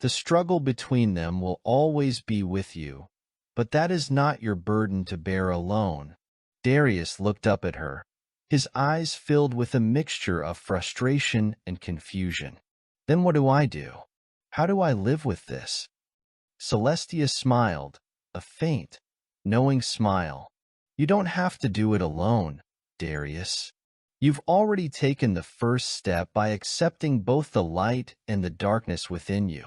The struggle between them will always be with you, but that is not your burden to bear alone." Darius looked up at her, his eyes filled with a mixture of frustration and confusion. "Then what do I do?" How do I live with this? Celestia smiled, a faint, knowing smile. You don't have to do it alone, Darius. You've already taken the first step by accepting both the light and the darkness within you.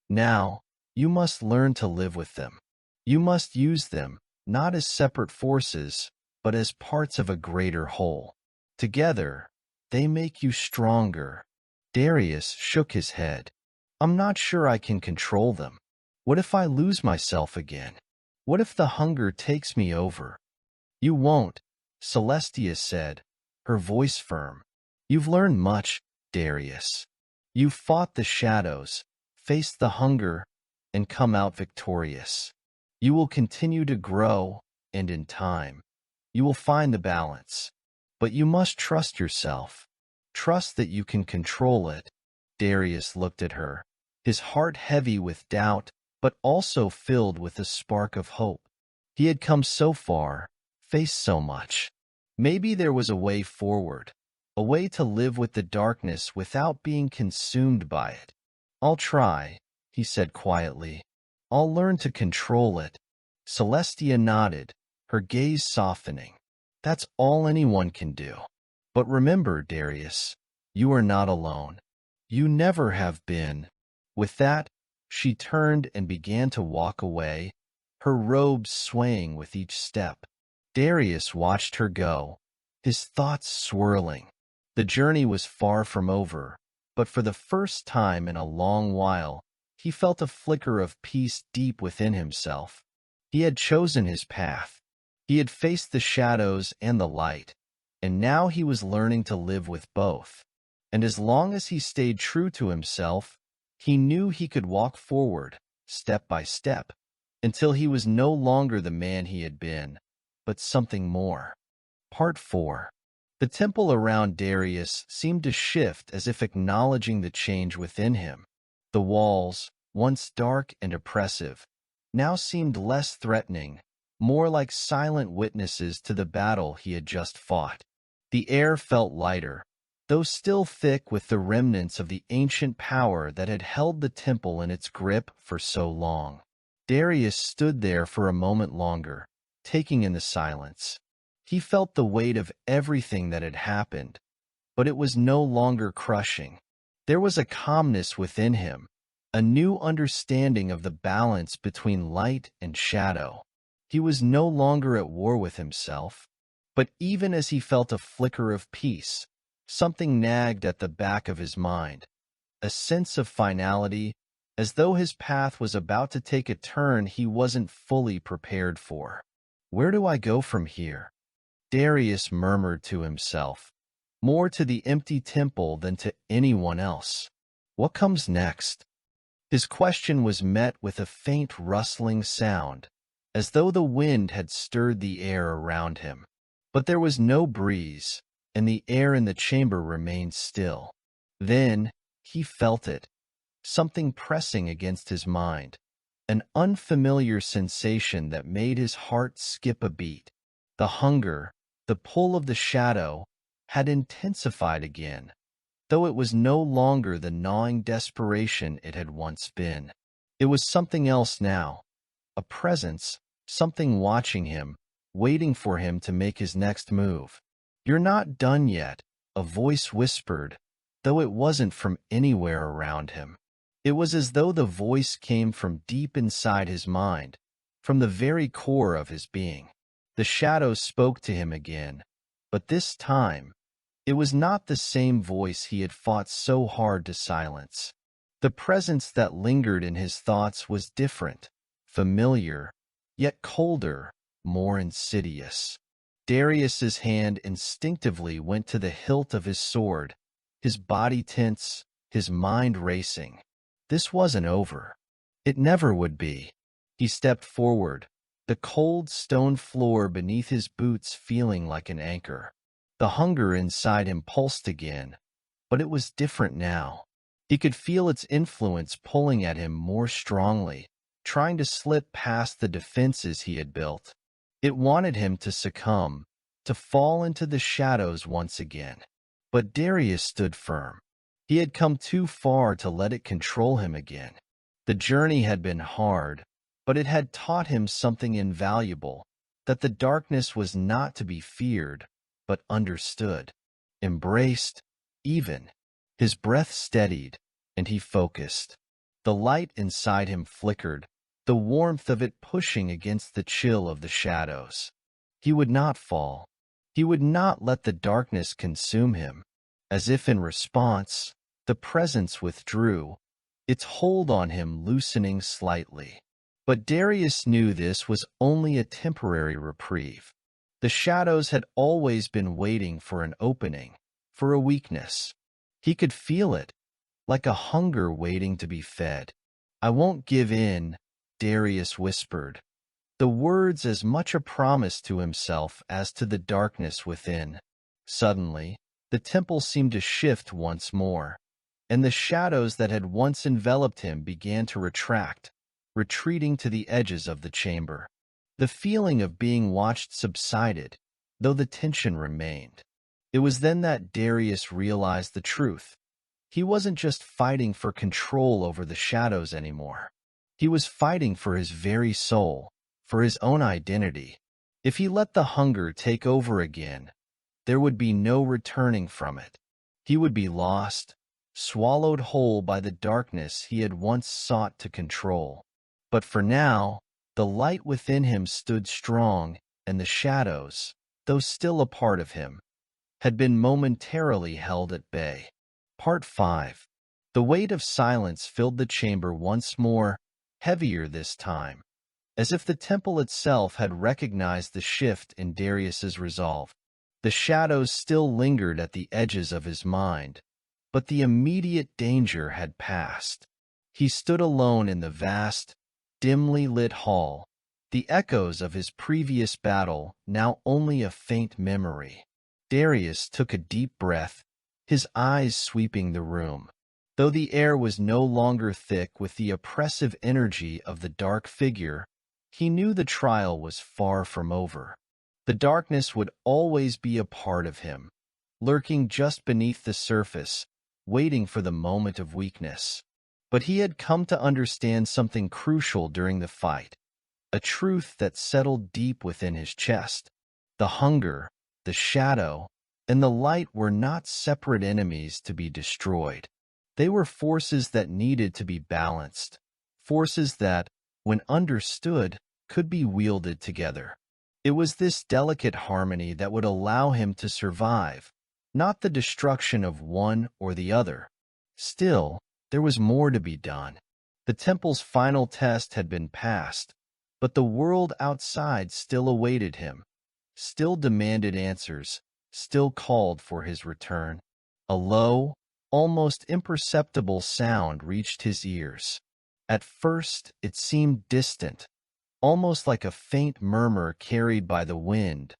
Now, you must learn to live with them. You must use them, not as separate forces, but as parts of a greater whole. Together, they make you stronger. Darius shook his head. I'm not sure I can control them. What if I lose myself again? What if the hunger takes me over? You won't, Celestia said, her voice firm. You've learned much, Darius. You've fought the shadows, faced the hunger, and come out victorious. You will continue to grow, and in time, you will find the balance. But you must trust yourself. Trust that you can control it. Darius looked at her, his heart heavy with doubt, but also filled with a spark of hope. He had come so far, faced so much. Maybe there was a way forward, a way to live with the darkness without being consumed by it. I'll try, he said quietly. I'll learn to control it. Celestia nodded, her gaze softening. That's all anyone can do. But remember, Darius, you are not alone. You never have been. With that, she turned and began to walk away, her robes swaying with each step. Darius watched her go, his thoughts swirling. The journey was far from over, but for the first time in a long while, he felt a flicker of peace deep within himself. He had chosen his path. He had faced the shadows and the light, and now he was learning to live with both. And as long as he stayed true to himself, he knew he could walk forward, step by step, until he was no longer the man he had been, but something more. Part 4. The temple around Darius seemed to shift as if acknowledging the change within him. The walls, once dark and oppressive, now seemed less threatening, more like silent witnesses to the battle he had just fought. The air felt lighter, though still thick with the remnants of the ancient power that had held the temple in its grip for so long. Darius stood there for a moment longer, taking in the silence. He felt the weight of everything that had happened, but it was no longer crushing. There was a calmness within him, a new understanding of the balance between light and shadow. He was no longer at war with himself, but even as he felt a flicker of peace, something nagged at the back of his mind, a sense of finality, as though his path was about to take a turn he wasn't fully prepared for. Where do I go from here? Darius murmured to himself, more to the empty temple than to anyone else. What comes next? His question was met with a faint rustling sound, as though the wind had stirred the air around him. But there was no breeze, and the air in the chamber remained still. Then he felt it, something pressing against his mind, an unfamiliar sensation that made his heart skip a beat. The hunger, the pull of the shadow, had intensified again, though it was no longer the gnawing desperation it had once been. It was something else now, a presence, something watching him, waiting for him to make his next move. You're not done yet, a voice whispered, though it wasn't from anywhere around him. It was as though the voice came from deep inside his mind, from the very core of his being. The shadows spoke to him again, but this time, it was not the same voice he had fought so hard to silence. The presence that lingered in his thoughts was different, familiar, yet colder, more insidious. Darius's hand instinctively went to the hilt of his sword, his body tense, his mind racing. This wasn't over. It never would be. He stepped forward, the cold stone floor beneath his boots feeling like an anchor. The hunger inside him pulsed again, but it was different now. He could feel its influence pulling at him more strongly, trying to slip past the defenses he had built. It wanted him to succumb, to fall into the shadows once again. But Darius stood firm. He had come too far to let it control him again. The journey had been hard, but it had taught him something invaluable, that the darkness was not to be feared, but understood, embraced, even. His breath steadied, and he focused. The light inside him flickered, the warmth of it pushing against the chill of the shadows. He would not fall. He would not let the darkness consume him. As if in response, the presence withdrew, its hold on him loosening slightly. But Darius knew this was only a temporary reprieve. The shadows had always been waiting for an opening, for a weakness. He could feel it, like a hunger waiting to be fed. "I won't give in," Darius whispered, the words as much a promise to himself as to the darkness within. Suddenly, the temple seemed to shift once more, and the shadows that had once enveloped him began to retract, retreating to the edges of the chamber. The feeling of being watched subsided, though the tension remained. It was then that Darius realized the truth. He wasn't just fighting for control over the shadows anymore. He was fighting for his very soul, for his own identity. If he let the hunger take over again, there would be no returning from it. He would be lost, swallowed whole by the darkness he had once sought to control. But for now, the light within him stood strong, and the shadows, though still a part of him, had been momentarily held at bay. Part 5. The weight of silence filled the chamber once more, heavier this time, as if the temple itself had recognized the shift in Darius's resolve. The shadows still lingered at the edges of his mind, but the immediate danger had passed. He stood alone in the vast, dimly lit hall, the echoes of his previous battle now only a faint memory. Darius took a deep breath, his eyes sweeping the room. Though the air was no longer thick with the oppressive energy of the dark figure, he knew the trial was far from over. The darkness would always be a part of him, lurking just beneath the surface, waiting for the moment of weakness. But he had come to understand something crucial during the fight, a truth that settled deep within his chest. The hunger, the shadow, and the light were not separate enemies to be destroyed. They were forces that needed to be balanced, forces that, when understood, could be wielded together. It was this delicate harmony that would allow him to survive, not the destruction of one or the other. Still, there was more to be done. The temple's final test had been passed, but the world outside still awaited him, still demanded answers, still called for his return. A low, almost imperceptible sound reached his ears. At first, it seemed distant, almost like a faint murmur carried by the wind,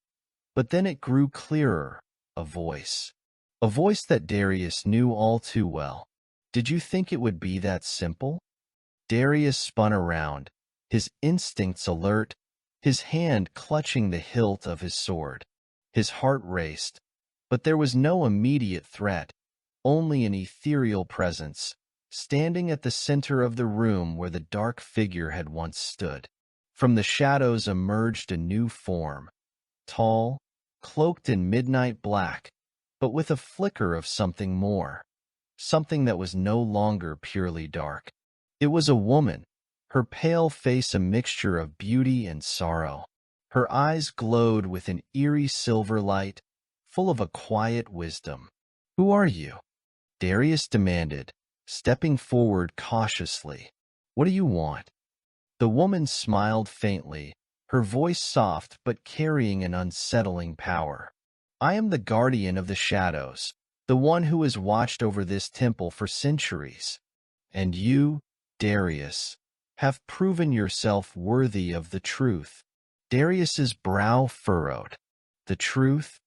but then it grew clearer, a voice that Darius knew all too well. "Did you think it would be that simple?" Darius spun around, his instincts alert, his hand clutching the hilt of his sword. His heart raced, but there was no immediate threat, only an ethereal presence, standing at the center of the room where the dark figure had once stood. From the shadows emerged a new form, tall, cloaked in midnight black, but with a flicker of something more, something that was no longer purely dark. It was a woman, her pale face a mixture of beauty and sorrow. Her eyes glowed with an eerie silver light, full of a quiet wisdom. "Who are you?" Darius demanded, stepping forward cautiously. "What do you want?" The woman smiled faintly, her voice soft but carrying an unsettling power. "I am the guardian of the shadows, the one who has watched over this temple for centuries. And you, Darius, have proven yourself worthy of the truth." Darius's brow furrowed. "The truth?"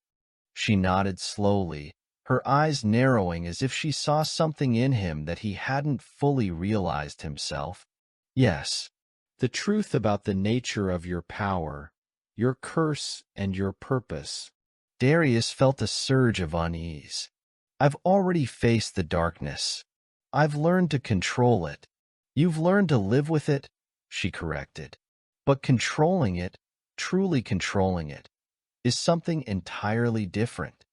She nodded slowly, her eyes narrowing as if she saw something in him that he hadn't fully realized himself. "Yes, the truth about the nature of your power, your curse, and your purpose." Darius felt a surge of unease. I've already faced the darkness. I've learned to control it. You've learned to live with it, she corrected. But controlling it, truly controlling it, is something entirely different.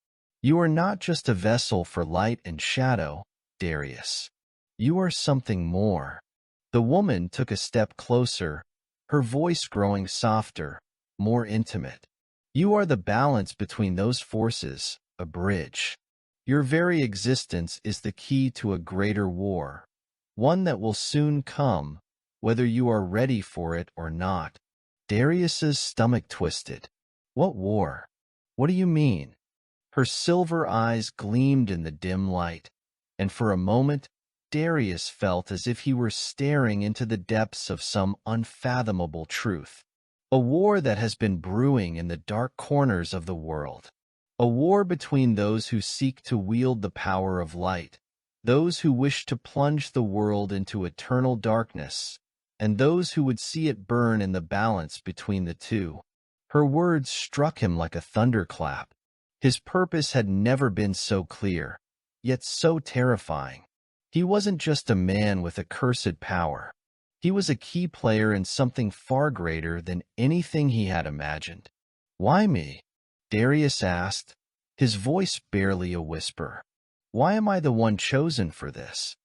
You are not just a vessel for light and shadow, Darius. You are something more. The woman took a step closer, her voice growing softer, more intimate. You are the balance between those forces, a bridge. Your very existence is the key to a greater war, one that will soon come, whether you are ready for it or not. Darius's stomach twisted. What war? What do you mean? Her silver eyes gleamed in the dim light, and for a moment Darius felt as if he were staring into the depths of some unfathomable truth. A war that has been brewing in the dark corners of the world. A war between those who seek to wield the power of light, those who wish to plunge the world into eternal darkness, and those who would see it burn in the balance between the two. Her words struck him like a thunderclap. His purpose had never been so clear, yet so terrifying. He wasn't just a man with accursed power. He was a key player in something far greater than anything he had imagined. Why me? Darius asked, his voice barely a whisper. Why am I the one chosen for this?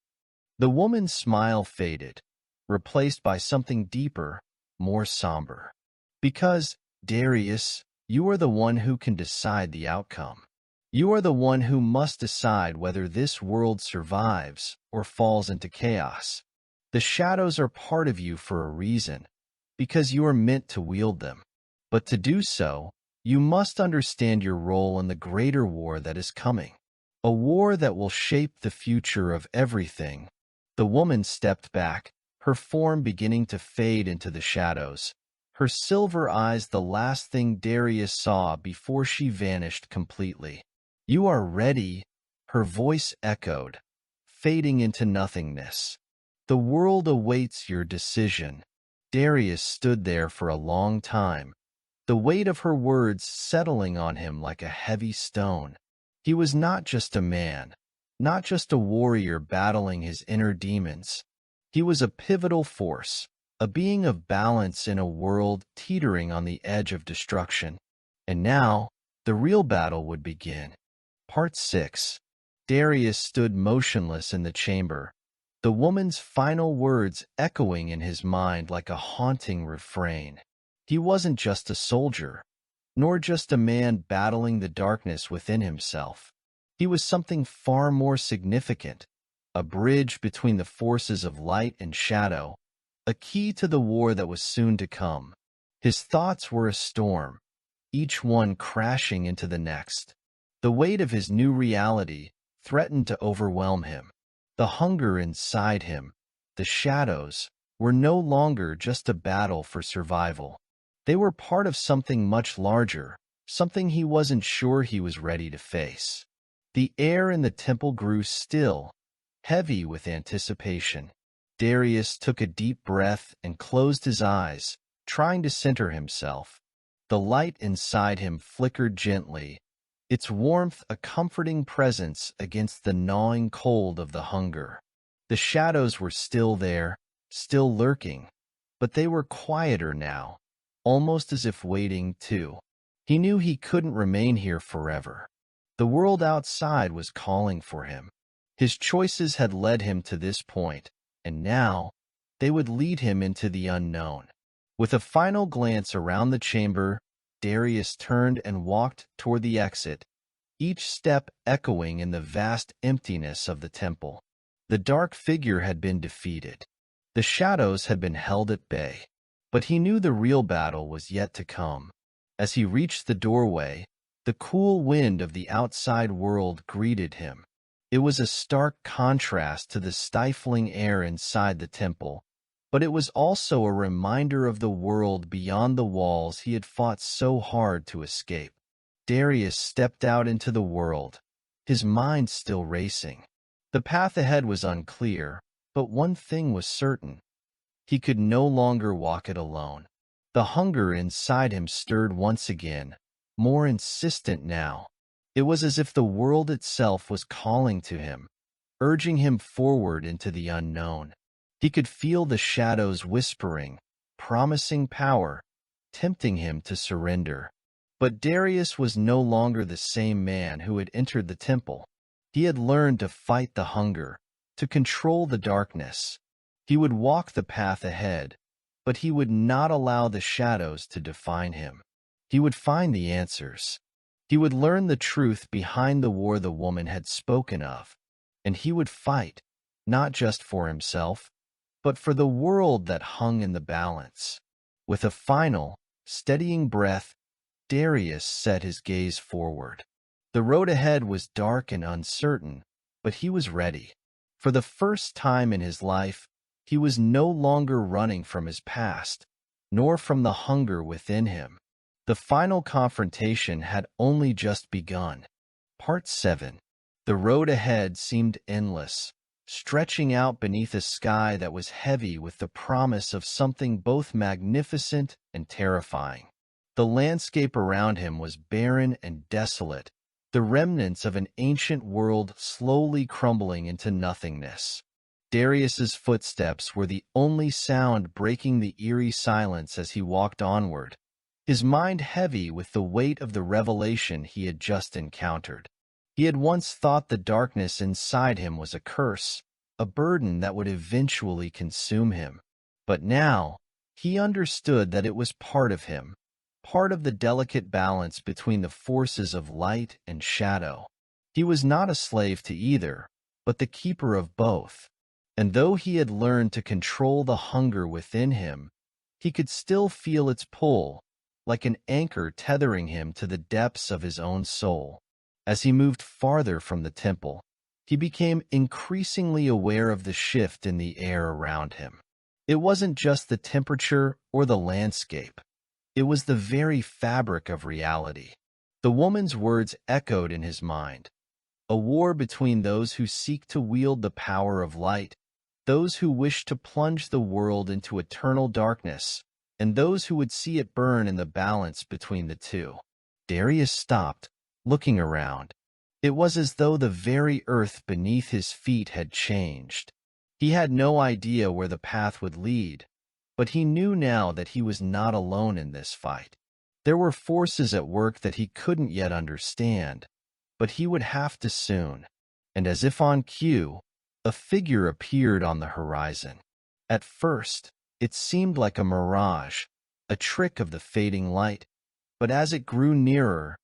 The woman's smile faded, replaced by something deeper, more somber. Because, Darius, you are the one who can decide the outcome. You are the one who must decide whether this world survives or falls into chaos. The shadows are part of you for a reason, because you are meant to wield them. But to do so, you must understand your role in the greater war that is coming. A war that will shape the future of everything. The woman stepped back, her form beginning to fade into the shadows, her silver eyes the last thing Darius saw before she vanished completely. You are ready, her voice echoed, fading into nothingness. The world awaits your decision. Darius stood there for a long time, the weight of her words settling on him like a heavy stone. He was not just a man, not just a warrior battling his inner demons. He was a pivotal force, a being of balance in a world teetering on the edge of destruction. And now, the real battle would begin. Part 6. Darius stood motionless in the chamber, the woman's final words echoing in his mind like a haunting refrain. He wasn't just a soldier, nor just a man battling the darkness within himself. He was something far more significant, a bridge between the forces of light and shadow, a key to the war that was soon to come. His thoughts were a storm, each one crashing into the next. The weight of his new reality threatened to overwhelm him. The hunger inside him, the shadows, were no longer just a battle for survival. They were part of something much larger, something he wasn't sure he was ready to face. The air in the temple grew still, heavy with anticipation. Darius took a deep breath and closed his eyes, trying to center himself. The light inside him flickered gently, its warmth a comforting presence against the gnawing cold of the hunger. The shadows were still there, still lurking, but they were quieter now, almost as if waiting too. He knew he couldn't remain here forever. The world outside was calling for him. His choices had led him to this point, and now they would lead him into the unknown. With a final glance around the chamber, Darius turned and walked toward the exit, each step echoing in the vast emptiness of the temple. The dark figure had been defeated. The shadows had been held at bay. But he knew the real battle was yet to come. As he reached the doorway, the cool wind of the outside world greeted him. It was a stark contrast to the stifling air inside the temple, but it was also a reminder of the world beyond the walls he had fought so hard to escape. Darius stepped out into the world, his mind still racing. The path ahead was unclear, but one thing was certain. He could no longer walk it alone. The hunger inside him stirred once again, more insistent now. It was as if the world itself was calling to him, urging him forward into the unknown. He could feel the shadows whispering, promising power, tempting him to surrender. But Darius was no longer the same man who had entered the temple. He had learned to fight the hunger, to control the darkness. He would walk the path ahead, but he would not allow the shadows to define him. He would find the answers. He would learn the truth behind the war the woman had spoken of, and he would fight, not just for himself, but for the world that hung in the balance. With a final, steadying breath, Darius set his gaze forward. The road ahead was dark and uncertain, but he was ready. For the first time in his life, he was no longer running from his past, nor from the hunger within him. The final confrontation had only just begun. Part 7. The road ahead seemed endless, stretching out beneath a sky that was heavy with the promise of something both magnificent and terrifying. The landscape around him was barren and desolate, the remnants of an ancient world slowly crumbling into nothingness. Darius's footsteps were the only sound breaking the eerie silence as he walked onward, his mind heavy with the weight of the revelation he had just encountered. He had once thought the darkness inside him was a curse, a burden that would eventually consume him. But now, he understood that it was part of him, part of the delicate balance between the forces of light and shadow. He was not a slave to either, but the keeper of both. And though he had learned to control the hunger within him, he could still feel its pull, like an anchor tethering him to the depths of his own soul. As he moved farther from the temple, he became increasingly aware of the shift in the air around him. It wasn't just the temperature or the landscape. It was the very fabric of reality. The woman's words echoed in his mind. A war between those who seek to wield the power of light, those who wish to plunge the world into eternal darkness, and those who would see it burn in the balance between the two. Darius stopped, looking around. It was as though the very earth beneath his feet had changed. He had no idea where the path would lead, but he knew now that he was not alone in this fight. There were forces at work that he couldn't yet understand, but he would have to soon. And as if on cue, a figure appeared on the horizon. At first, it seemed like a mirage, a trick of the fading light, but as it grew nearer,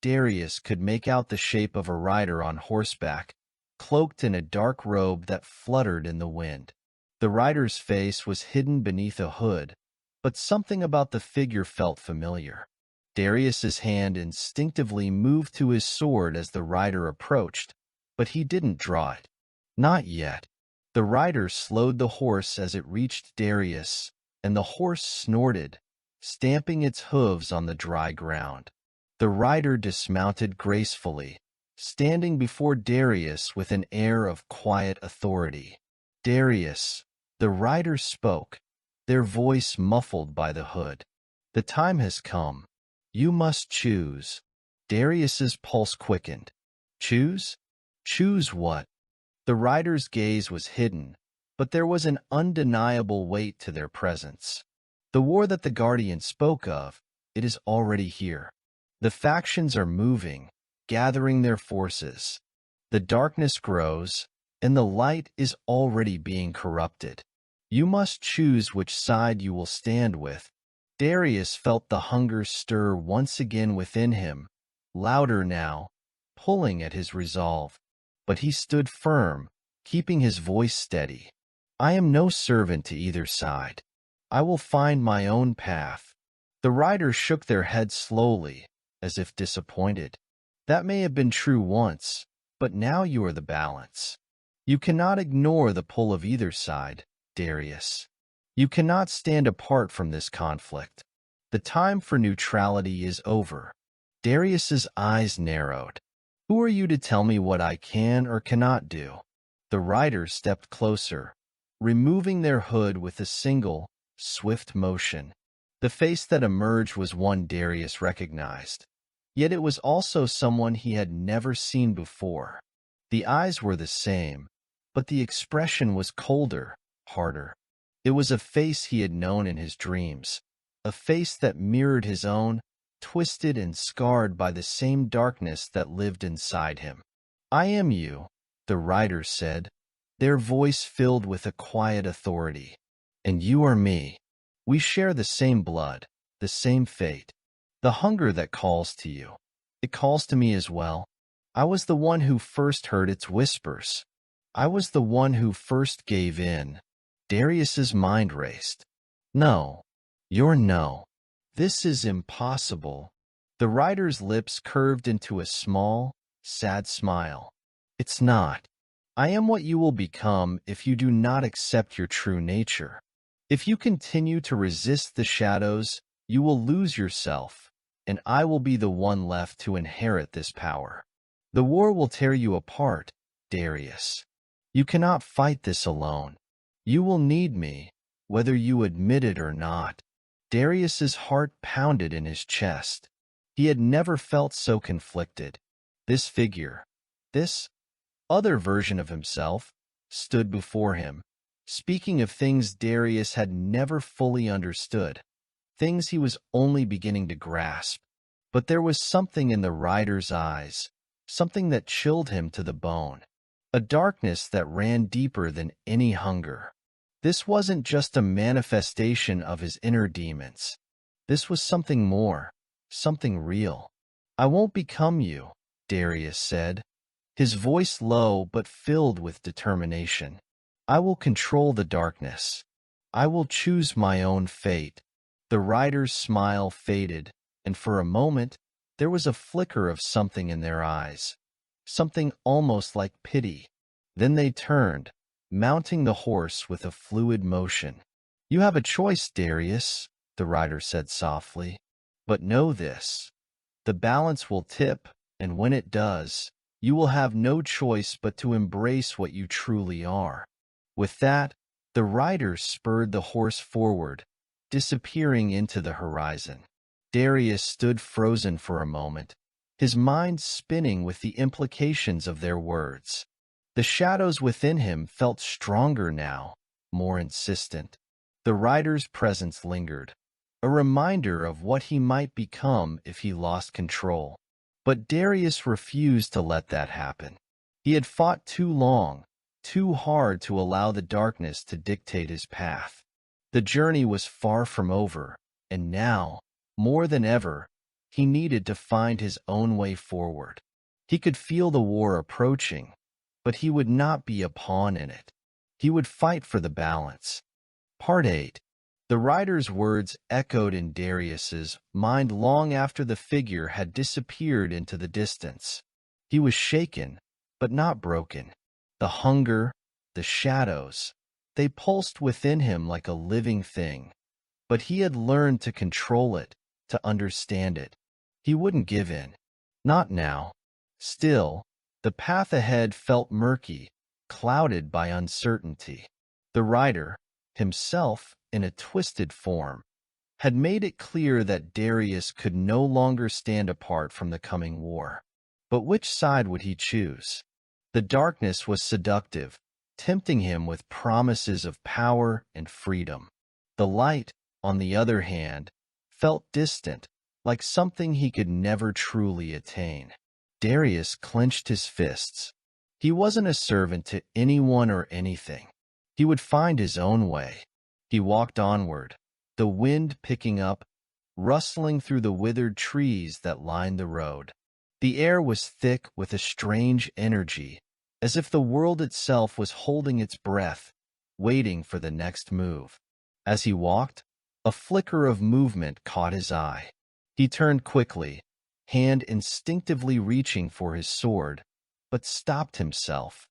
Darius could make out the shape of a rider on horseback, cloaked in a dark robe that fluttered in the wind. The rider's face was hidden beneath a hood, but something about the figure felt familiar. Darius's hand instinctively moved to his sword as the rider approached, but he didn't draw it. Not yet. The rider slowed the horse as it reached Darius, and the horse snorted, stamping its hooves on the dry ground. The rider dismounted gracefully, standing before Darius with an air of quiet authority. "Darius," the rider spoke, their voice muffled by the hood. "The time has come. You must choose." Darius's pulse quickened. Choose? Choose what? The rider's gaze was hidden, but there was an undeniable weight to their presence. The war that the Guardian spoke of, it is already here. The factions are moving, gathering their forces. The darkness grows, and the light is already being corrupted. You must choose which side you will stand with. Darius felt the hunger stir once again within him, louder now, pulling at his resolve. But he stood firm, keeping his voice steady. "I am no servant to either side. I will find my own path." The riders shook their heads slowly, as if disappointed. "That may have been true once, but now you are the balance. You cannot ignore the pull of either side, Darius. You cannot stand apart from this conflict. The time for neutrality is over." Darius's eyes narrowed. "Who are you to tell me what I can or cannot do?" The riders stepped closer, removing their hood with a single, swift motion. The face that emerged was one Darius recognized. Yet it was also someone he had never seen before. The eyes were the same, but the expression was colder, harder. It was a face he had known in his dreams, a face that mirrored his own, twisted and scarred by the same darkness that lived inside him. "I am you," the riders said, their voice filled with a quiet authority. "And you are me. We share the same blood, the same fate. The hunger that calls to you, it calls to me as well. I was the one who first heard its whispers. I was the one who first gave in." Darius's mind raced. "No, no. This is impossible." The rider's lips curved into a small, sad smile. "It's not. I am what you will become if you do not accept your true nature. If you continue to resist the shadows, you will lose yourself, and I will be the one left to inherit this power. The war will tear you apart, Darius. You cannot fight this alone. You will need me, whether you admit it or not." Darius's heart pounded in his chest. He had never felt so conflicted. This figure, this other version of himself, stood before him, speaking of things Darius had never fully understood, things he was only beginning to grasp. But there was something in the rider's eyes, something that chilled him to the bone, a darkness that ran deeper than any hunger. This wasn't just a manifestation of his inner demons. This was something more, something real. "I won't become you," Darius said, his voice low but filled with determination. "I will control the darkness. I will choose my own fate." The rider's smile faded, and for a moment there was a flicker of something in their eyes, something almost like pity. Then they turned, mounting the horse with a fluid motion. "You have a choice, Darius," the rider said softly. "But know this. The balance will tip, and when it does, you will have no choice but to embrace what you truly are." With that, the rider spurred the horse forward, disappearing into the horizon. Darius stood frozen for a moment, his mind spinning with the implications of their words. The shadows within him felt stronger now, more insistent. The rider's presence lingered, a reminder of what he might become if he lost control. But Darius refused to let that happen. He had fought too long, too hard to allow the darkness to dictate his path. The journey was far from over, and now, more than ever, he needed to find his own way forward. He could feel the war approaching, but he would not be a pawn in it. He would fight for the balance. Part 8. The rider's words echoed in Darius's mind long after the figure had disappeared into the distance. He was shaken, but not broken. The hunger, the shadows, they pulsed within him like a living thing. But he had learned to control it, to understand it. He wouldn't give in. Not now. Still, the path ahead felt murky, clouded by uncertainty. The rider, himself in a twisted form, had made it clear that Darius could no longer stand apart from the coming war. But which side would he choose? The darkness was seductive, tempting him with promises of power and freedom. The light, on the other hand, felt distant, like something he could never truly attain. Darius clenched his fists. He wasn't a servant to anyone or anything. He would find his own way. He walked onward, the wind picking up, rustling through the withered trees that lined the road. The air was thick with a strange energy, as if the world itself was holding its breath, waiting for the next move. As he walked, a flicker of movement caught his eye. He turned quickly, hand instinctively reaching for his sword, but stopped himself.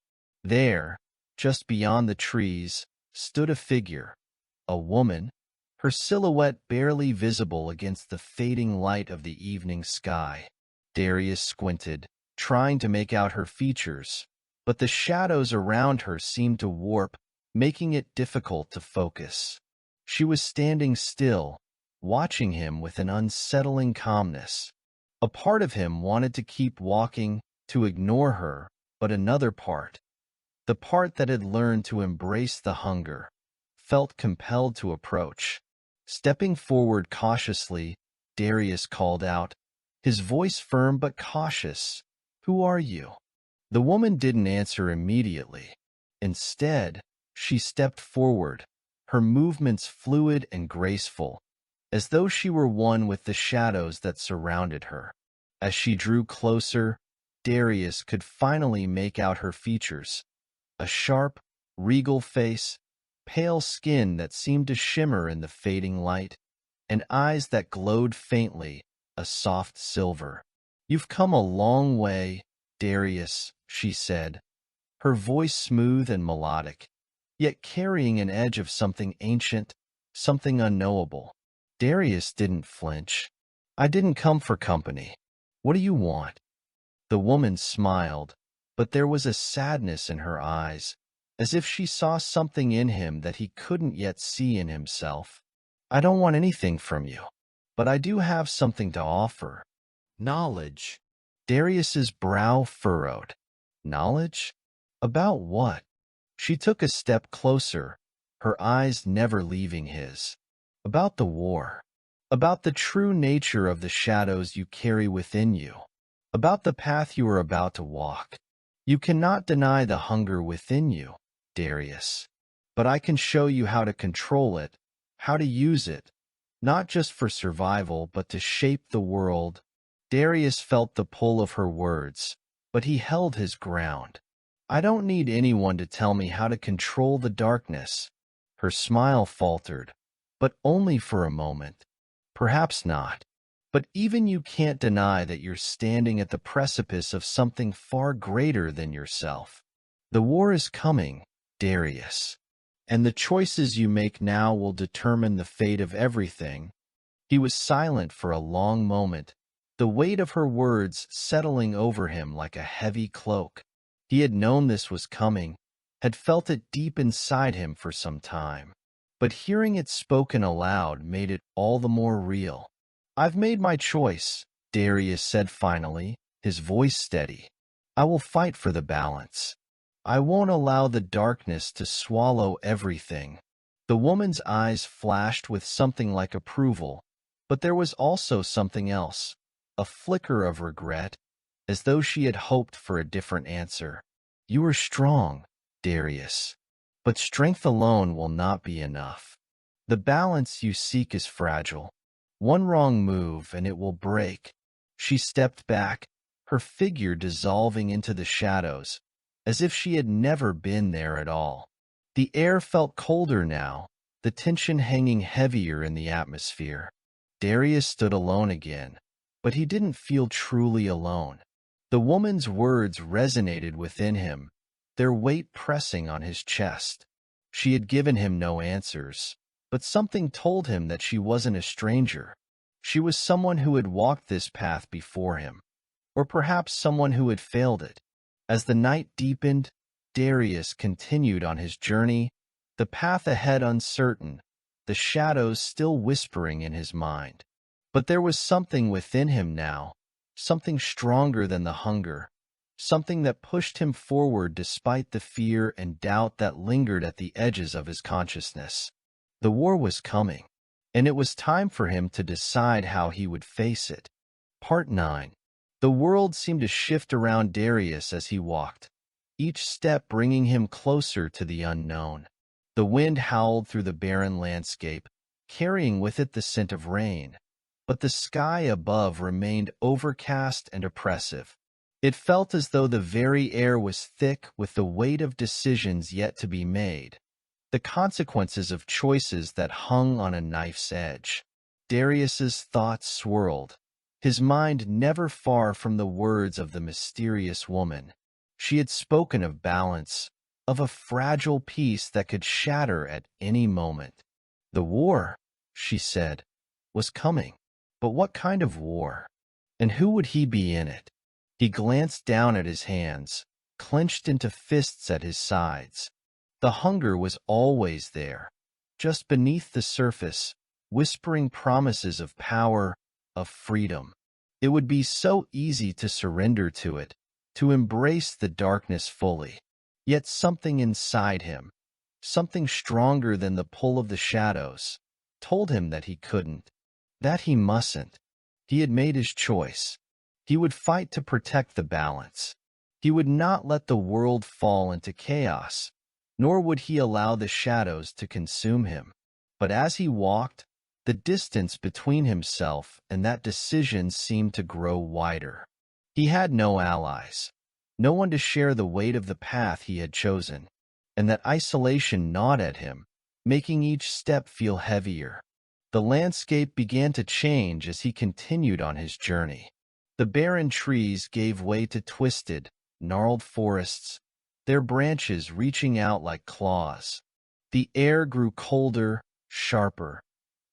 There, just beyond the trees, stood a figure, a woman, her silhouette barely visible against the fading light of the evening sky. Darius squinted, trying to make out her features, but the shadows around her seemed to warp, making it difficult to focus. She was standing still, watching him with an unsettling calmness. A part of him wanted to keep walking, to ignore her, but another part, the part that had learned to embrace the hunger, felt compelled to approach. Stepping forward cautiously, Darius called out, his voice firm but cautious, "Who are you?" The woman didn't answer immediately. Instead, she stepped forward, her movements fluid and graceful, as though she were one with the shadows that surrounded her. As she drew closer, Darius could finally make out her features. A sharp, regal face, pale skin that seemed to shimmer in the fading light, and eyes that glowed faintly, a soft silver. "You've come a long way, Darius," she said, her voice smooth and melodic, yet carrying an edge of something ancient, something unknowable. Darius didn't flinch. "I didn't come for company. What do you want?" The woman smiled, but there was a sadness in her eyes, as if she saw something in him that he couldn't yet see in himself. "I don't want anything from you, but I do have something to offer. Knowledge." Darius's brow furrowed. Knowledge? About what? She took a step closer, her eyes never leaving his. "About the war. About the true nature of the shadows you carry within you. About the path you are about to walk. You cannot deny the hunger within you, Darius. But I can show you how to control it, how to use it, not just for survival, but to shape the world." Darius felt the pull of her words, but he held his ground. "I don't need anyone to tell me how to control the darkness." Her smile faltered, but only for a moment. "Perhaps not. But even you can't deny that you're standing at the precipice of something far greater than yourself. The war is coming, Darius, and the choices you make now will determine the fate of everything." He was silent for a long moment, the weight of her words settling over him like a heavy cloak. He had known this was coming, had felt it deep inside him for some time, but hearing it spoken aloud made it all the more real. "I've made my choice," Darius said finally, his voice steady. "I will fight for the balance. I won't allow the darkness to swallow everything." The woman's eyes flashed with something like approval, but there was also something else, a flicker of regret, as though she had hoped for a different answer. "You are strong, Darius, but strength alone will not be enough. The balance you seek is fragile. One wrong move and it will break." She stepped back, her figure dissolving into the shadows, as if she had never been there at all. The air felt colder now, the tension hanging heavier in the atmosphere. Darius stood alone again, but he didn't feel truly alone. The woman's words resonated within him, their weight pressing on his chest. She had given him no answers, but something told him that she wasn't a stranger. She was someone who had walked this path before him, or perhaps someone who had failed it. As the night deepened, Darius continued on his journey, the path ahead uncertain, the shadows still whispering in his mind. But there was something within him now, something stronger than the hunger, something that pushed him forward despite the fear and doubt that lingered at the edges of his consciousness. The war was coming, and it was time for him to decide how he would face it. Part 9. The world seemed to shift around Darius as he walked, each step bringing him closer to the unknown. The wind howled through the barren landscape, carrying with it the scent of rain, but the sky above remained overcast and oppressive. It felt as though the very air was thick with the weight of decisions yet to be made, the consequences of choices that hung on a knife's edge. Darius's thoughts swirled, his mind never far from the words of the mysterious woman. She had spoken of balance, of a fragile peace that could shatter at any moment. The war, she said, was coming. But what kind of war? And who would he be in it? He glanced down at his hands, clenched into fists at his sides. The hunger was always there, just beneath the surface, whispering promises of power, of freedom. It would be so easy to surrender to it, to embrace the darkness fully. Yet something inside him, something stronger than the pull of the shadows, told him that he couldn't, that he mustn't. He had made his choice. He would fight to protect the balance. He would not let the world fall into chaos, nor would he allow the shadows to consume him. But as he walked, the distance between himself and that decision seemed to grow wider. He had no allies, no one to share the weight of the path he had chosen, and that isolation gnawed at him, making each step feel heavier. The landscape began to change as he continued on his journey. The barren trees gave way to twisted, gnarled forests, their branches reaching out like claws. The air grew colder, sharper,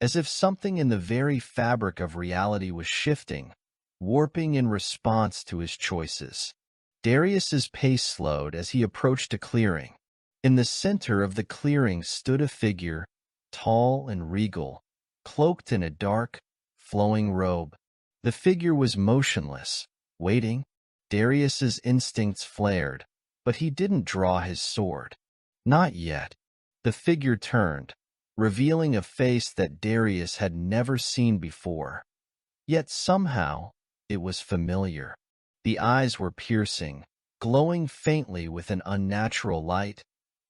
as if something in the very fabric of reality was shifting, warping in response to his choices. Darius's pace slowed as he approached a clearing. In the center of the clearing stood a figure, tall and regal, cloaked in a dark, flowing robe. The figure was motionless, waiting. Darius's instincts flared, but he didn't draw his sword. Not yet. The figure turned, revealing a face that Darius had never seen before. Yet somehow, it was familiar. The eyes were piercing, glowing faintly with an unnatural light,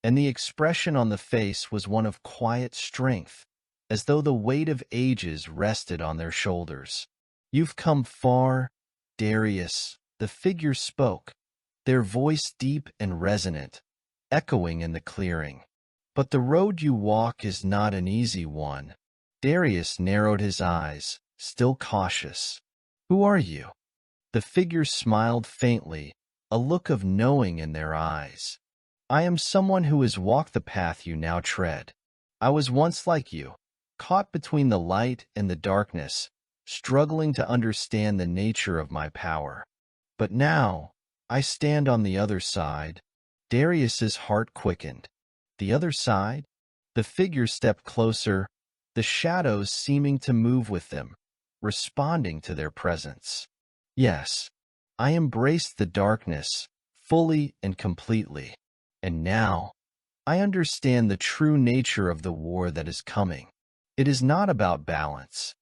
and the expression on the face was one of quiet strength, as though the weight of ages rested on their shoulders. "You've come far, Darius," the figure spoke, their voice deep and resonant, echoing in the clearing. "But the road you walk is not an easy one." Darius narrowed his eyes, still cautious. "Who are you?" The figure smiled faintly, a look of knowing in their eyes. "I am someone who has walked the path you now tread. I was once like you, caught between the light and the darkness, struggling to understand the nature of my power. But now, I stand on the other side." Darius's heart quickened. The other side? The figure stepped closer, the shadows seeming to move with them, responding to their presence. "Yes, I embraced the darkness, fully and completely. And now, I understand the true nature of the war that is coming. It is not about balance.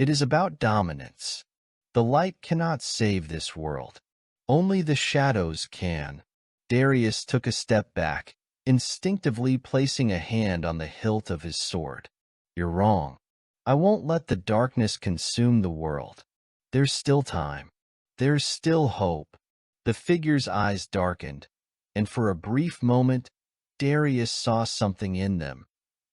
It is about dominance. The light cannot save this world. Only the shadows can." Darius took a step back, instinctively placing a hand on the hilt of his sword. "You're wrong. I won't let the darkness consume the world. There's still time. There's still hope." The figure's eyes darkened, and for a brief moment, Darius saw something in them,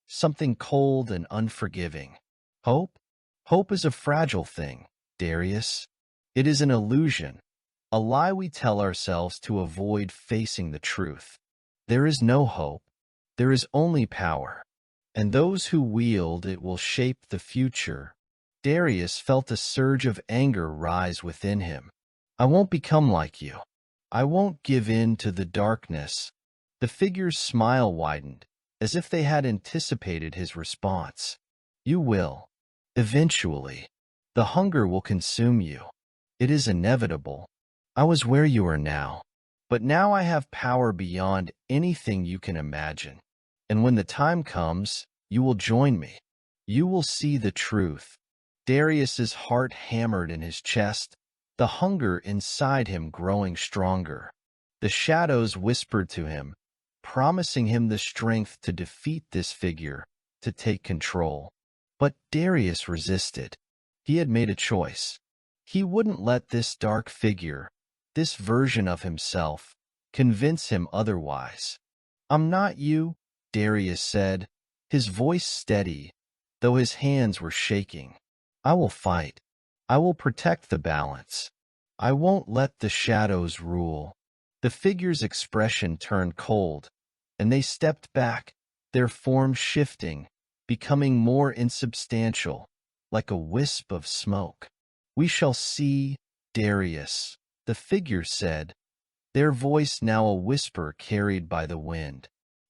something cold and unforgiving. "Hope? Hope is a fragile thing, Darius. It is an illusion, a lie we tell ourselves to avoid facing the truth. There is no hope. There is only power, and those who wield it will shape the future." Darius felt a surge of anger rise within him. "I won't become like you. I won't give in to the darkness." The figure's smile widened, as if they had anticipated his response. "You will. Eventually. The hunger will consume you. It is inevitable. I was where you are now. But now I have power beyond anything you can imagine. And when the time comes, you will join me. You will see the truth." Darius's heart hammered in his chest, the hunger inside him growing stronger. The shadows whispered to him, promising him the strength to defeat this figure, to take control. But Darius resisted. He had made a choice. He wouldn't let this dark figure, this version of himself, convince him otherwise. "I'm not you," Darius said, his voice steady, though his hands were shaking. "I will fight. I will protect the balance. I won't let the shadows rule." The figure's expression turned cold, and they stepped back, their form shifting, becoming more insubstantial, like a wisp of smoke. "We shall see, Darius," the figure said, their voice now a whisper carried by the wind.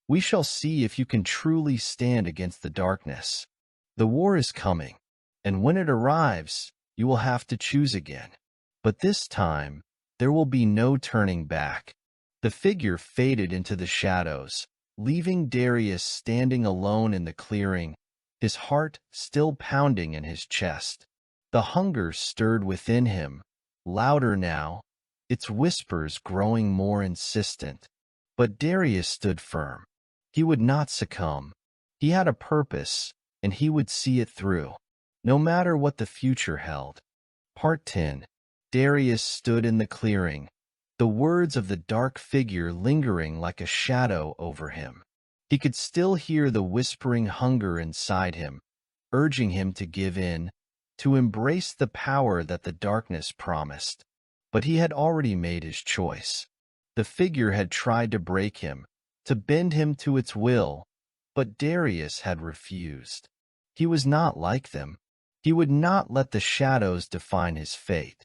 "We shall see if you can truly stand against the darkness. The war is coming, and when it arrives, you will have to choose again. But this time, there will be no turning back. The figure faded into the shadows, leaving Darius standing alone in the clearing, his heart still pounding in his chest. The hunger stirred within him, louder now, its whispers growing more insistent. But Darius stood firm. He would not succumb. He had a purpose, and he would see it through, no matter what the future held. Part 10. Darius stood in the clearing, the words of the dark figure lingering like a shadow over him. He could still hear the whispering hunger inside him, urging him to give in, to embrace the power that the darkness promised. But he had already made his choice. The figure had tried to break him, to bend him to its will, but Darius had refused. He was not like them. He would not let the shadows define his fate.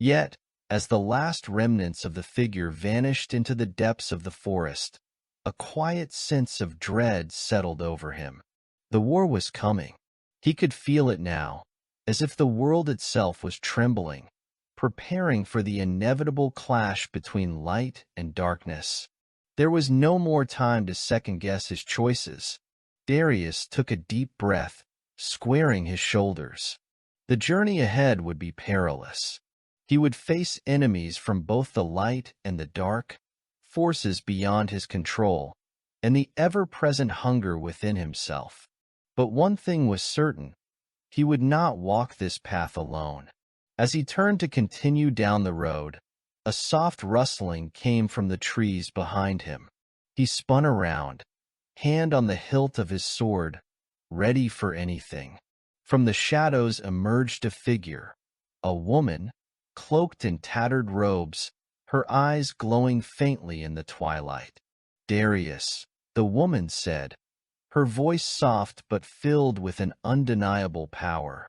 Yet, as the last remnants of the figure vanished into the depths of the forest, a quiet sense of dread settled over him. The war was coming. He could feel it now, as if the world itself was trembling, preparing for the inevitable clash between light and darkness. There was no more time to second-guess his choices. Darius took a deep breath, squaring his shoulders. The journey ahead would be perilous. He would face enemies from both the light and the dark, forces beyond his control, and the ever-present hunger within himself. But one thing was certain: he would not walk this path alone. As he turned to continue down the road, a soft rustling came from the trees behind him. He spun around, hand on the hilt of his sword, ready for anything. From the shadows emerged a figure, a woman, cloaked in tattered robes, her eyes glowing faintly in the twilight. "Darius," the woman said, her voice soft but filled with an undeniable power.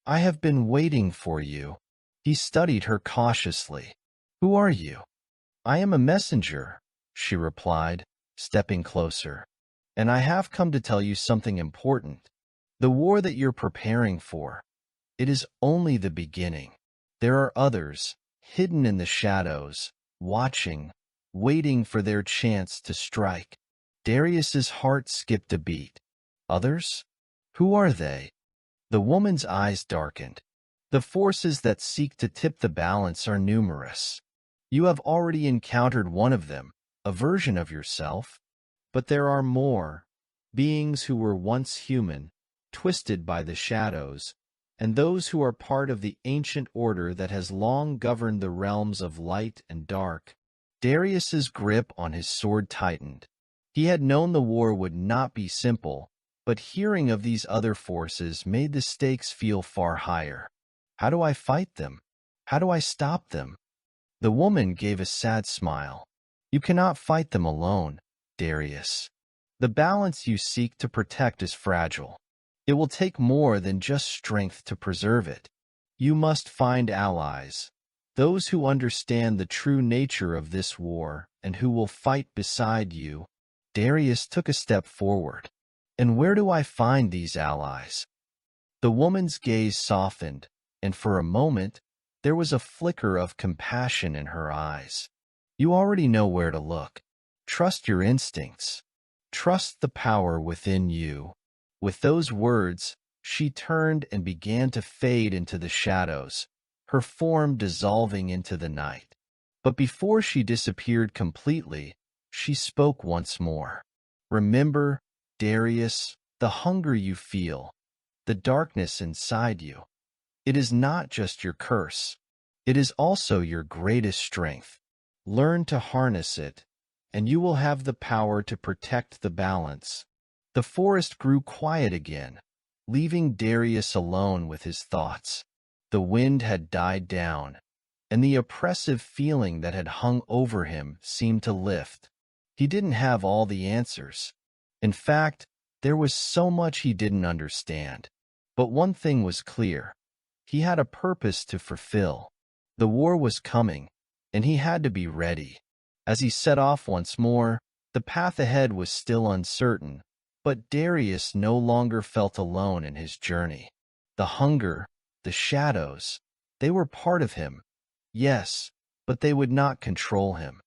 "I have been waiting for you." He studied her cautiously. "Who are you?" "I am a messenger," she replied, stepping closer. "And I have come to tell you something important. The war that you're preparing for, it is only the beginning. There are others, hidden in the shadows, watching, waiting for their chance to strike." Darius's heart skipped a beat. "Others? Who are they?" The woman's eyes darkened. "The forces that seek to tip the balance are numerous. You have already encountered one of them, a version of yourself. But there are more, beings who were once human, twisted by the shadows, and those who are part of the ancient order that has long governed the realms of light and dark." Darius's grip on his sword tightened. He had known the war would not be simple, but hearing of these other forces made the stakes feel far higher. "How do I fight them? How do I stop them?" The woman gave a sad smile. "You cannot fight them alone, Darius. The balance you seek to protect is fragile. It will take more than just strength to preserve it. You must find allies, those who understand the true nature of this war and who will fight beside you." Darius took a step forward. "And where do I find these allies?" The woman's gaze softened, and for a moment, there was a flicker of compassion in her eyes. "You already know where to look. Trust your instincts. Trust the power within you." With those words, she turned and began to fade into the shadows, her form dissolving into the night. But before she disappeared completely, she spoke once more. "Remember, Darius, the hunger you feel, the darkness inside you. It is not just your curse. It is also your greatest strength. Learn to harness it, and you will have the power to protect the balance." The forest grew quiet again, leaving Darius alone with his thoughts. The wind had died down, and the oppressive feeling that had hung over him seemed to lift. He didn't have all the answers. In fact, there was so much he didn't understand. But one thing was clear: he had a purpose to fulfill. The war was coming, and he had to be ready. As he set off once more, the path ahead was still uncertain, but Darius no longer felt alone in his journey. The hunger, the shadows, they were part of him, Yes, but they would not control him.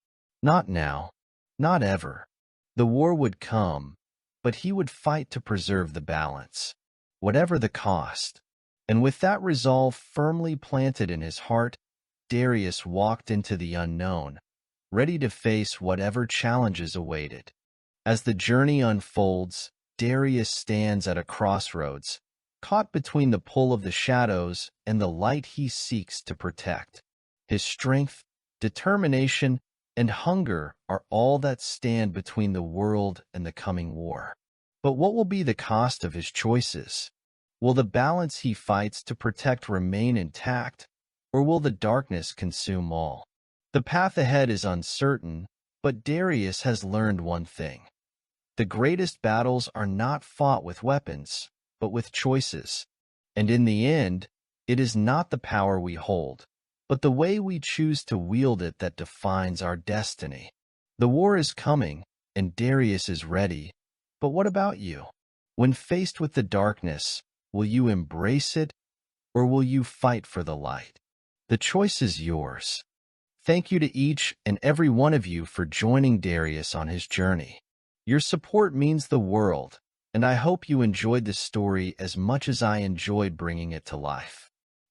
Not now. Not ever. The war would come, but he would fight to preserve the balance, whatever the cost. And with that resolve firmly planted in his heart, Darius walked into the unknown, ready to face whatever challenges awaited. As the journey unfolds, Darius stands at a crossroads, caught between the pull of the shadows and the light he seeks to protect. His strength, determination, and hunger are all that stand between the world and the coming war. But what will be the cost of his choices? Will the balance he fights to protect remain intact, or will the darkness consume all? The path ahead is uncertain, but Darius has learned one thing. The greatest battles are not fought with weapons, but with choices. And in the end, it is not the power we hold, but the way we choose to wield it that defines our destiny. The war is coming, and Darius is ready. But what about you? When faced with the darkness, will you embrace it, or will you fight for the light? The choice is yours. Thank you to each and every one of you for joining Darius on his journey. Your support means the world, and I hope you enjoyed this story as much as I enjoyed bringing it to life.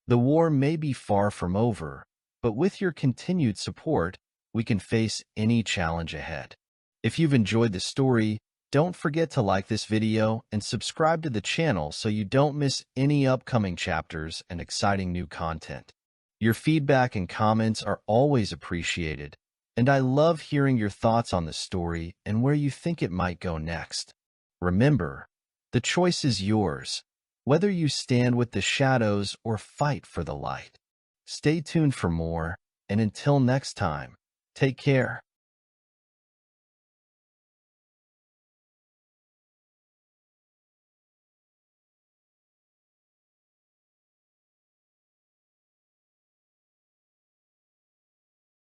The war may be far from over, but with your continued support, we can face any challenge ahead. If you've enjoyed the story, don't forget to like this video and subscribe to the channel so you don't miss any upcoming chapters and exciting new content. Your feedback and comments are always appreciated, and I love hearing your thoughts on the story and where you think it might go next. Remember, the choice is yours, whether you stand with the shadows or fight for the light. Stay tuned for more, and until next time, take care.